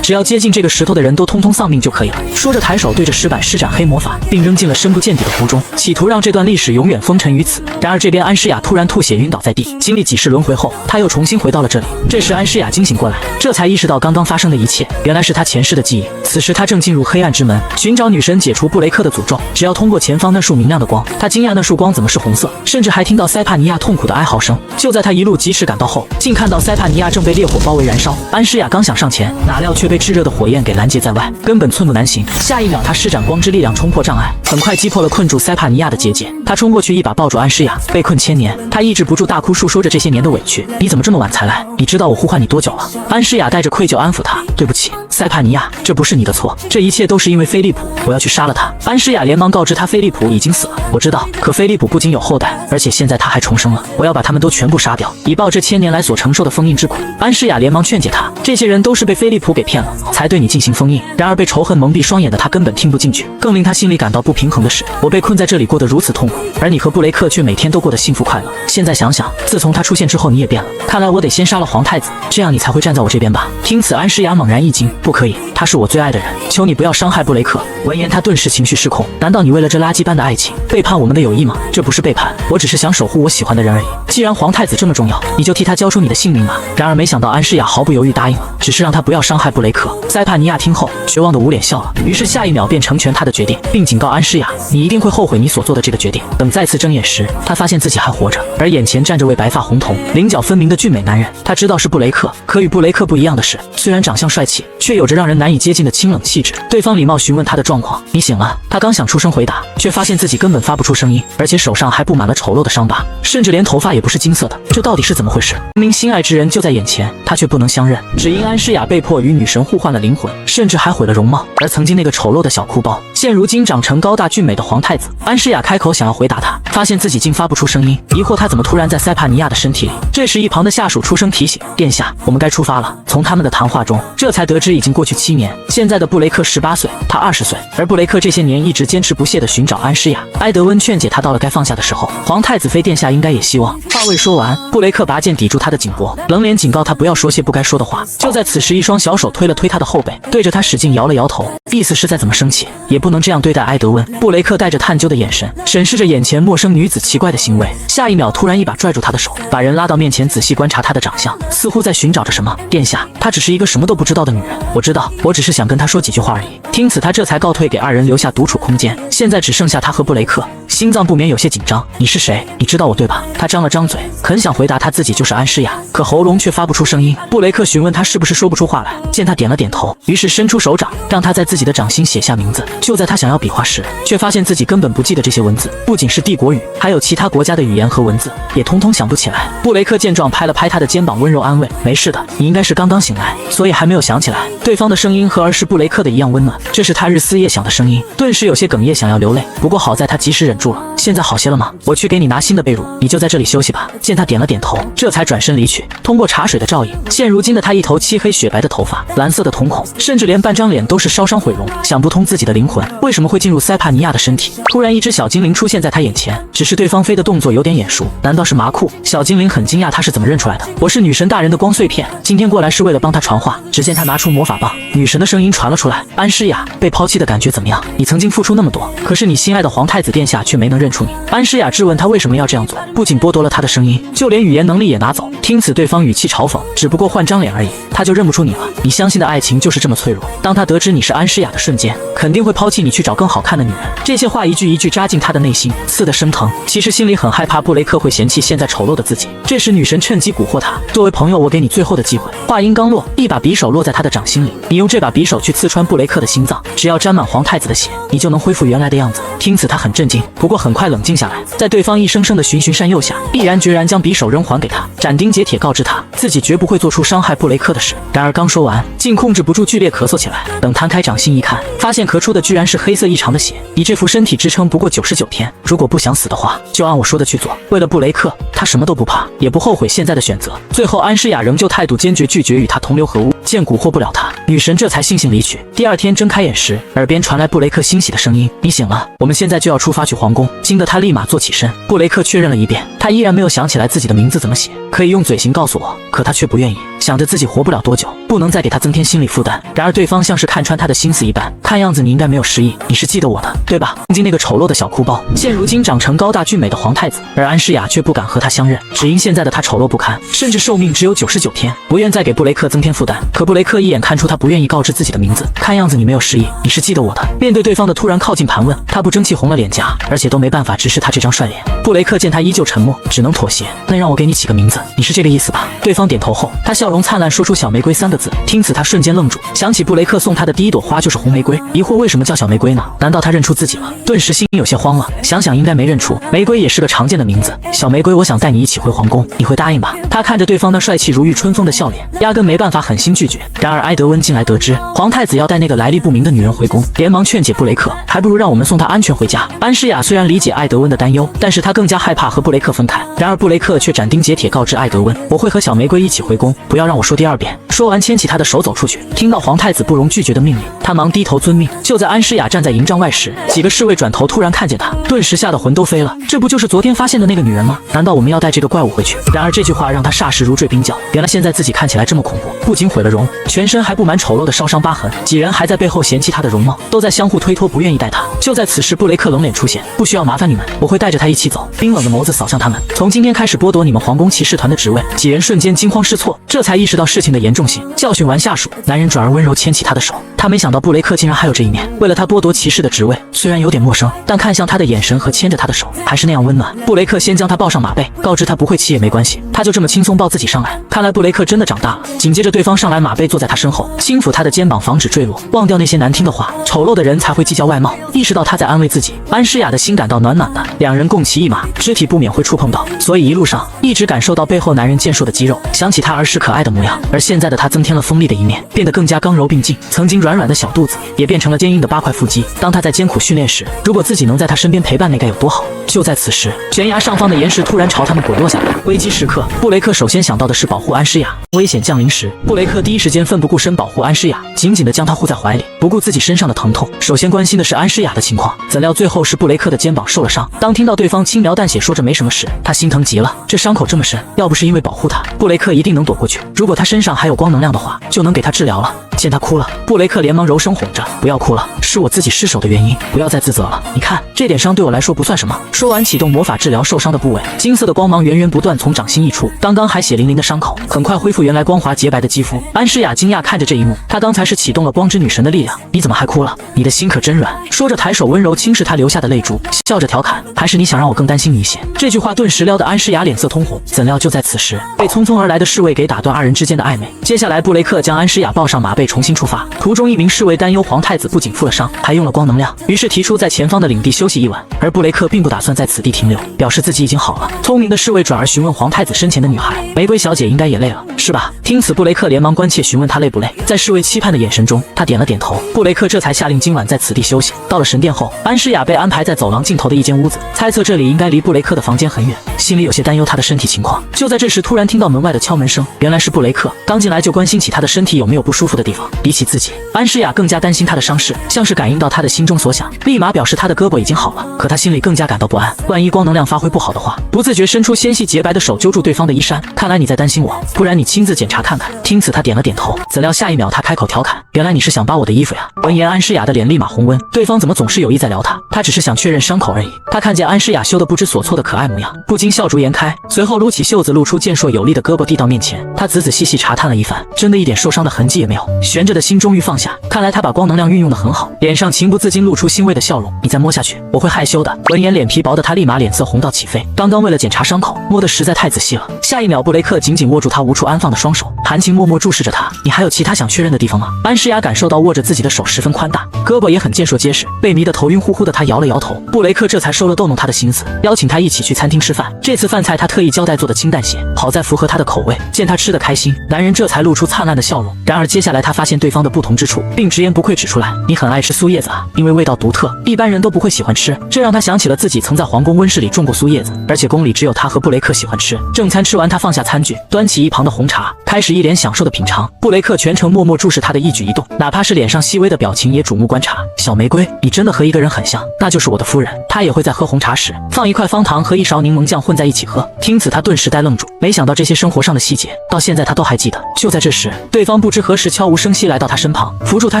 只要接近这个石头的人都通通丧命就可以了。说着抬手对着石板施展黑魔法，并扔进了深不见底的湖中，企图让这段历史永远封尘于此。然而这边安诗雅突然吐血晕倒在地，经历几世轮回后，她又重新回到了这里。这时安诗雅惊醒过来，这才意识到刚刚发生的一切原来是她前世的记忆。此时她正进入黑暗之门，寻找女神解除布雷克的诅咒。只要通过前方那束明亮的光，她惊讶那束光怎么是红色，甚至还听到塞帕尼亚痛苦的哀嚎声。就在她一路疾驰赶到后，竟看到塞帕尼亚正被烈火包围燃烧。安诗雅刚想上前，哪料却被炙热的火焰给拦截在外，根本寸步难行。下一秒她施展光之力量冲破障碍，很快击破了困住塞帕尼亚的结界。她冲过去一把抱住安诗雅，被困千年，她抑制不住大哭，述说着这些年的委屈。你怎么这么晚才来？你知道我呼唤你多久了？安诗雅带着愧疚安抚他，对不起，塞帕尼亚，这不是你的错，这一切都是因为菲利普，我要去杀了他。安诗雅连忙告知他菲利普已经死了。我知道，可菲利普不仅有后代，而且现在他还重生了，我要把他们都全部杀掉，以报这千年来所承受的封印之苦。安诗雅连忙劝解他，这些人都是被菲利普给骗了，才对你进行封印。然而被仇恨蒙蔽双眼的他根本听不进去。更令他心里感到不平衡的是，我被困在这里过得如此痛苦，而你和布雷克却每天都过得幸福快乐。现在想想，自从他出现之后，你也变了。看来我得先杀了皇太子，这样你才会站在我这边吧。听此，安诗雅猛然一惊，不可以，他是我最爱的人，求你不要伤害布雷克。闻言，他顿时情绪失控。难道你为了这垃圾般的爱情背叛我们的友谊吗？这不是背叛，我只是想守护我喜欢的人而已。既然皇太子这么重要，你就替他交出你的性命吧。然而没想到安诗雅毫不犹豫答应了，只是让他不要伤害布雷克。塞帕尼亚听后绝望的捂脸笑了，于是下一秒便成全他的决定，并警告安诗雅，你一定会后悔你所做的这个决定。等再次睁眼时，他发现自己还活着，而眼前站着位白发红瞳、棱角分明的俊美男人。他知道是布雷克，可与布雷克不一样的是，虽然长相帅气，却有着让人难以接近的清冷气质。对方礼貌询问他的状况，你醒了？他刚想出声回答，却发现自己根本发不出声音，而且手上还布满了丑陋的伤疤，甚至连头发也不是金色的。这到底是怎么回事？明明心爱之人就在眼前，他却不能相认，只因安诗雅被迫与女神互换了灵魂，甚至还毁了容貌。而曾经那个丑陋的小哭包，现如今长成高大俊美的皇太子。安诗雅开口想要回答他，发现自己竟发不出声音，疑惑他怎么突然在塞帕尼亚的身体里。这时一旁的下属出声提醒，殿下，我们该出发了。从他们的谈话中，这才得知已经过去7年，现在的布雷克18岁，他20岁，而布雷克这些年一直坚持不懈地寻找安诗雅。埃德温劝解他到了该放下的时候，皇太子妃殿下应该也希望。话未说完，布雷克拔剑抵住他的颈脖，冷脸警告他不要说些不该说的话。就在此时，一双小手推了推他的后背，对着他使劲摇了摇头，意思是再怎么生气也不能这样对待埃德温。布雷克带着探究的眼神审视着眼前陌生女子奇怪的行为，下一秒突然一把拽住她的手，把人拉到面前仔细观察她的长相，似乎在寻找着什么。殿下，她只是一个什么都不知道的女人，我知道，我只是想跟她说几句话而已。听此，他这才告退，给二人留下独处空间。现在只剩下他和布雷克，心脏不免有些紧张。你是谁？你知道我对吧？他张了张嘴，很想回答他自己就是安诗雅，可喉咙却发不出声音。布雷克询问他是不是说不出话来，见他点了点头，于是伸出手掌，让他在自己的掌心写下名字。就在他想要比划时，却发现自己根本不记得这些文字，不仅是帝国语，还有其他国家的语言和文字，也通通想不起来。布雷克见状，拍了拍他的肩膀，温柔安慰：没事的，你应该是刚刚醒来，所以还没有想起来。对方的声音和儿时布雷克的一样温暖，这是他日思夜想的声音，顿时有些哽咽，想要流泪。不过好在他及时忍住了。现在好些了吗？我去给你拿新的被褥，你就在这里休息吧。见他点了点头，这才转身离去。通过茶水的照应，现如今的他一头漆黑雪白的头发，蓝色的瞳孔，甚至连半张脸都是烧伤毁容。想不通自己的灵魂为什么会进入塞帕尼亚的身体。突然，一只小精灵出现在他眼前，只是对方飞的动作有点眼熟，难道是麻裤？小精灵很惊讶，他是怎么认出来的？我是女神大人的光碎片，今天过来是为了帮他传话。只见他拿出魔法棒，女神的声音传了出来：安诗雅，被抛弃的感觉怎么样？你曾经付出那么多，可是你心爱的皇太子殿下却没能认出你。安诗雅质问他为什么要这样做，不仅剥夺了他的声音，就连语言能力也拿走。听此，对方语气嘲讽：只不过换张脸而已，他就认不出你了。你相信的爱情就是这么脆弱，当他得知你是安诗雅的瞬间，肯定会抛弃你去找更好看的女人。这些话一句一句扎进他的内心，刺得生疼。其实心里很害怕布雷克会嫌弃现在丑陋的自己。这时女神趁机蛊惑他，作为朋友，我给你最后的机会。话音刚落，一把匕首落在他的掌心里，你用这把匕首去刺穿布雷克的心脏，只要沾满皇太子的血，你就能恢复原来的样子。听此他很震惊，不过很快冷静下来，在对方一声声的循循善诱下，毅然决然将匕首扔还给他，斩钉截铁告知他自己绝不会做出伤害布雷克的事。然而刚说完，竟控制不住剧烈咳嗽起来。等摊开掌心一看，发现咳出的居然是黑色异常的血。你这副身体支撑不过99天，如果不想死的话，就按我说的去做。为了布雷克，他什么都不怕，也不后悔现在的选择。最后安诗雅仍旧态度坚决，拒绝与他同流合污。见蛊惑不了他，女神这才悻悻离去。第二天睁开眼时，耳边传来布雷克欣喜的声音：“你醒了，我们现在就要出发去皇宫。”惊得他立马坐起身。布雷克确认了一遍，他依然没有想起来自己的名字怎么写，可以用嘴型告诉我，可他却不愿意，想着自己活不了多久，不能再给他增添心理负担。然而对方像是看穿他的心思一般，看样子你应该没有失忆，你是记得我的，对吧？曾经那个丑陋的小哭包，现如今长成高大俊美的皇太子，而安诗雅却不敢和他相认，只因现在的他丑陋不堪，甚至寿命只有99天，不愿再给布雷克增添负担。可布雷克一眼看出他不愿意告知自己的名字，看样子你没有失忆，你是记得我的。面对对方的突然靠近盘问，他不争气红了脸颊，而且都没办法直视他这张帅脸。布雷克见他依旧沉默，只能妥协。那让我给你起个名字，你是这个意思吧？对方点头后，他笑容灿烂，说出小玫瑰3个字。听此他瞬间愣住，想起布雷克送他的第一朵花就是红玫瑰，疑惑为什么叫小玫瑰呢？难道他认出自己了？顿时心有些慌了，想想应该没认出，玫瑰也是个常见的名字。小玫瑰，我想带你一起回皇宫，你会答应吧？他看着对方那帅气如沐春风的笑脸，压根没办法狠心拒绝。然而埃德温进来得知皇太子要带那个来历不明的女人回宫，连忙劝解布雷克，还不如让我们送她安全回家。安诗雅虽然理解埃德温的担忧，但是她更加害怕和布雷克分开。然而布雷克却斩钉截铁告知埃德温，我会和小玫瑰一起回宫，不要让我说第二遍。说完牵起他的手走出去。听到皇太子不容拒绝的命令，他忙低头遵命。就在安诗雅站在营帐外时，几个侍卫转头突然看见他，顿时吓得魂都飞了。这不就是昨天发现的那个女人吗？难道我们要带这个怪物回去？然而这句话让他霎时如坠冰窖，原来现在自己看起来这么恐怖，不仅毁了容，全身还布满丑陋的烧伤疤痕。几人还在背后嫌弃他的容貌，都在相互推脱，不愿意带他。就在此时，布雷克冷脸出现，不需要麻烦你们，我会带着他一起走。冰冷的眸子扫向他们，从今天开始剥夺你们皇宫骑士团的职位。几人瞬间惊慌失措，这才意识到事情的严重性。教训完下属，男人转而温柔牵起他的手。他没想到布雷克竟然还有这一面，为了他剥夺骑士的职位，虽然有点陌生，但看向他的眼神和牵着他的手还是那样温暖。布雷克先将他抱上马背，告知他不会骑也没关系，他就这么轻松抱自己上来。看来布雷克真的长大了。紧接着对方上来马背坐在他身后，轻抚他的肩膀，防止坠落。忘掉那些难听的话，丑陋的人才会计较外貌。意识到他在安慰自己，安诗雅的心感到暖暖的。两人共骑一马，肢体不免会触碰到，所以一路上一直感受到背后男人健硕的肌肉，想起他儿时可爱的模样。而现在的他增添了锋利的一面，变得更加刚柔并济，曾经软软的小肚子也变成了坚硬的8块腹肌。当他在艰苦训练时，如果自己能在他身边陪伴，那该有多好。就在此时，悬崖上方的岩石突然朝他们滚落下来。危机时刻，布雷克首先想到的是保护安诗雅。危险降临时，布雷克第一时间奋不顾身保护安诗雅，紧紧地将她护在怀里，不顾自己身上的疼痛。首先关心的是安诗雅的情况，怎料最后是布雷克的肩膀受了伤。当听到对方轻描淡写说着没什么事，他心疼极了。这伤口这么深，要不是因为保护他，布雷克一定能躲过去。如果他身上还有光能量的话，就能给他治疗了。见他哭了，布雷克连忙柔声哄着，不要哭了，是我自己失手的原因，不要再自责了。你看这点伤对我来说不算什么。说完启动魔法治疗受伤的部位，金色的光芒源源不断从掌心溢出，刚刚还血淋淋的伤口很快恢复原来光滑洁白的肌肤。安诗雅惊讶看着这一幕，她刚才是启动了光之女神的力量，你怎么还哭了？你的心可真软。说着抬手温柔轻视她流下的泪珠，笑着调侃，还是你想让我更担心你一些。这句话顿时撩得安诗雅脸色通红。怎料就在此时，被匆匆而来的侍卫给打断二人之间的暧昧。接下来布雷克将安诗雅抱上马背重新出发，途中一名侍卫担忧皇太子不仅负了伤，还用了光能量，于是提出在前方的领地休息一晚。而布雷克并不打算在此地停留，表示自己已经好了。聪明的侍卫转而询问皇太子身前的女孩，玫瑰小姐应该也累了，是吧？听此布雷克连忙关切询问她累不累，在侍卫期盼的眼神中，他点了点头。布雷克这才下令今晚在此地休息。到了神殿后，安诗雅被安排在走廊尽头的一间屋子，猜测这里应该离布雷克的房间很远，心里有些担忧他的身体情况。就在这时，突然听到门外的敲门声，原来是布雷克。刚进来就关心起他的身体有没有不舒服的地方。方。比起自己，安诗雅更加担心他的伤势，像是感应到他的心中所想，立马表示他的胳膊已经好了。可他心里更加感到不安，万一光能量发挥不好的话，不自觉伸出纤细洁白的手揪住对方的衣衫。看来你在担心我，不然你亲自检查看看。听此，他点了点头。怎料下一秒，他开口调侃：“原来你是想扒我的衣服呀！”闻言，安诗雅的脸立马红温，对方怎么总是有意在撩她？他只是想确认伤口而已。他看见安诗雅羞得不知所措的可爱模样，不禁笑逐颜开，随后撸起袖子，露出健硕有力的胳膊递到面前。他仔仔细细查探了一番，真的一点受伤的痕迹也没有。悬着的心终于放下，看来他把光能量运用得很好，脸上情不自禁露出欣慰的笑容。你再摸下去，我会害羞的。闻言，脸皮薄的他立马脸色红到起飞。刚刚为了检查伤口，摸得实在太仔细了。下一秒，布雷克紧紧握住他无处安放的双手，含情脉脉注视着他。你还有其他想确认的地方吗？安诗雅感受到握着自己的手十分宽大，胳膊也很健硕结实，被迷得头晕乎乎的他摇了摇头。布雷克这才收了逗弄他的心思，邀请他一起去餐厅吃饭。这次饭菜他特意交代做的清淡些，好在符合他的口味。见他吃得开心，男人这才露出灿烂的笑容。然而接下来他发现对方的不同之处，并直言不讳指出来：你很爱吃酥叶子啊，因为味道独特，一般人都不会喜欢吃。这让他想起了自己曾在皇宫温室里种过酥叶子，而且宫里只有他和布雷克喜欢吃。正餐吃完，他放下餐具，端起一旁的红茶，开始一脸享受的品尝。布雷克全程默默注视他的一举一动，哪怕是脸上细微的表情也瞩目观察。小玫瑰，你真的和一个人很像，那就是我的夫人。他也会在喝红茶时放一块方糖和一勺柠檬酱混在一起喝。听此，他顿时呆愣住，没想到这些生活上的细节到现在他都还记得。就在这时，对方不知何时悄无声息来到他身旁，扶住他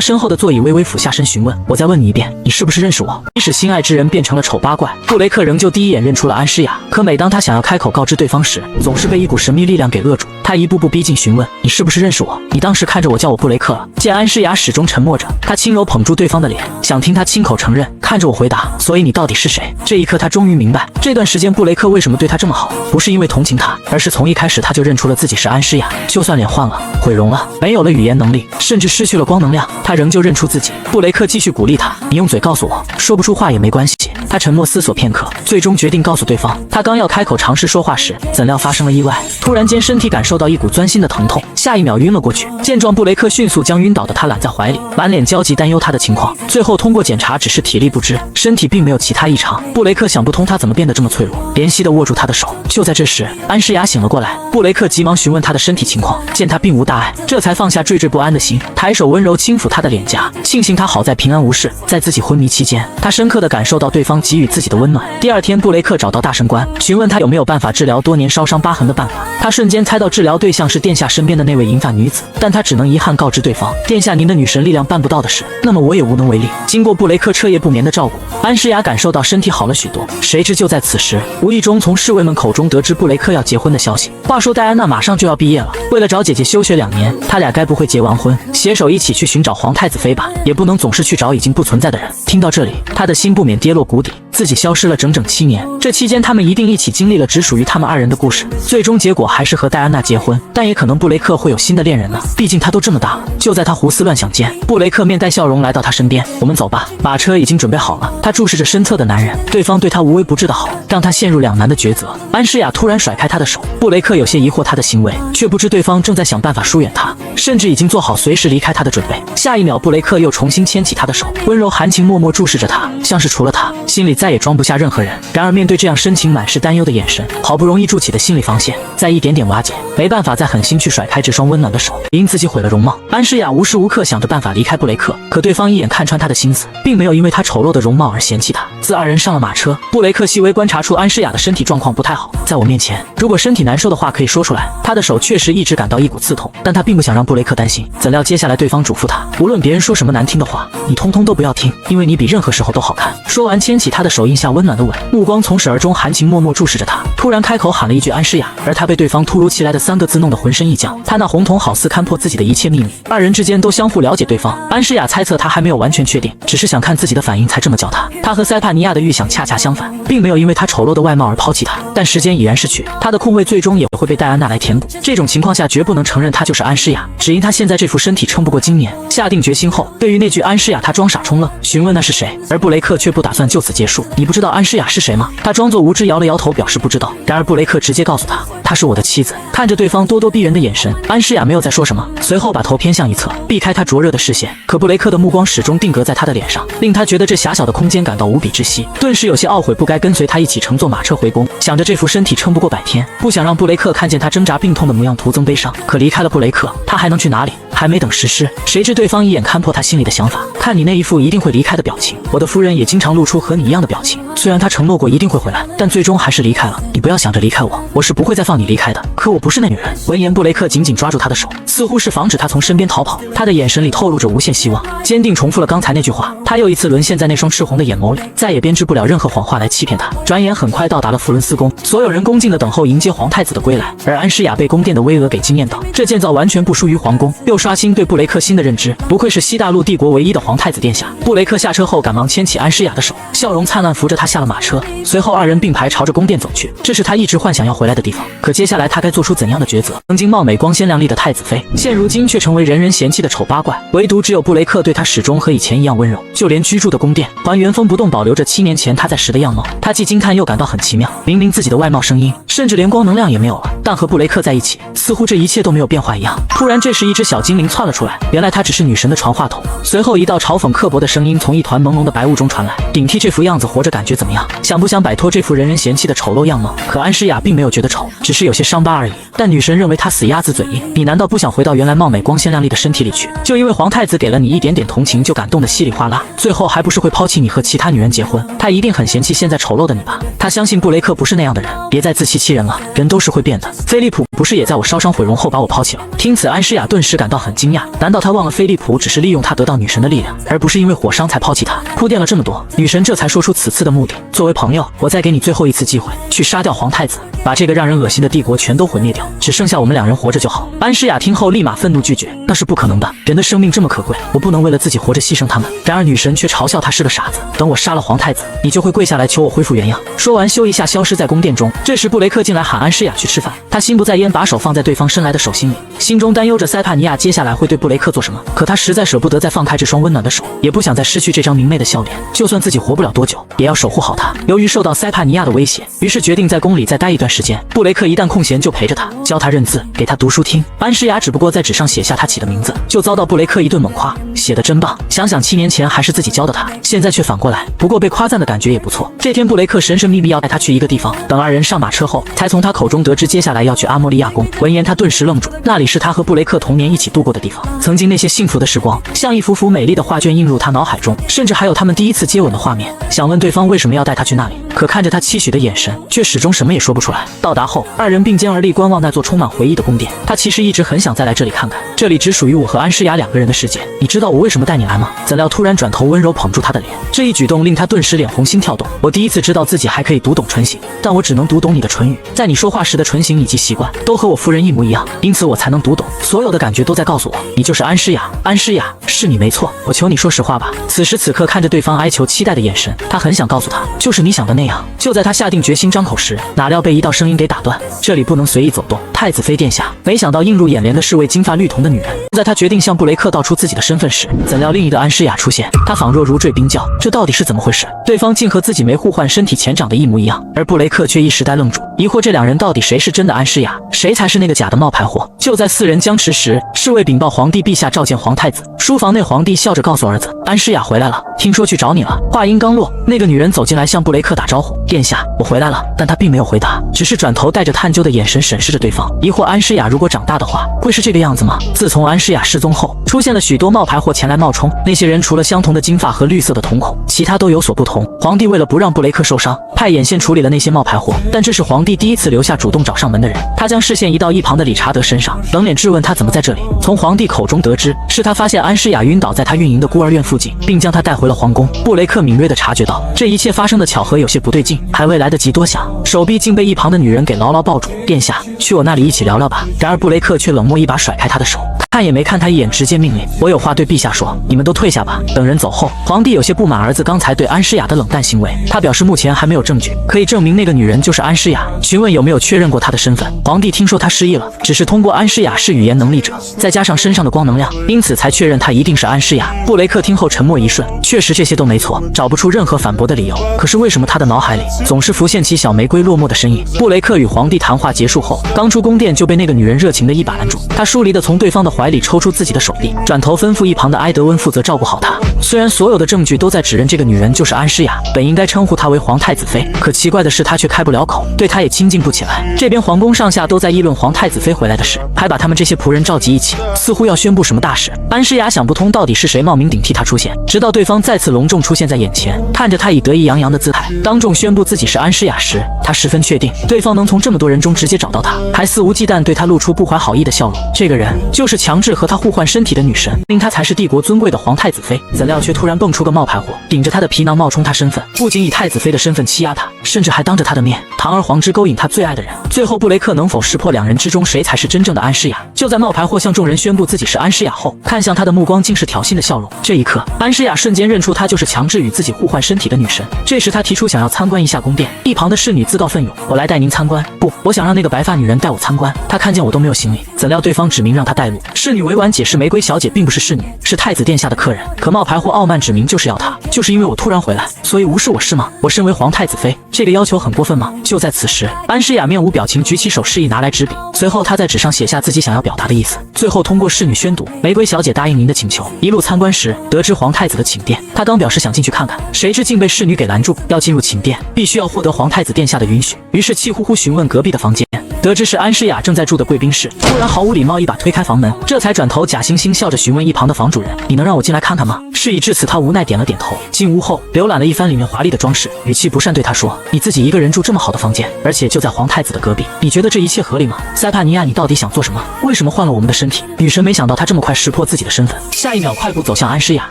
身后的座椅，微微俯下身询问：我再问你一遍，你是不是认识我？即使心爱之人变成了丑八怪，布雷克仍旧第一眼认出了安诗雅。可每当他想要开口告知对方时，总是被一股神秘力量给扼住。他一步步逼近询问：你是不是认识我？你当时看着我叫我布雷克了。见安诗雅始终沉默着，他轻柔捧住对方的脸，想听他亲口承认。看着我回答：所以你到底是谁？这一刻他终于明白，这段时间布雷克为什么对他这么好，不是因为同情他，而是从一开始他就认出了自己是安诗雅。就算脸换了，毁容了，没有了语言能力，甚至失去了光能量，他仍旧认出自己。布雷克继续鼓励他：你用嘴告诉我，说不出话也没关系。他沉默思索片刻，最终决定告诉对方。他刚要开口尝试说话时，怎料发生了意外，突然间身体感受到一股钻心的疼痛，下一秒晕了过去。见状，布雷克迅速将晕倒的他揽在怀里，满脸焦急担忧他的情况。最后通过检查只是体力不支，身体并没有其他异常。布雷克想不通他怎么变得这么脆弱，怜惜地握住他的手。就在这时，安诗雅醒了过来，布雷克急忙询问他的身体情况，见他并无大碍，这才放下惴惴不安的心，抬手温柔轻抚他的脸颊，庆幸他好在平安无事。在自己昏迷期间，他深刻地感受到对方给予自己的温暖。第二天，布雷克找到大神官，询问他有没有办法治疗多年烧伤疤痕的办法。他瞬间猜到治疗对象是殿下身边的那位银发女子，但他只能遗憾告知对方，殿下您的女神力量办不到的事，那么我也无能为力。经过布雷克彻夜不眠的照顾，安诗雅感受到身体好了许多。谁知就在此时，无意中从侍卫们口中得知布雷克要结婚的消息。话说戴安娜马上就要毕业了，为了找姐姐休学2年，他俩该不会结完婚，携手一起去寻找皇太子妃吧？也不能总是去找已经不存在的人。听到这里，他的心不免跌落谷底。自己消失了整整7年，这期间他们一定一起经历了只属于他们2人的故事。最终结果还是和戴安娜结婚，但也可能布雷克会有新的恋人呢，毕竟他都这么大了。就在他胡思乱想间，布雷克面带笑容来到他身边。我们走吧，马车已经准备好了。他注视着身侧的男人，对方对他无微不至的好，让他陷入两难的抉择。安诗雅突然甩开他的手，布雷克有些疑惑他的行为，却不知对方正在想办法疏远他，甚至已经做好随时离开他的准备。下一秒，布雷克又重新牵起他的手，温柔含情脉脉注视着他，像是除了他，心里再也装不下任何人。然而面对这样深情满是担忧的眼神，好不容易筑起的心理防线在一点点瓦解，没办法再狠心去甩开这双温暖的手，因自己毁了容貌。安诗雅无时无刻想着办法离开布雷克，可对方一眼看穿他的心思，并没有因为他丑陋的容貌而嫌弃他。自2人上了马车，布雷克细微观察出安诗雅的身体状况不太好，在我面前，如果身体难受的话可以说出来。他的手确实一直感到一股刺痛，但他并不想让布雷克担心。怎料接下来对方嘱咐他，无论别人说什么难听的话，你通通都不要听，因为你比任何时候都好看。说完牵起他的手，印下温暖的吻，目光从始而终含情脉脉注视着他，突然开口喊了一句安诗雅，而他被对方突如其来的3个字弄得浑身一僵。他那红瞳好似看破自己的一切秘密，2人之间都相互了解对方。安诗雅猜测他还没有完全确定，只是想看自己的反应才这么叫他。他和塞帕尼亚的预想恰恰相反，并没有因为他丑陋的外貌而抛弃他，但时间已然逝去，他的空位最终也会被戴安娜来填补。这种情况下绝不能承认他就是安诗雅，只因他现在这副身体撑不过今年。下定决心后，对于那句安诗雅他装傻充愣，询问那是谁，而布雷克却不打算就此结束。你不知道安诗雅是谁吗？他装作无知摇了摇头表示不知道，然而布雷克直接告诉他她是我的妻子。看着对方咄咄逼人的眼神，安诗雅没有再说什么，随后把头偏向一侧，避开他灼热的视线。可布雷克的目光始终定格在他的脸上，令他觉得这狭小的空间感到无比窒息，顿时有些懊悔不该跟随他一起乘坐马车回宫。想着这副身体撑不过100天，不想让布雷克看见他挣扎病痛的模样，徒增悲伤。可离开了布雷克，他还能去哪里？还没等实施，谁知对方一眼看破他心里的想法。看你那一副一定会离开的表情，我的夫人也经常露出和你一样的表情。虽然她承诺过一定会回来，但最终还是离开了。你不要想着离开我，我是不会再放你离开的。可我不是那女人。闻言，布雷克紧紧抓住她的手，似乎是防止她从身边逃跑。他的眼神里透露着无限希望，坚定重复了刚才那句话。他又一次沦陷在那双赤红的眼眸里，再也编织不了任何谎话来欺骗他。转眼很快到达了弗伦斯宫，所有人恭敬地等候迎接皇太子的归来，而安诗雅被宫殿的巍峨给惊艳到，这建造完全不输于皇宫，又刷新对布雷克新的认知，不愧是西大陆帝国唯一的皇太子殿下。布雷克下车后赶忙牵起安诗雅的手，笑容灿烂扶着她下了马车，随后二人并排朝着宫殿走去。这是他一直幻想要回来的地方，可接下来他该做出怎样的抉择？曾经貌美光鲜亮丽的太子妃，现如今却成为人人嫌弃的丑八怪，唯独只有布雷克对她始终和以前一样温柔，就连居住的宫殿还原封不动保留着7年前他在时的样貌。他既惊叹又感到很奇妙，明明自己的外貌声音甚至连光能量也没有了，但和布雷克在一起，似乎这一切都没有变化一样。突然这时一只小精灵窜了出来，原来她只是女神的传话筒。随后一道嘲讽刻薄的声音从一团朦胧的白雾中传来，顶替这副样子活着感觉怎么样？想不想摆脱这副人人嫌弃的丑陋样貌？可安诗雅并没有觉得丑，只是有些伤疤而已。但女神认为她死鸭子嘴硬，你难道不想回到原来貌美光鲜亮丽的身体里去？就因为皇太子给了你一点点同情就感动得稀里哗啦，最后还不是会抛弃你和其他女人结婚？他一定很嫌弃现在丑陋的你吧？他相信布雷克不是那样的人，别再自欺欺人了，人都是会变的。菲利普不是也在我烧伤毁容后把我抛弃了？听此，安诗雅顿时感到很惊讶，难道他忘了菲利普只是利用他得到女神的力量，而不是因为火伤才抛弃他？铺垫了这么多，女神这才说出此次的目的。作为朋友，我再给你最后一次机会，去杀掉皇太子，把这个让人恶心的帝国全都毁灭掉，只剩下我们2人活着就好。安诗雅听后立马愤怒拒绝，那是不可能的，人的生命这么可贵，我不能为了自己活着牺牲他们。然而女神却嘲笑他是个傻子，等我杀了皇太子，你就会跪下来求我恢复原样。说完咻一下消失在宫殿中。这时布雷克进来喊安诗雅去吃饭，他心不在焉，把手放在对方伸来的手心里，心中担忧着塞帕尼亚接下来会对布雷克做什么。可他实在舍不得再放开这双温暖的手，也不想再失去这张明媚的笑脸，就算自己活不了多久，也要守护好他。由于受到塞帕尼亚的威胁，于是决定在宫里再待一段时间。布雷克一旦空闲就陪着他，教他认字，给他读书听。安诗雅只不过在纸上写下他起的名字，就遭到布雷克一顿猛夸，写得真棒。想想7年前还是自己教的他，现在却反过来，不过被夸赞的感觉也不错。这天布雷克神神秘秘要带他去一个地方，等2人上马车后，才从他口中得知接下来要去阿莫利亚宫。闻言他顿时愣住，那里是他和布雷克童年一起度过的地方，曾经那些幸福的时光像一幅幅美丽的画卷映入他脑海中，甚至还有他们第一次接吻的画面。想问对方为什么要带他去那里，可看着他期许的眼神，却始终什么也说不出来。到达后，2人并肩而立，观望那座充满回忆的宫殿。他其实一直很想再来这里看看，这里只属于我和安诗雅2个人的世界。你知道我为什么带你来吗？怎料突然转头温柔捧住他的脸，这一举动令他顿时脸红心跳动。我第一次知道自己还可以读懂唇形，但我只能读懂你的唇语，在你说话时的唇形以及习惯都和我夫人一模一样，因此我才能读懂。所有的感觉都在告诉我，你就是安诗雅。安诗雅，是你没错，我求你说实话吧。此时此刻看着对方哀求期待的眼神，他很想告诉他，就是你想的那样。就在他下定决心张口时，哪料被一道声音给打断，这里不能随意走动，太子妃殿下。没想到映入眼帘的是位金发绿瞳的女人。在他决定向布雷克道出自己的身份时，怎料另一个安诗雅出现，她仿若如坠冰窖，这到底是怎么回事？对方竟和自己没互换身体前长得一模一样，而布雷克却一时呆愣住，疑惑这2人到底谁是真的安诗雅，谁才是那个假的冒牌货。就在4人僵持时，侍卫禀报皇帝陛下召见皇太子。书房内，皇帝笑着告诉儿子，安诗雅回来了，听说去找你了。话音刚落，那个女人走进来向布雷克打招呼，殿下，我回来了。但她并没有回答，只是转头带着探究的眼神审视着对方，疑惑安诗雅如果长大的话，会是这个样子吗？自从安诗雅失踪后，出现了许多冒牌货前来冒充，那些人除了相同的金发和绿色的瞳孔，其他都有所不同。皇帝为了不让布雷克受伤，派眼线处理了那些冒牌货，但这是皇帝第一次留下主动找上门的人。他将视线移到一旁的理查德身上，冷脸质问他怎么在这里。从皇帝口中得知，是他发现安诗雅晕倒在他运营的孤儿院附近，并将她带回了皇宫。布雷克敏锐地察觉到这一切发生的巧合有些不对劲，还未来得及多想，手臂竟被一旁的女人给牢牢抱住。殿下，去我那里一起聊聊吧。然而布雷克却冷漠一把甩开他的手。看也没看他一眼，直接命令：“我有话对陛下说，你们都退下吧。”等人走后，皇帝有些不满儿子刚才对安诗雅的冷淡行为，他表示目前还没有证据可以证明那个女人就是安诗雅，询问有没有确认过她的身份。皇帝听说她失忆了，只是通过安诗雅是语言能力者，再加上身上的光能量，因此才确认她一定是安诗雅。布雷克听后沉默一瞬，确实这些都没错，找不出任何反驳的理由。可是为什么他的脑海里总是浮现起小玫瑰落寞的身影？布雷克与皇帝谈话结束后，刚出宫殿就被那个女人热情的一把拦住，他疏离的从对方的怀里抽出自己的手臂，转头吩咐一旁的埃德温负责照顾好她。虽然所有的证据都在指认这个女人就是安诗雅，本应该称呼她为皇太子妃，可奇怪的是她却开不了口，对她也亲近不起来。这边皇宫上下都在议论皇太子妃回来的事，还把他们这些仆人召集一起，似乎要宣布什么大事。安诗雅想不通到底是谁冒名顶替她出现，直到对方再次隆重出现在眼前，看着她以得意洋洋的姿态当众宣布自己是安诗雅时，她十分确定对方能从这么多人中直接找到她，还肆无忌惮对她露出不怀好意的笑容。这个人就是强制和她互换身体的女神，令她才是帝国尊贵的皇太子妃。怎料却突然蹦出个冒牌货，顶着她的皮囊冒充她身份，不仅以太子妃的身份欺压她，甚至还当着她的面堂而皇之勾引她最爱的人。最后布雷克能否识破两人之中谁才是真正的安诗雅？就在冒牌货向众人宣布自己是安诗雅后，看向他的目光竟是挑衅的笑容。这一刻，安诗雅瞬间认出她就是强制与自己互换身体的女神。这时她提出想要参观一下宫殿，一旁的侍女自告奋勇：“我来带您参观。”“不，我想让那个白发女人带我参观，她看见我都没有行礼。”怎料对方指明让她带路。侍女委婉解释：“玫瑰小姐并不是侍女，是太子殿下的客人。”可冒牌货傲慢指明就是要她，就是因为我突然回来，所以无视我是吗？我身为皇太子妃，这个要求很过分吗？就在此时，安诗雅面无表情举起手示意拿来纸笔，随后她在纸上写下自己想要表达的意思，最后通过侍女宣读：“玫瑰小姐答应您的请求。”一路参观时，得知皇太子的寝殿，她刚表示想进去看看，谁知竟被侍女给拦住。要进入寝殿，必须要获得皇太子殿下的允许，于是气呼呼询问隔壁的房间。得知是安诗雅正在住的贵宾室，突然毫无礼貌一把推开房门，这才转头假惺惺笑着询问一旁的房主人：“你能让我进来看看吗？”事已至此，他无奈点了点头。进屋后，浏览了一番里面华丽的装饰，语气不善对他说：“你自己一个人住这么好的房间，而且就在皇太子的隔壁，你觉得这一切合理吗？塞帕尼亚，你到底想做什么？为什么换了我们的身体？”女神没想到他这么快识破自己的身份，下一秒快步走向安诗雅，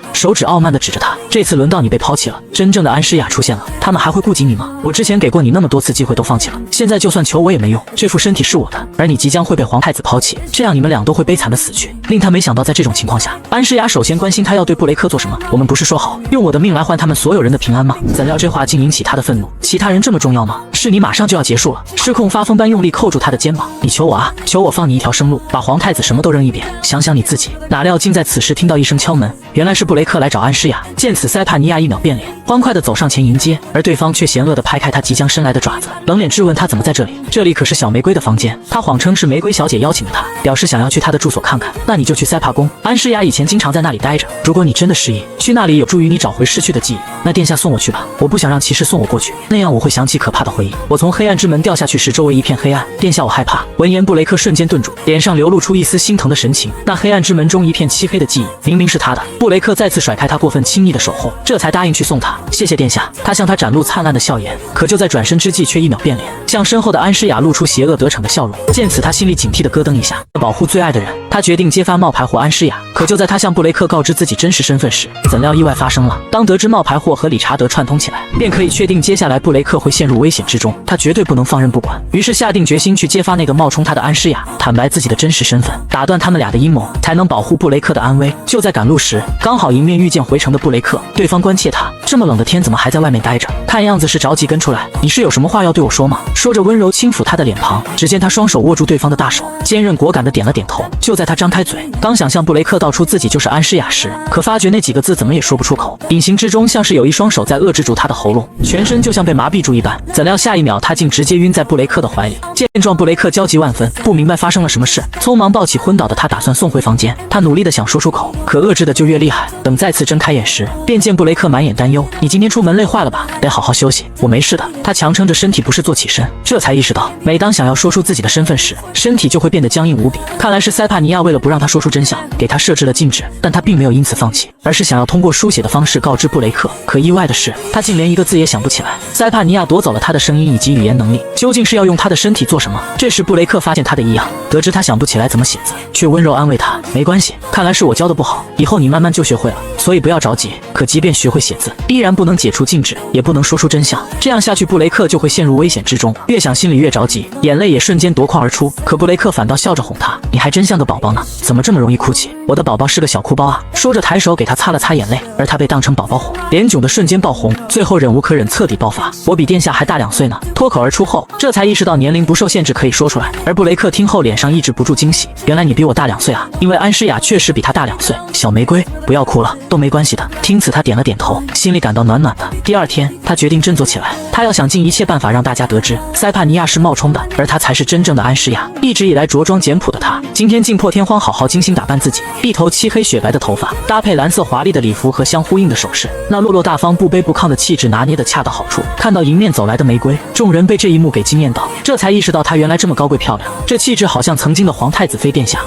手指傲慢地指着她：“这次轮到你被抛弃了。真正的安诗雅出现了，他们还会顾及你吗？我之前给过你那么多次机会都放弃了，现在就算求我也没用，这副身体是我的。”而你即将会被皇太子抛弃，这样你们俩都会悲惨的死去。令他没想到，在这种情况下，安诗雅首先关心他要对布雷克做什么。我们不是说好用我的命来换他们所有人的平安吗？怎料这话竟引起他的愤怒。其他人这么重要吗？是你马上就要结束了。失控发疯般用力扣住他的肩膀：“你求我啊，求我放你一条生路，把皇太子什么都扔一边，想想你自己。”哪料竟在此时听到一声敲门，原来是布雷克来找安诗雅。见此，塞帕尼亚一秒变脸，欢快地走上前迎接，而对方却嫌恶地拍开他即将伸来的爪子，冷脸质问他怎么在这里。这里可是小玫瑰的房间。他谎称是玫瑰小姐邀请的他，表示想要去她的住所看看。那你就去塞帕宫，安诗雅以前经常在那里待着。如果你真的失忆，去那里有助于你找回失去的记忆。那殿下送我去吧，我不想让骑士送我过去，那样我会想起可怕的回忆。我从黑暗之门掉下去时，周围一片黑暗，殿下我害怕。闻言，布雷克瞬间顿住，脸上流露出一丝心疼的神情。那黑暗之门中一片漆黑的记忆，明明是他的。布雷克再次甩开他过分亲昵的手后，这才答应去送他。谢谢殿下。他向他展露灿烂的笑颜，可就在转身之际，却一秒变脸，向身后的安诗雅露出邪恶得逞的笑容。见此，他心里警惕的咯噔一下，为保护最爱的人，他决定揭发冒牌货安诗雅。可就在他向布雷克告知自己真实身份时，怎料意外发生了。当得知冒牌货和理查德串通起来，便可以确定接下来布雷克会陷入危险之中，他绝对不能放任不管。于是下定决心去揭发那个冒充他的安诗雅，坦白自己的真实身份，打断他们俩的阴谋，才能保护布雷克的安危。就在赶路时，刚好迎面遇见回城的布雷克，对方关切他：“这么冷的天怎么还在外面待着？看样子是着急跟出来，你是有什么话要对我说吗？”说着温柔轻抚他的脸庞，只见他双手握住对方的大手，坚韧果敢地点了点头。就在他张开嘴，刚想向布雷克道出自己就是安诗雅时，可发觉那几个字怎么也说不出口，隐形之中像是有一双手在遏制住他的喉咙，全身就像被麻痹住一般。怎料下一秒他竟直接晕在布雷克的怀里。见状，布雷克焦急万分，不明白发生了什么事，匆忙抱起昏倒的他，打算送回房间。他努力地想说出口，可遏制的就越厉害。等再次睁开眼时，便见布雷克满眼担忧：“你今天出门累坏了吧？得好好休息。”“我没事的。”他强撑着身体不适坐起身，这才意识到，每当想要说出自己的身份时，身体就会变得僵硬无比。看来是塞帕尼亚为了不让他说出真相，给他设置了禁止，但他并没有因此放弃，而是想要通过书写的方式告知布雷克。可意外的是，他竟连一个字也想不起来。塞帕尼亚夺走了他的声音以及语言能力，究竟是要用他的身体做什么？这时布雷克发现他的异样，得知他想不起来怎么写字，却温柔安慰他：“没关系，看来是我教的不好，以后你慢慢就学会了，所以不要着急。可即便学会写字，依然不能解除禁止，也不能说出真相，这样下去布雷克就会陷入危险之中。”越想心里越着急，眼泪也瞬间夺眶而出。可布雷克反倒笑着哄他：“你还真像个宝宝呢？怎么这么容易哭泣？我的宝宝是个小哭包啊！说着抬手给他擦了擦眼泪，而他被当成宝宝哄，脸窘的瞬间爆红，最后忍无可忍，彻底爆发。我比殿下还大2岁呢！脱口而出后，这才意识到年龄不受限制可以说出来。而布雷克听后脸上抑制不住惊喜，原来你比我大2岁啊！因为安诗雅确实比他大2岁。小玫瑰，不要哭了，都没关系的。听此，他点了点头，心里感到暖暖的。第2天，他决定振作起来，他要想尽一切办法让大家得知塞帕尼亚是冒充的，而他才是真正的安诗雅。一直以来着装简朴的他，今天竟破天荒好好精心打扮自己，一头漆黑雪白的头发，搭配蓝色华丽的礼服和相呼应的首饰，那落落大方不卑不亢的气质拿捏得恰到好处。看到迎面走来的玫瑰，众人被这一幕给惊艳到，这才意识到她原来这么高贵漂亮，这气质好像曾经的皇太子妃殿下。